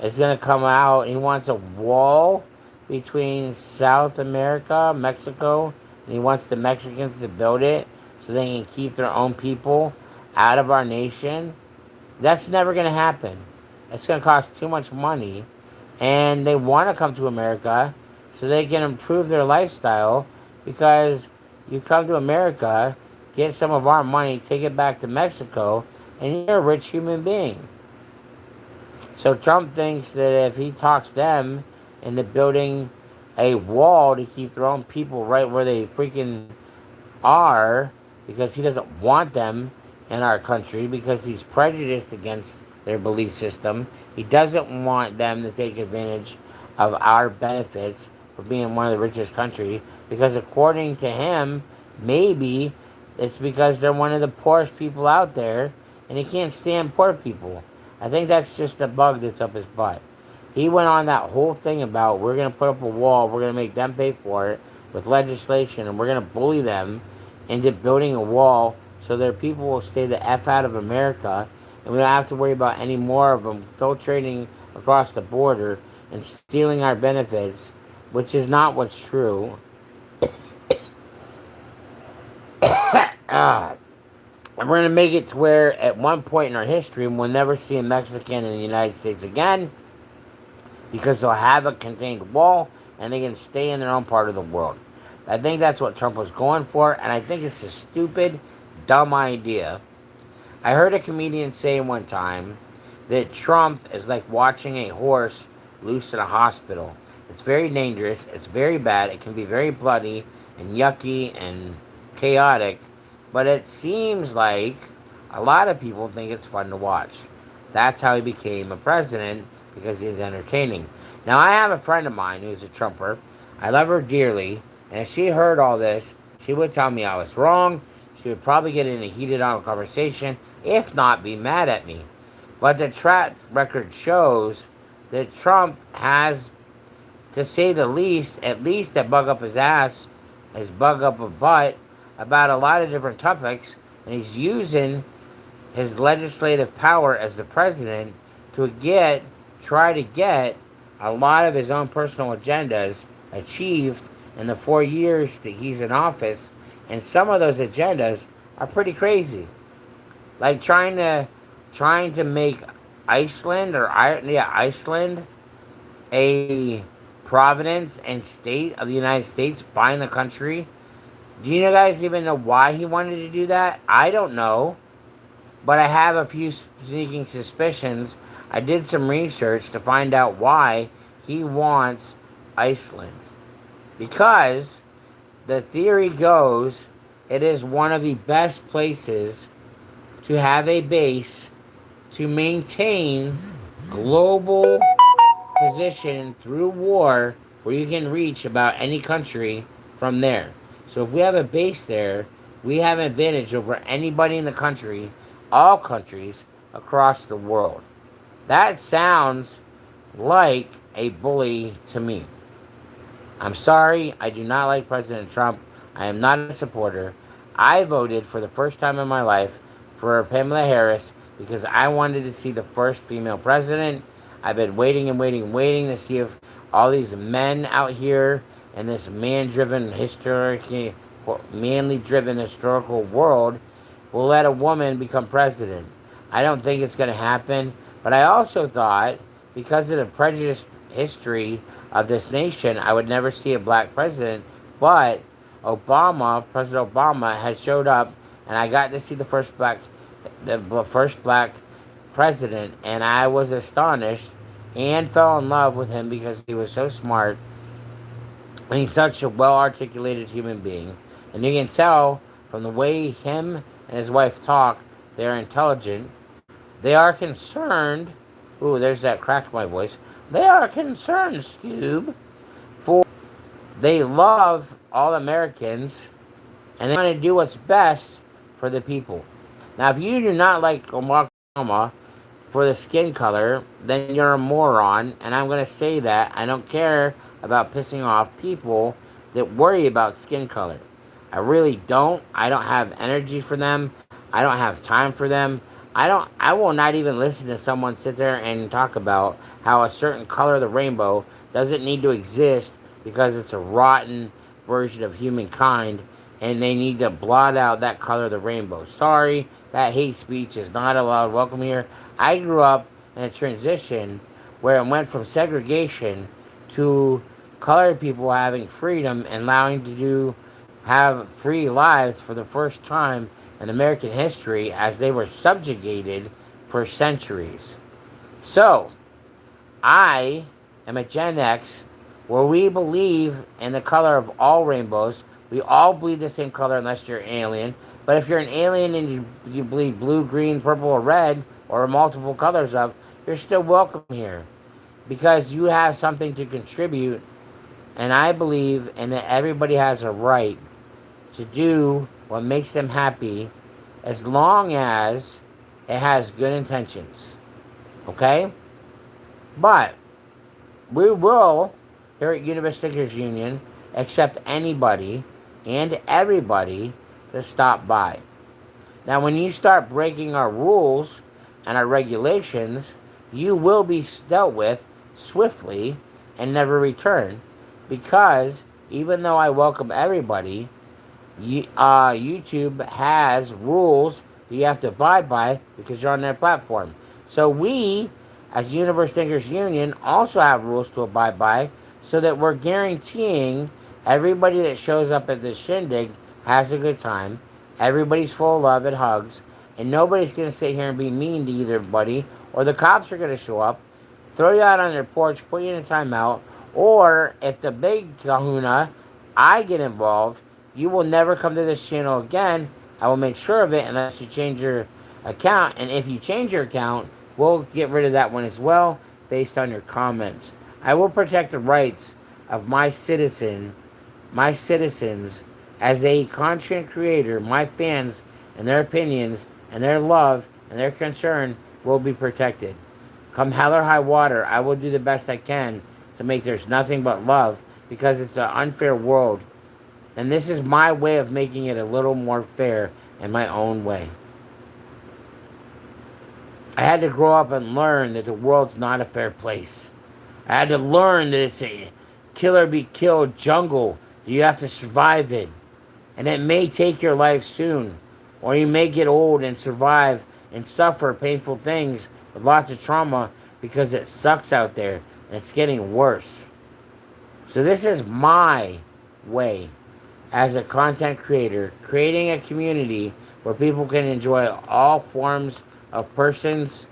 is going to come out. He wants a wall between South America, Mexico, and he wants the Mexicans to build it so they can keep their own people out of our nation. That's never going to happen. It's going to cost too much money, and they want to come to America so they can improve their lifestyle, because you come to America, get some of our money, take it back to Mexico, and you're a rich human being. So Trump thinks that if he talks them into building a wall to keep their own people right where they freaking are, because he doesn't want them in our country, because he's prejudiced against their belief system. He doesn't want them to take advantage of our benefits for being one of the richest countries, because according to him, maybe it's because they're one of the poorest people out there, and he can't stand poor people. I think that's just a bug that's up his butt. He went on that whole thing about we're going to put up a wall, we're going to make them pay for it with legislation, and we're going to bully them into building a wall so their people will stay the F out of America, and we don't have to worry about any more of them filtrating across the border and stealing our benefits, which is not what's true. uh, and we're going to make it to where at one point in our history we'll never see a Mexican in the United States again, because they'll have a contained wall and they can stay in their own part of the world. I think that's what Trump was going for, and I think it's a stupid, dumb idea. I heard a comedian say one time that Trump is like watching a horse loose in a hospital. It's very dangerous, it's very bad, it can be very bloody and yucky and chaotic, but it seems like a lot of people think it's fun to watch. That's how he became a president, because he's entertaining. Now, I have a friend of mine who's a Trumper. I love her dearly, and if she heard all this, she would tell me I was wrong. She would probably get in a heated on conversation, if not be mad at me. But the track record shows that Trump has, to say the least, at least a bug up his ass, his bug up a butt, about a lot of different topics, and he's using his legislative power as the president to try to get a lot of his own personal agendas achieved in the 4 years that he's in office, and some of those agendas are pretty crazy. Like trying to make Iceland a province and state of the United States, buying the country. Do you guys even know why he wanted to do that? I don't know, but I have a few sneaking suspicions. I did some research to find out why he wants Iceland. Because the theory goes it is one of the best places to have a base to maintain global position through war, where you can reach about any country from there. So if we have a base there, we have an advantage over anybody in the country, all countries across the world. That sounds like a bully to me. I'm sorry, I do not like President Trump. I am not a supporter. I voted for the first time in my life for Pamela Harris because I wanted to see the first female president. I've been waiting and waiting and waiting to see if all these men out here in this manly-driven historical world will let a woman become president. I don't think it's going to happen, but I also thought, because of the prejudiced history of this nation, I would never see a black president, but President Obama has showed up, and I got to see the first black president, and I was astonished and fell in love with him because he was so smart, and he's such a well-articulated human being, and you can tell from the way him and his wife talk, they're intelligent, they are concerned, ooh, there's that crack in my voice, they are concerned, Scoob, for they love all Americans, and they want to do what's best for the people. Now, if you do not like Obama for the skin color, then you're a moron, and I'm going to say that. I don't care about pissing off people that worry about skin color. I really don't. I don't have energy for them. I don't have time for them. I will not even listen to someone sit there and talk about how a certain color of the rainbow doesn't need to exist because it's a rotten version of humankind and they need to blot out that color of the rainbow. Sorry, that hate speech is not allowed. Welcome here. I grew up in a transition where it went from segregation to colored people having freedom and allowing to have free lives for the first time in American history, as they were subjugated for centuries. So, I am a Gen X where we believe in the color of all rainbows. We all bleed the same color unless you're an alien. But if you're an alien and you bleed blue, green, purple, or red, or multiple colors of, you're still welcome here. Because you have something to contribute And I believe in that everybody has a right to do what makes them happy as long as it has good intentions. Okay? But we will, here at Universe Thinkers Union, accept anybody and everybody to stop by. Now, when you start breaking our rules and our regulations, you will be dealt with swiftly and never return, because even though I welcome everybody, YouTube has rules that you have to abide by because you're on their platform. So we, as Universe Thinkers Union, also have rules to abide by, so that we're guaranteeing everybody that shows up at this shindig has a good time. Everybody's full of love and hugs, and nobody's going to sit here and be mean to either buddy, or the cops are going to show up, throw you out on their porch, put you in a timeout, or if the big kahuna, I get involved, you will never come to this channel again. I will make sure of it unless you change your account. And if you change your account, we'll get rid of that one as well based on your comments. I will protect the rights of my citizens as a content creator. My fans and their opinions and their love and their concern will be protected. Come hell or high water, I will do the best I can to make there's nothing but love, because it's an unfair world. And this is my way of making it a little more fair in my own way. I had to grow up and learn that the world's not a fair place. I had to learn that it's a kill or be killed jungle that you have to survive in. And it may take your life soon, or you may get old and survive and suffer painful things with lots of trauma, because it sucks out there and it's getting worse. So this is my way as a content creator, creating a community where people can enjoy all forms of persons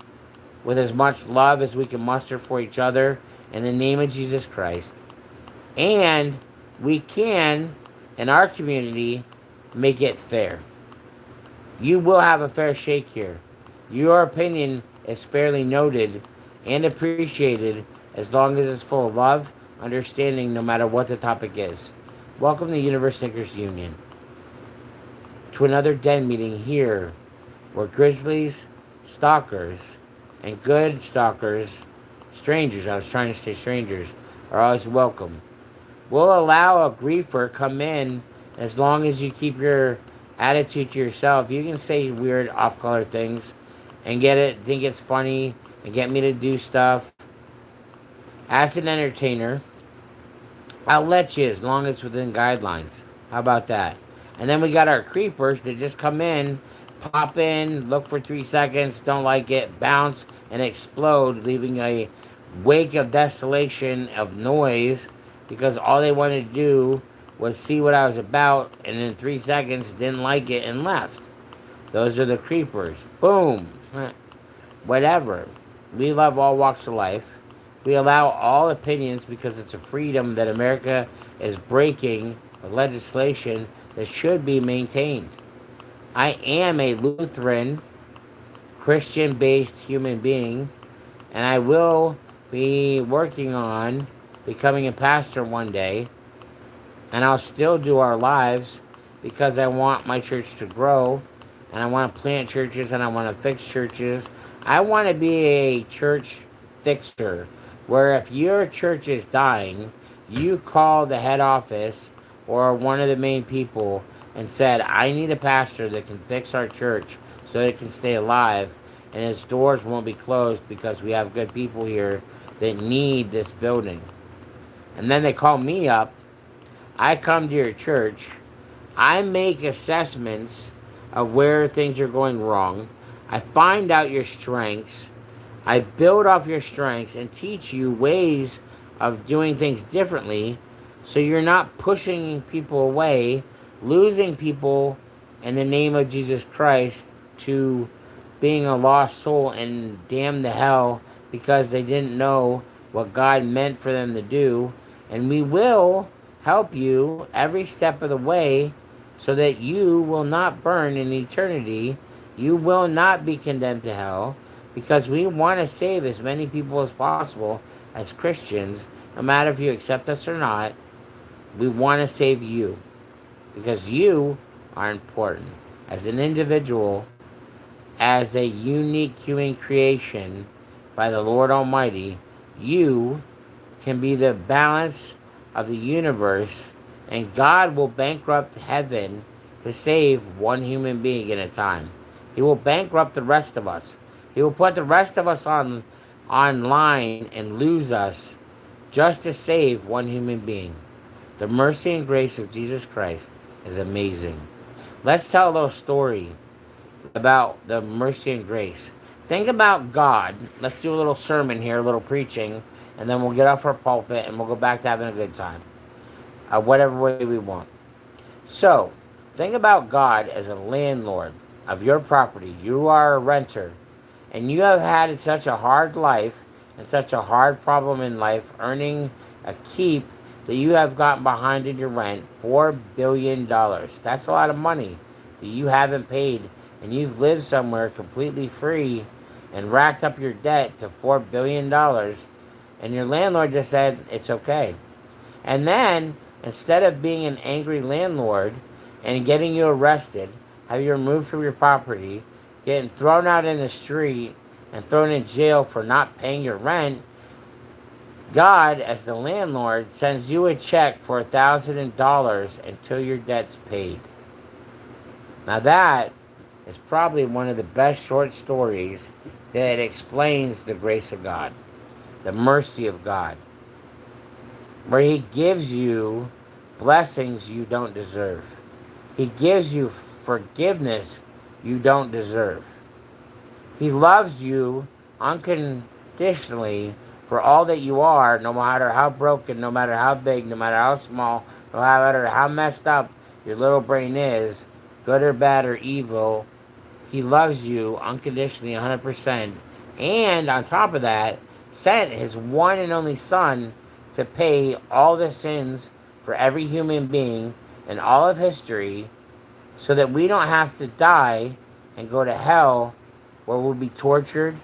with as much love as we can muster for each other in the name of Jesus Christ. And we can, in our community, make it fair. You will have a fair shake here. Your opinion is fairly noted and appreciated as long as it's full of love, understanding, no matter what the topic is. Welcome to Universe Thinkers Union, to another den meeting here, where grizzlies, stalkers, and good stalkers, strangers, I was trying to say strangers, are always welcome. We'll allow a griefer come in as long as you keep your attitude to yourself. You can say weird off-color things and think it's funny and get me to do stuff. As an entertainer, I'll let you as long as it's within guidelines. How about that? And then we got our creepers that just come in, pop in, look for 3 seconds, don't like it, bounce, and explode, leaving a wake of desolation of noise, because all they wanted to do was see what I was about, and in 3 seconds didn't like it and left. Those are the creepers. Boom. Whatever. We love all walks of life. We allow all opinions because it's a freedom that America is breaking with legislation that should be maintained. I am a Lutheran, Christian-based human being, and I will be working on becoming a pastor one day, and I'll still do our lives because I want my church to grow, and I want to plant churches, and I want to fix churches. I want to be a church fixer, where if your church is dying, you call the head office or one of the main people and said, I need a pastor that can fix our church so that it can stay alive and its doors won't be closed, because we have good people here that need this building. And then they call me up. I come to your church. I make assessments of where things are going wrong. I find out your strengths. I build off your strengths and teach you ways of doing things differently, so you're not pushing people away, losing people in the name of Jesus Christ to being a lost soul and damned to hell because they didn't know what God meant for them to do. And we will help you every step of the way so that you will not burn in eternity. You will not be condemned to hell, because we want to save as many people as possible as Christians, no matter if you accept us or not. We want to save you because you are important. As an individual, as a unique human creation by the Lord Almighty, you can be the balance of the universe, and God will bankrupt heaven to save one human being at a time. He will bankrupt the rest of us. He will put the rest of us on online and lose us just to save one human being. The mercy and grace of Jesus Christ is amazing. Let's tell a little story about the mercy and grace. Think about God. Let's do a little sermon here, a little preaching, and then we'll get off our pulpit and we'll go back to having a good time, whatever way we want. So, think about God as a landlord of your property. You are a renter, and you have had such a hard life and such a hard problem in life earning a keep that you have gotten behind in your rent $4 billion. That's a lot of money that you haven't paid, and you've lived somewhere completely free and racked up your debt to $4 billion, and your landlord just said it's okay. And then, instead of being an angry landlord and getting you arrested, have you removed from your property, getting thrown out in the street, and thrown in jail for not paying your rent, God, as the landlord, sends you a check for $1,000 until your debt's paid. Now that is probably one of the best short stories that explains the grace of God, the mercy of God, where He gives you blessings you don't deserve. He gives you forgiveness you don't deserve. He loves you unconditionally for all that you are, no matter how broken, no matter how big, no matter how small, no matter how messed up your little brain is, good or bad or evil. He loves you unconditionally 100%. And on top of that, sent His one and only Son to pay all the sins for every human being in all of history so that we don't have to die and go to hell where we'll be tortured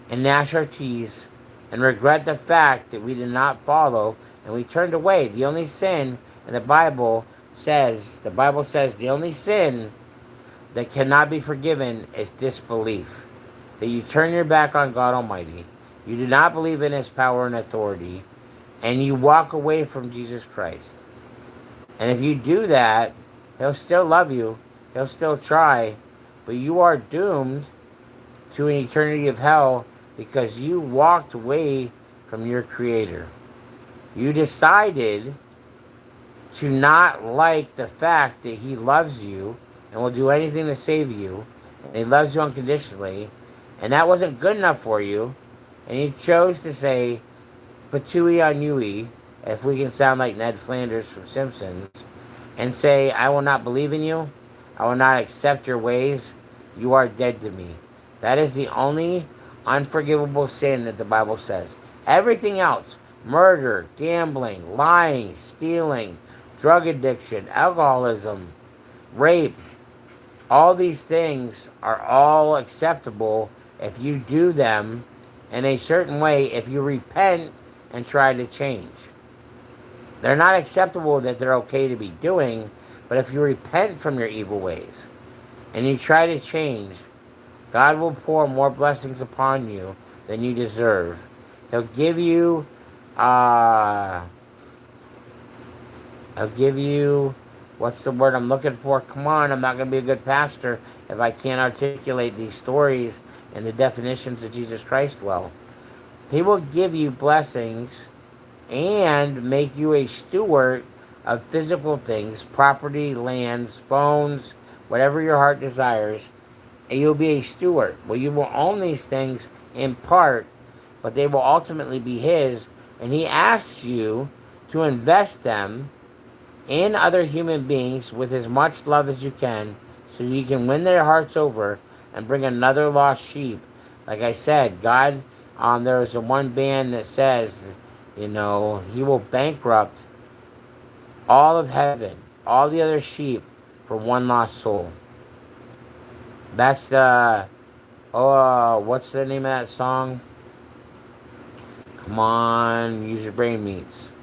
and gnash our teeth and regret the fact that we did not follow and we turned away. The only sin in the Bible says the only sin that cannot be forgiven is disbelief. That you turn your back on God Almighty, you do not believe in His power and authority, and you walk away from Jesus Christ. And if you do that, He'll still love you, He'll still try, but you are doomed to an eternity of hell because you walked away from your Creator. You decided to not like the fact that He loves you and will do anything to save you, and He loves you unconditionally, and that wasn't good enough for you, and you chose to say, patooey on Yui, if we can sound like Ned Flanders from Simpsons, and say, I will not believe in you, I will not accept your ways, you are dead to me. That is the only unforgivable sin that the Bible says. Everything else, murder, gambling, lying, stealing, drug addiction, alcoholism, rape, all these things are all acceptable if you do them in a certain way, if you repent and try to change. They're not acceptable that they're okay to be doing, but if you repent from your evil ways and you try to change, God will pour more blessings upon you than you deserve. He'll give you, what's the word I'm looking for? Come on, I'm not going to be a good pastor if I can't articulate these stories and the definitions of Jesus Christ well. He will give you blessings and make you a steward of physical things, property, lands, phones, whatever your heart desires, and you'll be a steward. Well, you will own these things in part, but they will ultimately be His, and He asks you to invest them in other human beings with as much love as you can so you can win their hearts over and bring another lost sheep. Like I said, God, there is a one band that says, He will bankrupt all of heaven, all the other sheep for one lost soul. That's what's the name of that song? Come on, use your brain meats.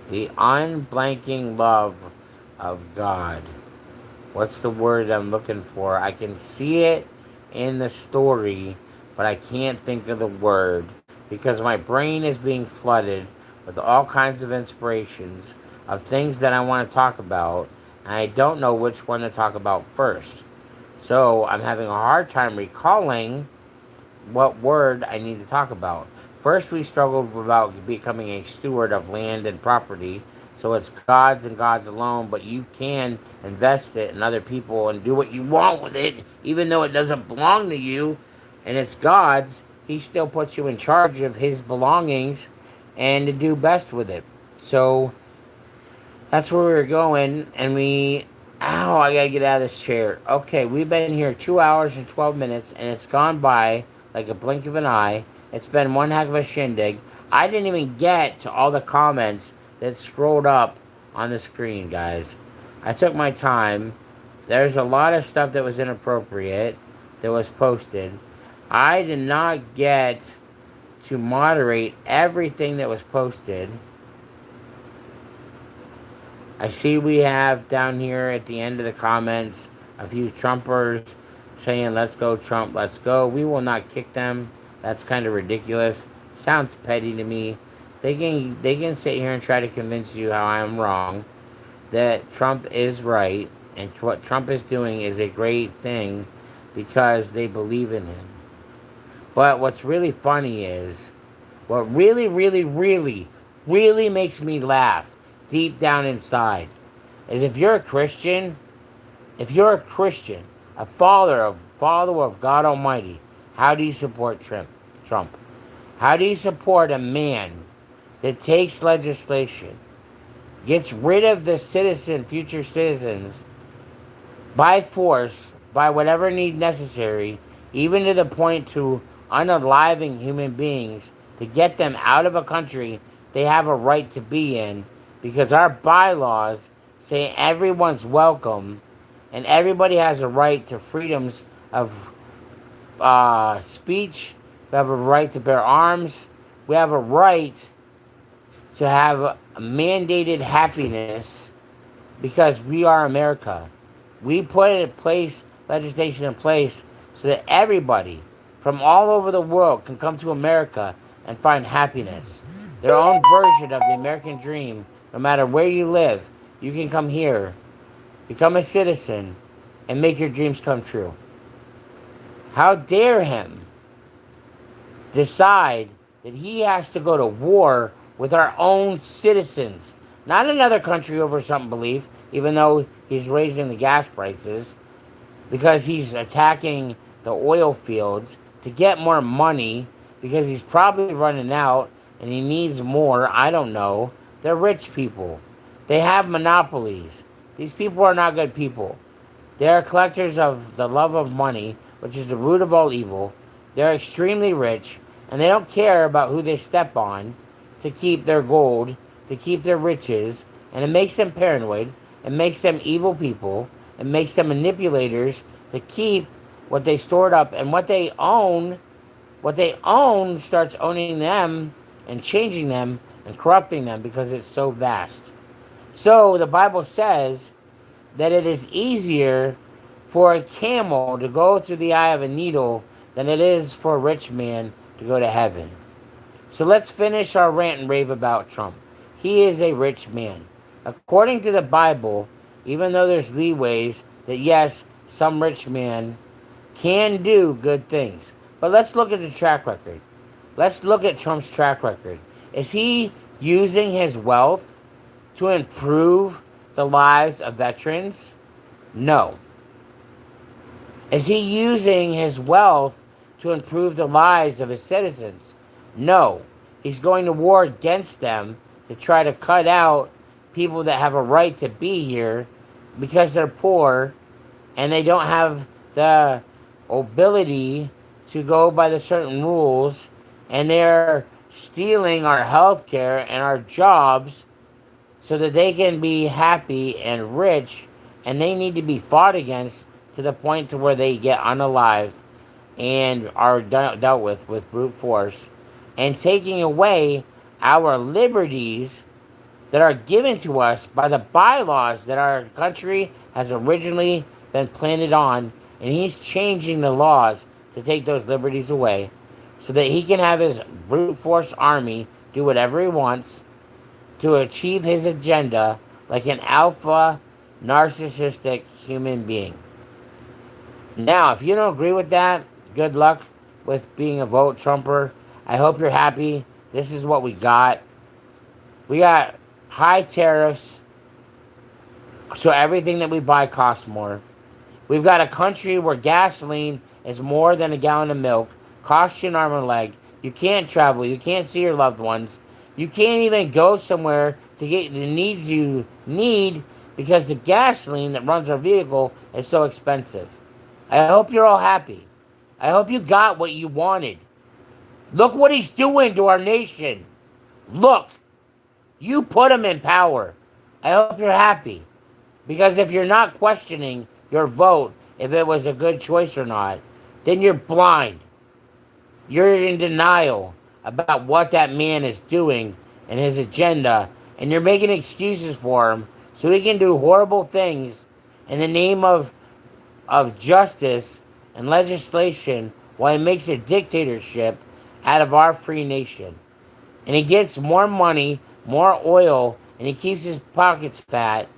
The unblanking love of God. What's the word I'm looking for? I can see it in the story, but I can't think of the word because my brain is being flooded with all kinds of inspirations of things that I want to talk about, and I don't know which one to talk about first. So I'm having a hard time recalling what word I need to talk about. First, we struggled about becoming a steward of land and property. So it's God's and God's alone, but you can invest it in other people and do what you want with it, even though it doesn't belong to you and it's God's. He still puts you in charge of His belongings and to do best with it. So that's where we were going, and we. Ow, I gotta get out of this chair. Okay, we've been here 2 hours and 12 minutes, and it's gone by like a blink of an eye. It's been one heck of a shindig. I didn't even get to all the comments that scrolled up on the screen, guys. I took my time. There's a lot of stuff that was inappropriate that was posted. I did not get to moderate everything that was posted. I see we have down here at the end of the comments a few Trumpers saying, let's go, Trump, let's go. We will not kick them. That's kind of ridiculous. Sounds petty to me. They can sit here and try to convince you how I'm wrong, that Trump is right, and what Trump is doing is a great thing because they believe in him. But what's really funny is, what really, really, really, really makes me laugh deep down inside is if you're a Christian, a follower of God Almighty, how do you support Trump? How do you support a man that takes legislation, gets rid of the future citizens, by force, by whatever need necessary, even to the point to unaliving human beings to get them out of a country they have a right to be in, because our bylaws say everyone's welcome and everybody has a right to freedoms of speech. We have a right to bear arms. We have a right to have a mandated happiness because we are America. We put legislation in place so that everybody from all over the world can come to America and find happiness. Their own version of the American dream, no matter where you live, you can come here, become a citizen, and make your dreams come true. How dare him decide that he has to go to war with our own citizens, not another country over some belief, even though he's raising the gas prices, because he's attacking the oil fields to get more money, because he's probably running out and he needs more. I don't know. They're rich people. They have monopolies. These people are not good people. They are collectors of the love of money, which is the root of all evil. They're extremely rich, and they don't care about who they step on to keep their gold, to keep their riches, and it makes them paranoid. It makes them evil people. It makes them manipulators to keep what they stored up, and what they own starts owning them and changing them and corrupting them because it's so vast. So the Bible says that it is easier for a camel to go through the eye of a needle than it is for a rich man to go to heaven. So let's finish our rant and rave about Trump. He is a rich man. According to the Bible, even though there's leeways that yes, some rich man can do good things. But let's look at the track record. Let's look at Trump's track record. Is he using his wealth to improve the lives of veterans? No. Is he using his wealth to improve the lives of his citizens? No. He's going to war against them to try to cut out people that have a right to be here because they're poor and they don't have the ability to go by the certain rules, and they're stealing our health care and our jobs so that they can be happy and rich, and they need to be fought against to the point to where they get unalived and are dealt with brute force, and taking away our liberties that are given to us by the bylaws that our country has originally been planted on, and he's changing the laws to take those liberties away so that he can have his brute force army do whatever he wants to achieve his agenda like an alpha narcissistic human being. Now, if you don't agree with that, good luck with being a vote Trumper. I hope you're happy. This is what we got. We got high tariffs, so everything that we buy costs more. We've got a country where gasoline is more than a gallon of milk, costs you an arm and a leg. You can't travel. You can't see your loved ones. You can't even go somewhere to get the needs you need because the gasoline that runs our vehicle is so expensive. I hope you're all happy. I hope you got what you wanted. Look what he's doing to our nation. Look, you put him in power. I hope you're happy. Because if you're not questioning your vote, if it was a good choice or not, then you're blind. You're in denial about what that man is doing and his agenda, and you're making excuses for him so he can do horrible things in the name of justice and legislation while he makes a dictatorship out of our free nation. And he gets more money, more oil, and he keeps his pockets fat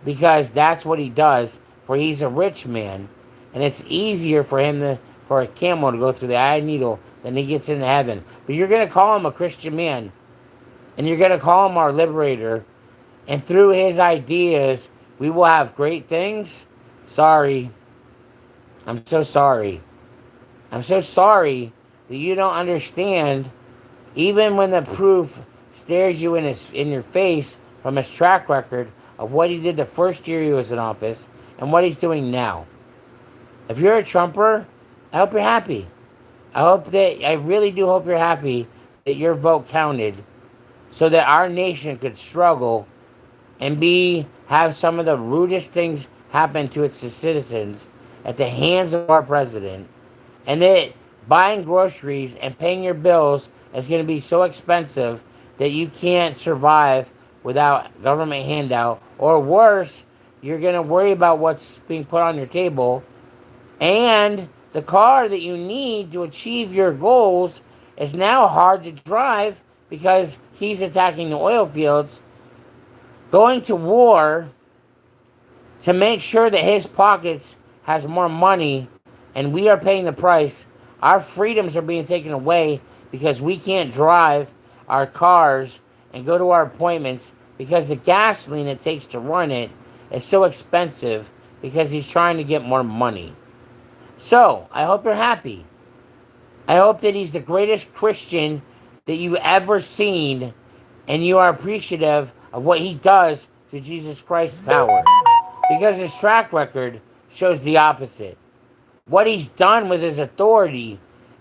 because that's what he does, for he's a rich man, and it's easier for for a camel to go through the eye of a needle than he gets into heaven. But you're going to call him a Christian man, and you're going to call him our liberator, and through his ideas, we will have great things? Sorry. I'm so sorry. I'm so sorry that you don't understand, even when the proof stares you in your face from his track record of what he did the first year he was in office and what he's doing now. If you're a Trumper, I hope you're happy. I really do hope you're happy that your vote counted so that our nation could struggle and have some of the rudest things happen to its citizens at the hands of our president, and that buying groceries and paying your bills is going to be so expensive that you can't survive without government handout, or worse, you're going to worry about what's being put on your table, and the car that you need to achieve your goals is now hard to drive because he's attacking the oil fields, going to war to make sure that his pockets has more money, and we are paying the price. Our freedoms are being taken away because we can't drive our cars and go to our appointments because the gasoline it takes to run it is so expensive because he's trying to get more money. So, I hope you're happy. I hope that he's the greatest Christian that you've ever seen, and you are appreciative of what he does through Jesus Christ's power. Because his track record shows the opposite. What he's done with his authority,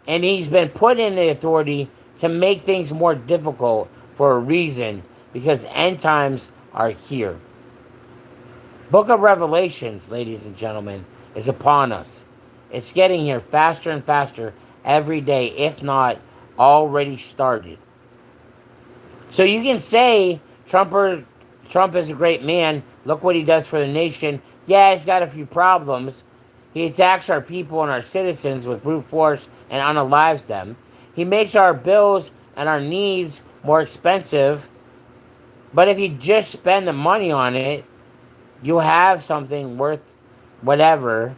and he's been put in the authority to make things more difficult for a reason, because end times are here. Book of Revelations, ladies and gentlemen, is upon us. It's getting here faster and faster every day, if not already started. So you can say Trump is a great man. Look what he does for the nation. Yeah, he's got a few problems. He attacks our people and our citizens with brute force and unalives them. He makes our bills and our needs more expensive. But if you just spend the money on it, you'll have something worth whatever.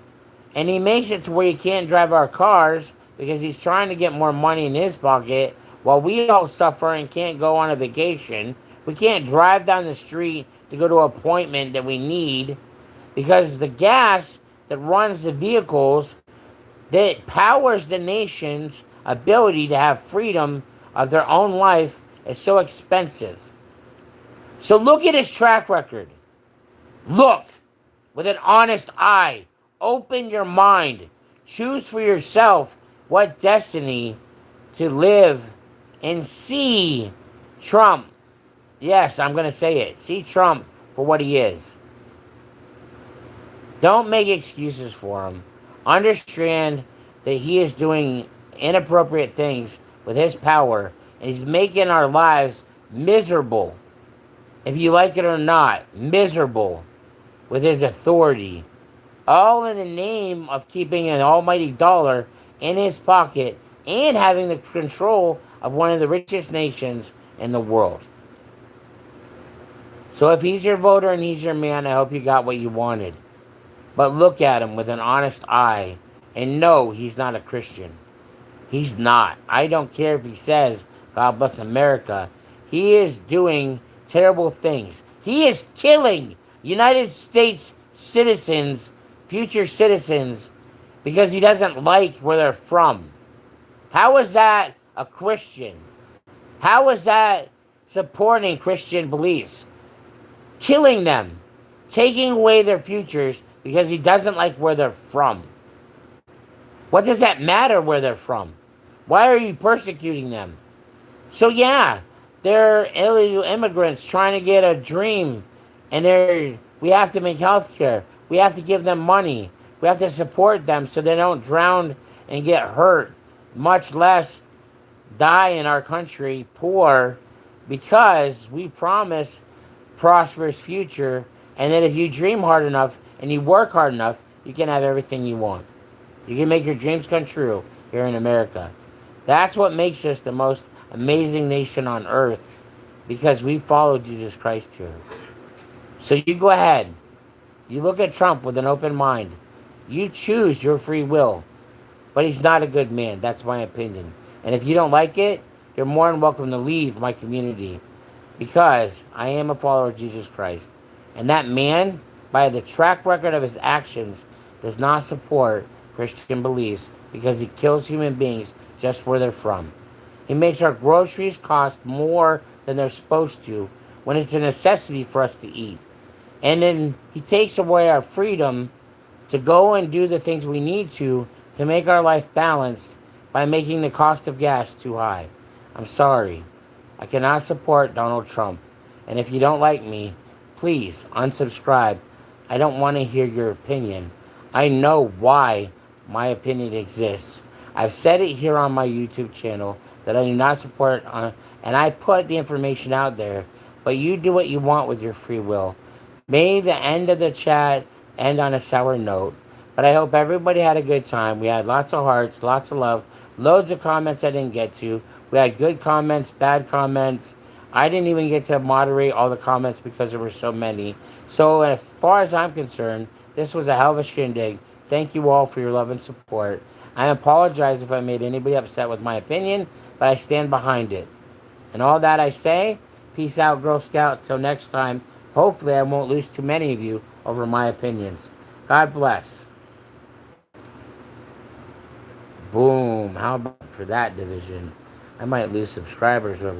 And he makes it to where you can't drive our cars because he's trying to get more money in his pocket while we all suffer and can't go on a vacation. We can't drive down the street to go to an appointment that we need because the gas that runs the vehicles that powers the nation's ability to have freedom of their own life is so expensive. So look at his track record. Look with an honest eye. Open your mind. Choose for yourself what destiny to live and see Trump. Yes, I'm going to say it. See Trump for what he is. Don't make excuses for him. Understand that he is doing inappropriate things with his power, and he's making our lives miserable. if you like it or not, miserable with his authority, all in the name of keeping an almighty dollar in his pocket and having the control of one of the richest nations in the world. So if he's your voter and he's your man, I hope you got what you wanted. But look at him with an honest eye and know he's not a Christian. He's not. I don't care if he says, God bless America. He is doing terrible things. He is killing United States citizens, future citizens, because he doesn't like where they're from. How is that a Christian? How is that supporting Christian beliefs? Killing them, taking away their futures because he doesn't like where they're from. What does that matter where they're from? Why are you persecuting them? So yeah, they're illegal immigrants trying to get a dream, and we have to make health care. We have to give them money. We have to support them so they don't drown and get hurt, much less die in our country poor, because we promise prosperous future, and that if you dream hard enough and you work hard enough, you can have everything you want. You can make your dreams come true here in America. That's what makes us the most amazing nation on earth, because we follow Jesus Christ here. So you go ahead. You look at Trump with an open mind. You choose your free will. But he's not a good man. That's my opinion. And if you don't like it, you're more than welcome to leave my community, because I am a follower of Jesus Christ. And that man, by the track record of his actions, does not support Christian beliefs, because he kills human beings just where they're from. He makes our groceries cost more than they're supposed to when it's a necessity for us to eat. And then he takes away our freedom to go and do the things we need to make our life balanced, by making the cost of gas too high. I'm sorry. I cannot support Donald Trump. And if you don't like me, please unsubscribe. I don't want to hear your opinion. I know why my opinion exists. I've said it here on my YouTube channel that I do not support, and I put the information out there. But you do what you want with your free will. May the end of the chat end on a sour note. But I hope everybody had a good time. We had lots of hearts, lots of love, loads of comments I didn't get to. We had good comments, bad comments. I didn't even get to moderate all the comments because there were so many. So as far as I'm concerned, this was a hell of a shindig. Thank you all for your love and support. I apologize if I made anybody upset with my opinion, but I stand behind it. And all that I say, peace out, Girl Scout. Till next time, hopefully I won't lose too many of you over my opinions. God bless. Boom. How about for that division? I might lose subscribers over